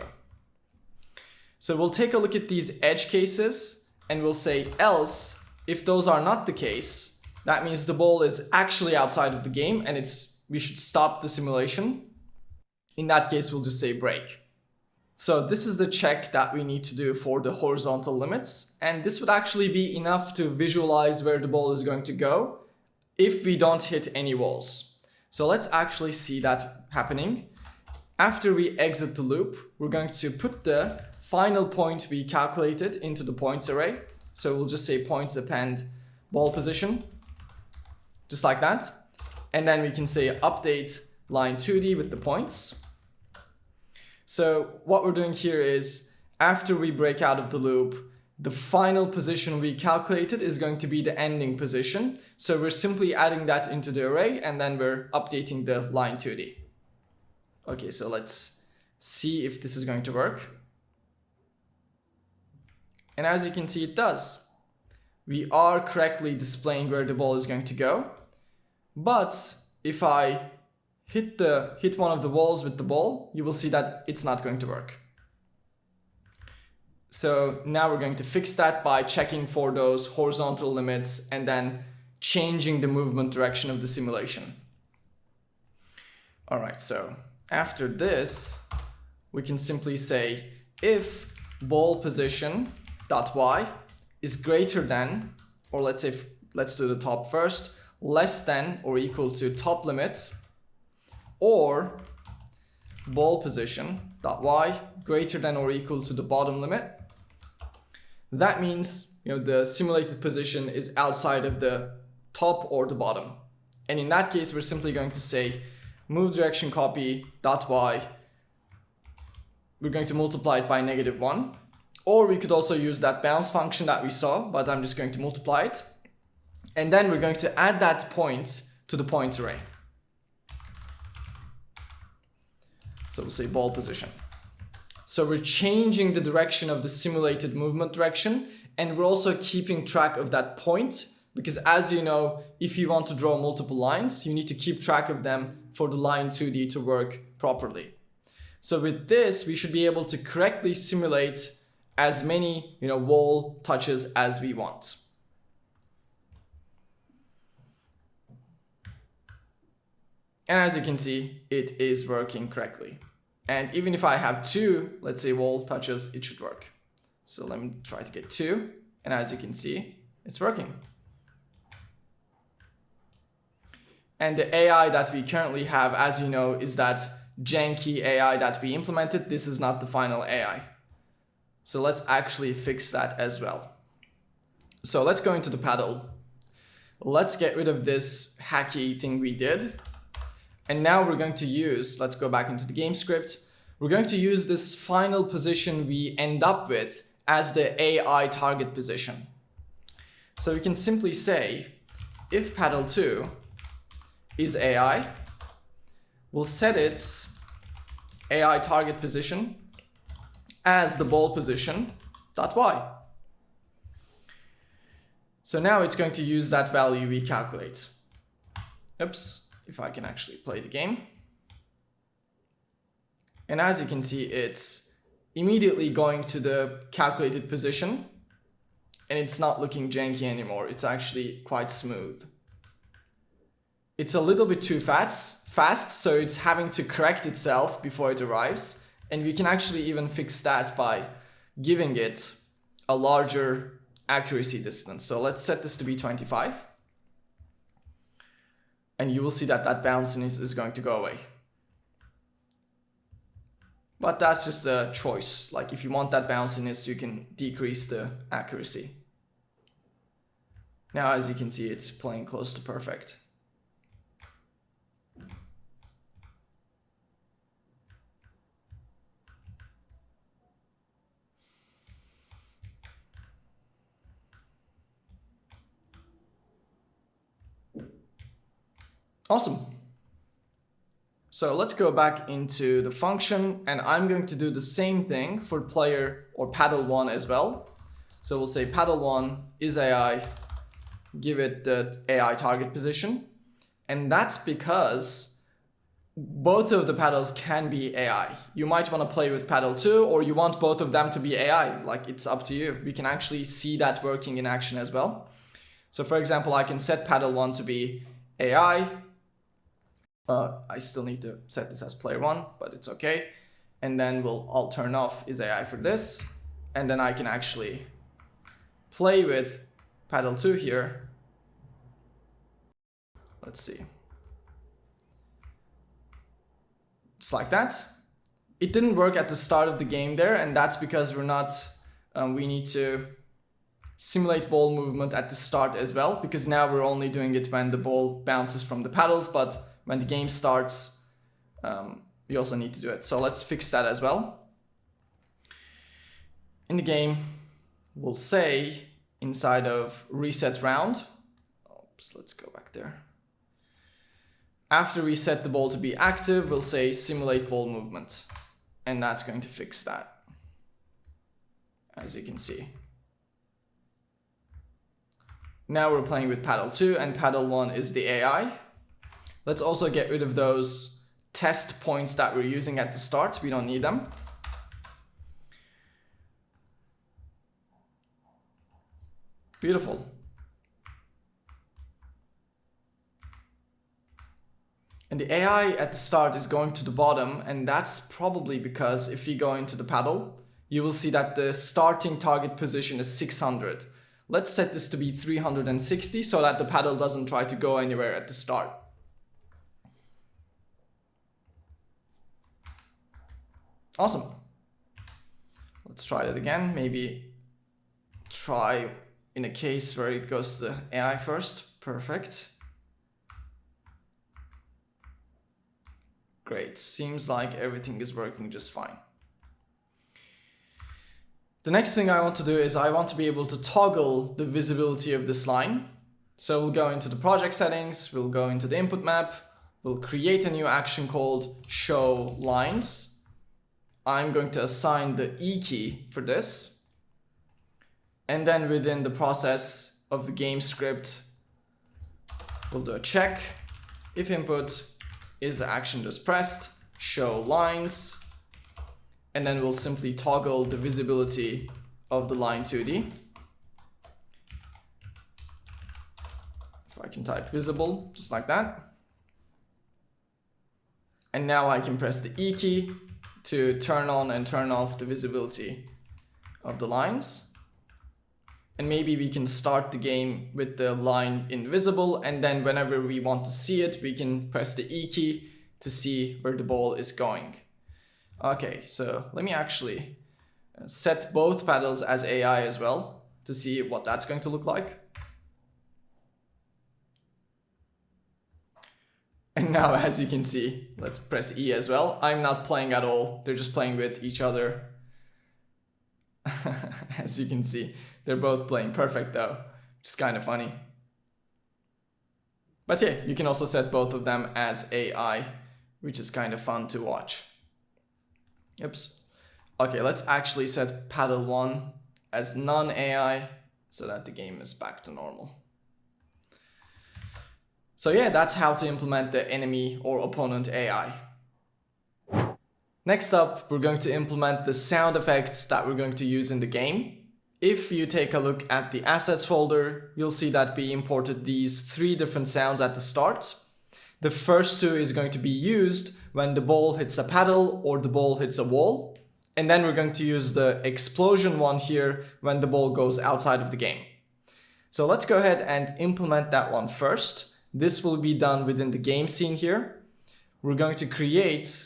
So we'll take a look at these edge cases and we'll say else, if those are not the case, that means the ball is actually outside of the game and we should stop the simulation. In that case, we'll just say break. So this is the check that we need to do for the horizontal limits. And this would actually be enough to visualize where the ball is going to go if we don't hit any walls. So let's actually see that happening. After we exit the loop, we're going to put the final point we calculated into the points array. So we'll just say points append ball position, just like that. And then we can say update line 2D with the points. So what we're doing here is after we break out of the loop, the final position we calculated is going to be the ending position. So we're simply adding that into the array and then we're updating the line 2D. Okay, so let's see if this is going to work. And as you can see, it does. We are correctly displaying where the ball is going to go. But if I hit one of the walls with the ball, you will see that it's not going to work. So now we're going to fix that by checking for those horizontal limits and then changing the movement direction of the simulation. All right, so after this, we can simply say if ball position dot y is greater than, or let's do the top first, less than or equal to top limit, or ball position dot y greater than or equal to the bottom limit. That means the simulated position is outside of the top or the bottom. And in that case, we're simply going to say move direction copy dot y. We're going to multiply it by -1. Or we could also use that bounce function that we saw, but I'm just going to multiply it. And then we're going to add that point to the points array. So we'll say ball position. So we're changing the direction of the simulated movement direction, and we're also keeping track of that point, because as you know, if you want to draw multiple lines, you need to keep track of them for the line 2D to work properly. So with this, we should be able to correctly simulate as many wall touches as we want. And as you can see, it is working correctly. And even if I have 2, let's say wall touches, it should work. So let me try to get 2. And as you can see, it's working. And the AI that we currently have, as you know, is that janky AI that we implemented. This is not the final AI. So let's actually fix that as well. So let's go into the paddle. Let's get rid of this hacky thing we did. And now we're going to use, let's go back into the game script. We're going to use this final position we end up with as the AI target position. So we can simply say, if paddle2 is AI, we'll set its AI target position as the ball position dot y. So now it's going to use that value we calculate. Oops. If I can actually play the game. And as you can see, it's immediately going to the calculated position and it's not looking janky anymore. It's actually quite smooth. It's a little bit too fast, so it's having to correct itself before it arrives. And we can actually even fix that by giving it a larger accuracy distance. So let's set this to be 25. And you will see that that bounciness is going to go away. But that's just a choice. Like if you want that bounciness, you can decrease the accuracy. Now, as you can see, it's playing close to perfect. Awesome. So let's go back into the function and I'm going to do the same thing for player or paddle1 as well. So we'll say paddle1 is AI, give it the AI target position. And that's because both of the paddles can be AI. You might want to play with paddle2 or you want both of them to be AI, like it's up to you. We can actually see that working in action as well. So for example, I can set paddle1 to be AI. I still need to set this as player1, but it's okay. and then I'll turn off is AI for this, and then I can actually play with paddle 2 here. Let's see. Just like that. It didn't work at the start of the game there, and that's because we're not, we need to simulate ball movement at the start as well, because now we're only doing it when the ball bounces from the paddles, but when the game starts, we also need to do it. So let's fix that as well. In the game, we'll say inside of reset round, oops, let's go back there. After we set the ball to be active, we'll say simulate ball movement, and that's going to fix that, as you can see. Now we're playing with paddle 2, and paddle 1 is the AI. Let's also get rid of those test points that we're using at the start. We don't need them. Beautiful. And the AI at the start is going to the bottom, and that's probably because if you go into the paddle, you will see that the starting target position is 600. Let's set this to be 360 so that the paddle doesn't try to go anywhere at the start. Awesome. Let's try that again. Maybe try in a case where it goes to the AI first. Perfect. Great. Seems like everything is working just fine. The next thing I want to do is I want to be able to toggle the visibility of this line. So we'll go into the project settings, we'll go into the input map, we'll create a new action called show lines. I'm going to assign the E key for this. And then within the process of the game script, we'll do a check. If input is the action just pressed, show lines. And then we'll simply toggle the visibility of the line 2D. If I can type visible, just like that. And now I can press the E key to turn on and turn off the visibility of the lines. And maybe we can start the game with the line invisible, and then whenever we want to see it, we can press the E key to see where the ball is going. Okay, so let me actually set both paddles as AI as well to see what that's going to look like. And now, as you can see, let's press E as well. I'm not playing at all. They're just playing with each other. As you can see, they're both playing perfect though, which is kind of funny. But yeah, you can also set both of them as AI, which is kind of fun to watch. Oops. Okay, let's actually set paddle 1 as non-AI so that the game is back to normal. So yeah, that's how to implement the enemy or opponent AI. Next up, we're going to implement the sound effects that we're going to use in the game. If you take a look at the assets folder, you'll see that we imported these 3 different sounds at the start. The first 2 is going to be used when the ball hits a paddle or the ball hits a wall. And then we're going to use the explosion one here when the ball goes outside of the game. So let's go ahead and implement that one first. This will be done within the game scene here. We're going to create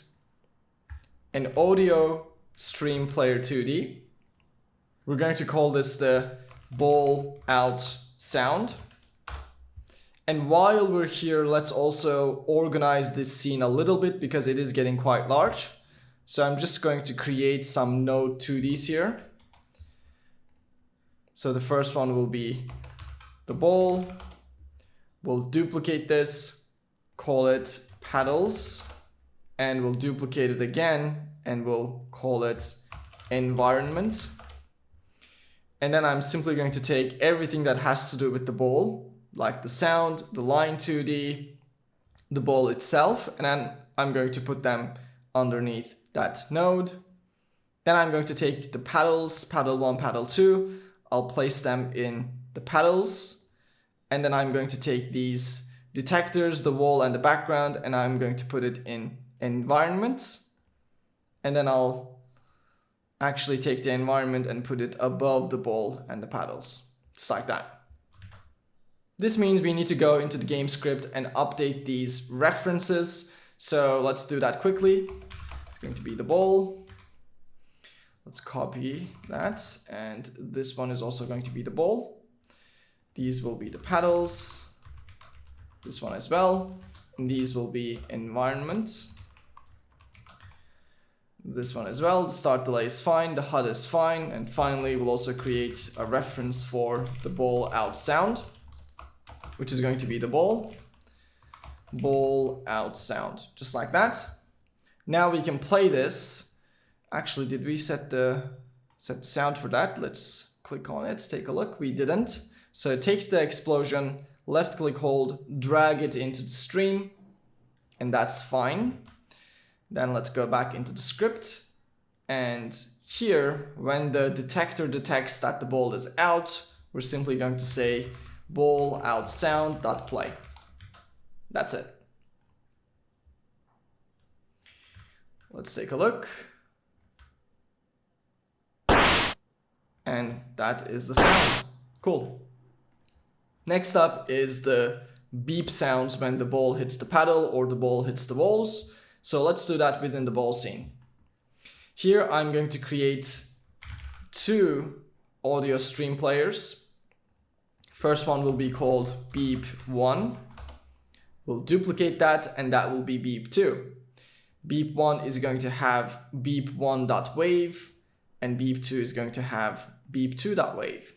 an audio stream player 2D. We're going to call this the ball out sound. And while we're here, let's also organize this scene a little bit because it is getting quite large. So I'm just going to create some node 2Ds here. So the first one will be the ball. We'll duplicate this, call it paddles, and we'll duplicate it again and we'll call it environment. And then I'm simply going to take everything that has to do with the ball, like the sound, the line 2D, the ball itself, and then I'm going to put them underneath that node. Then I'm going to take the paddles, paddle 1, paddle 2, I'll place them in the paddles, and then I'm going to take these detectors, the wall and the background, and I'm going to put it in environment. And then I'll actually take the environment and put it above the ball and the paddles, just like that. This means we need to go into the game script and update these references. So let's do that quickly. It's going to be the ball. Let's copy that. And this one is also going to be the ball. These will be the paddles. This one as well. And these will be environment. This one as well. The start delay is fine. The HUD is fine. And finally, we'll also create a reference for the ball out sound, which is going to be the ball out sound, just like that. Now we can play this. Actually, did we set the sound for that? Let's click on it, take a look. We didn't. So it takes the explosion, left click hold, drag it into the stream, and that's fine. Then let's go back into the script. And here, when the detector detects that the ball is out, we're simply going to say ball out sound dot play. That's it. Let's take a look. And that is the sound. Cool. Next up is the beep sounds when the ball hits the paddle or the ball hits the walls. So let's do that within the ball scene. Here I'm going to create 2 audio stream players. First one will be called beep1. We'll duplicate that, and that will be beep2. Beep1 is going to have beep1.wave, and beep2 is going to have beep2.wave.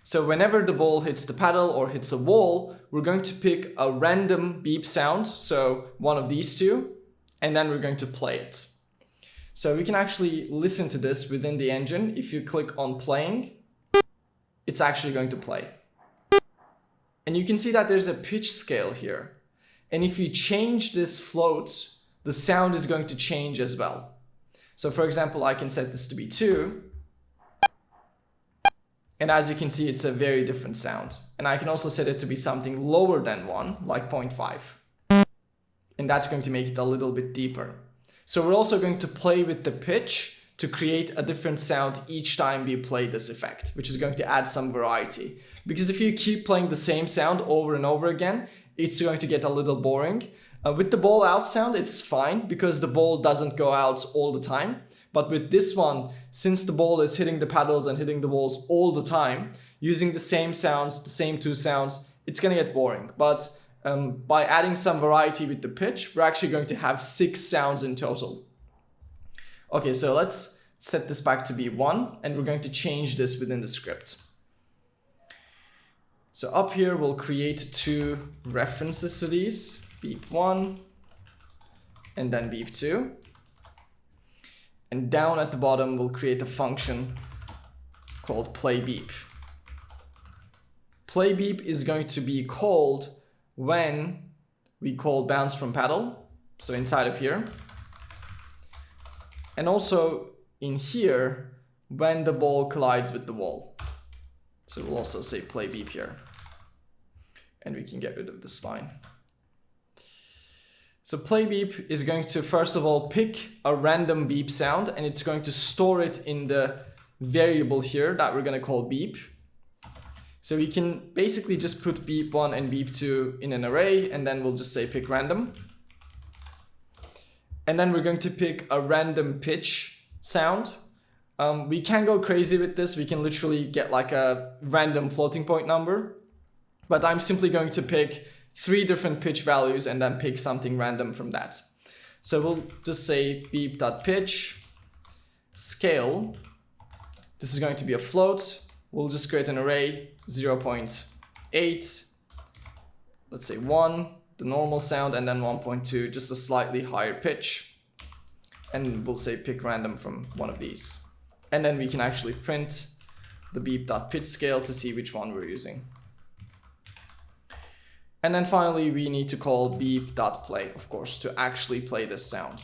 So whenever the ball hits the paddle or hits a wall, we're going to pick a random beep sound, so one of these 2, and then we're going to play it. So we can actually listen to this within the engine. If you click on playing, it's actually going to play. And you can see that there's a pitch scale here. And if you change this float, the sound is going to change as well. So for example, I can set this to be 2. And as you can see, it's a very different sound. And I can also set it to be something lower than 1, like 0.5. And that's going to make it a little bit deeper. So we're also going to play with the pitch to create a different sound each time we play this effect, which is going to add some variety. Because if you keep playing the same sound over and over again, it's going to get a little boring. With the ball out sound, it's fine because the ball doesn't go out all the time. But with this one, since the ball is hitting the paddles and hitting the walls all the time, using the same sounds, the same 2 sounds, it's going to get boring. But by adding some variety with the pitch, we're actually going to have 6 sounds in total. Okay, so let's set this back to be 1, and we're going to change this within the script. So up here, we'll create 2 references to these, beep1 and then beep2. And down at the bottom, we'll create a function called playBeep. PlayBeep is going to be called when we call bounce from paddle, so inside of here. And also in here, when the ball collides with the wall. So we'll also say playBeep here. And we can get rid of this line. So playBeep is going to, first of all, pick a random beep sound, and it's going to store it in the variable here that we're going to call beep. So we can basically just put beep1 and beep2 in an array, and then we'll just say pick random. And then we're going to pick a random pitch sound. We can go crazy with this. We can literally get like a random floating point number. But I'm simply going to pick 3 different pitch values and then pick something random from that. So we'll just say beep.pitch scale. This is going to be a float. We'll just create an array 0.8, let's say 1, the normal sound, and then 1.2, just a slightly higher pitch. And we'll say pick random from one of these. And then we can actually print the beep.pitch scale to see which one we're using. And then finally, we need to call beep.play, of course, to actually play this sound.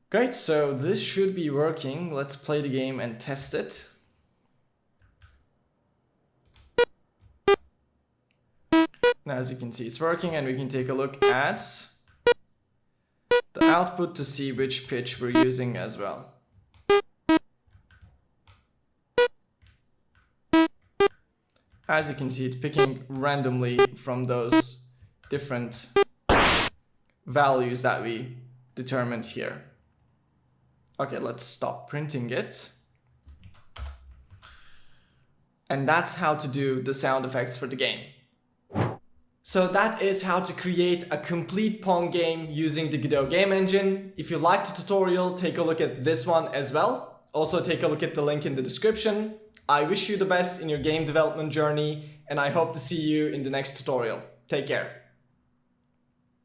Great, so this should be working. Let's play the game and test it. Now, as you can see, it's working, and we can take a look at the output to see which pitch we're using as well. As you can see, it's picking randomly from those different values that we determined here. Okay, let's stop printing it. And that's how to do the sound effects for the game. So that is how to create a complete Pong game using the Godot game engine. If you liked the tutorial, take a look at this one as well. Also take a look at the link in the description. I wish you the best in your game development journey, and I hope to see you in the next tutorial. Take care.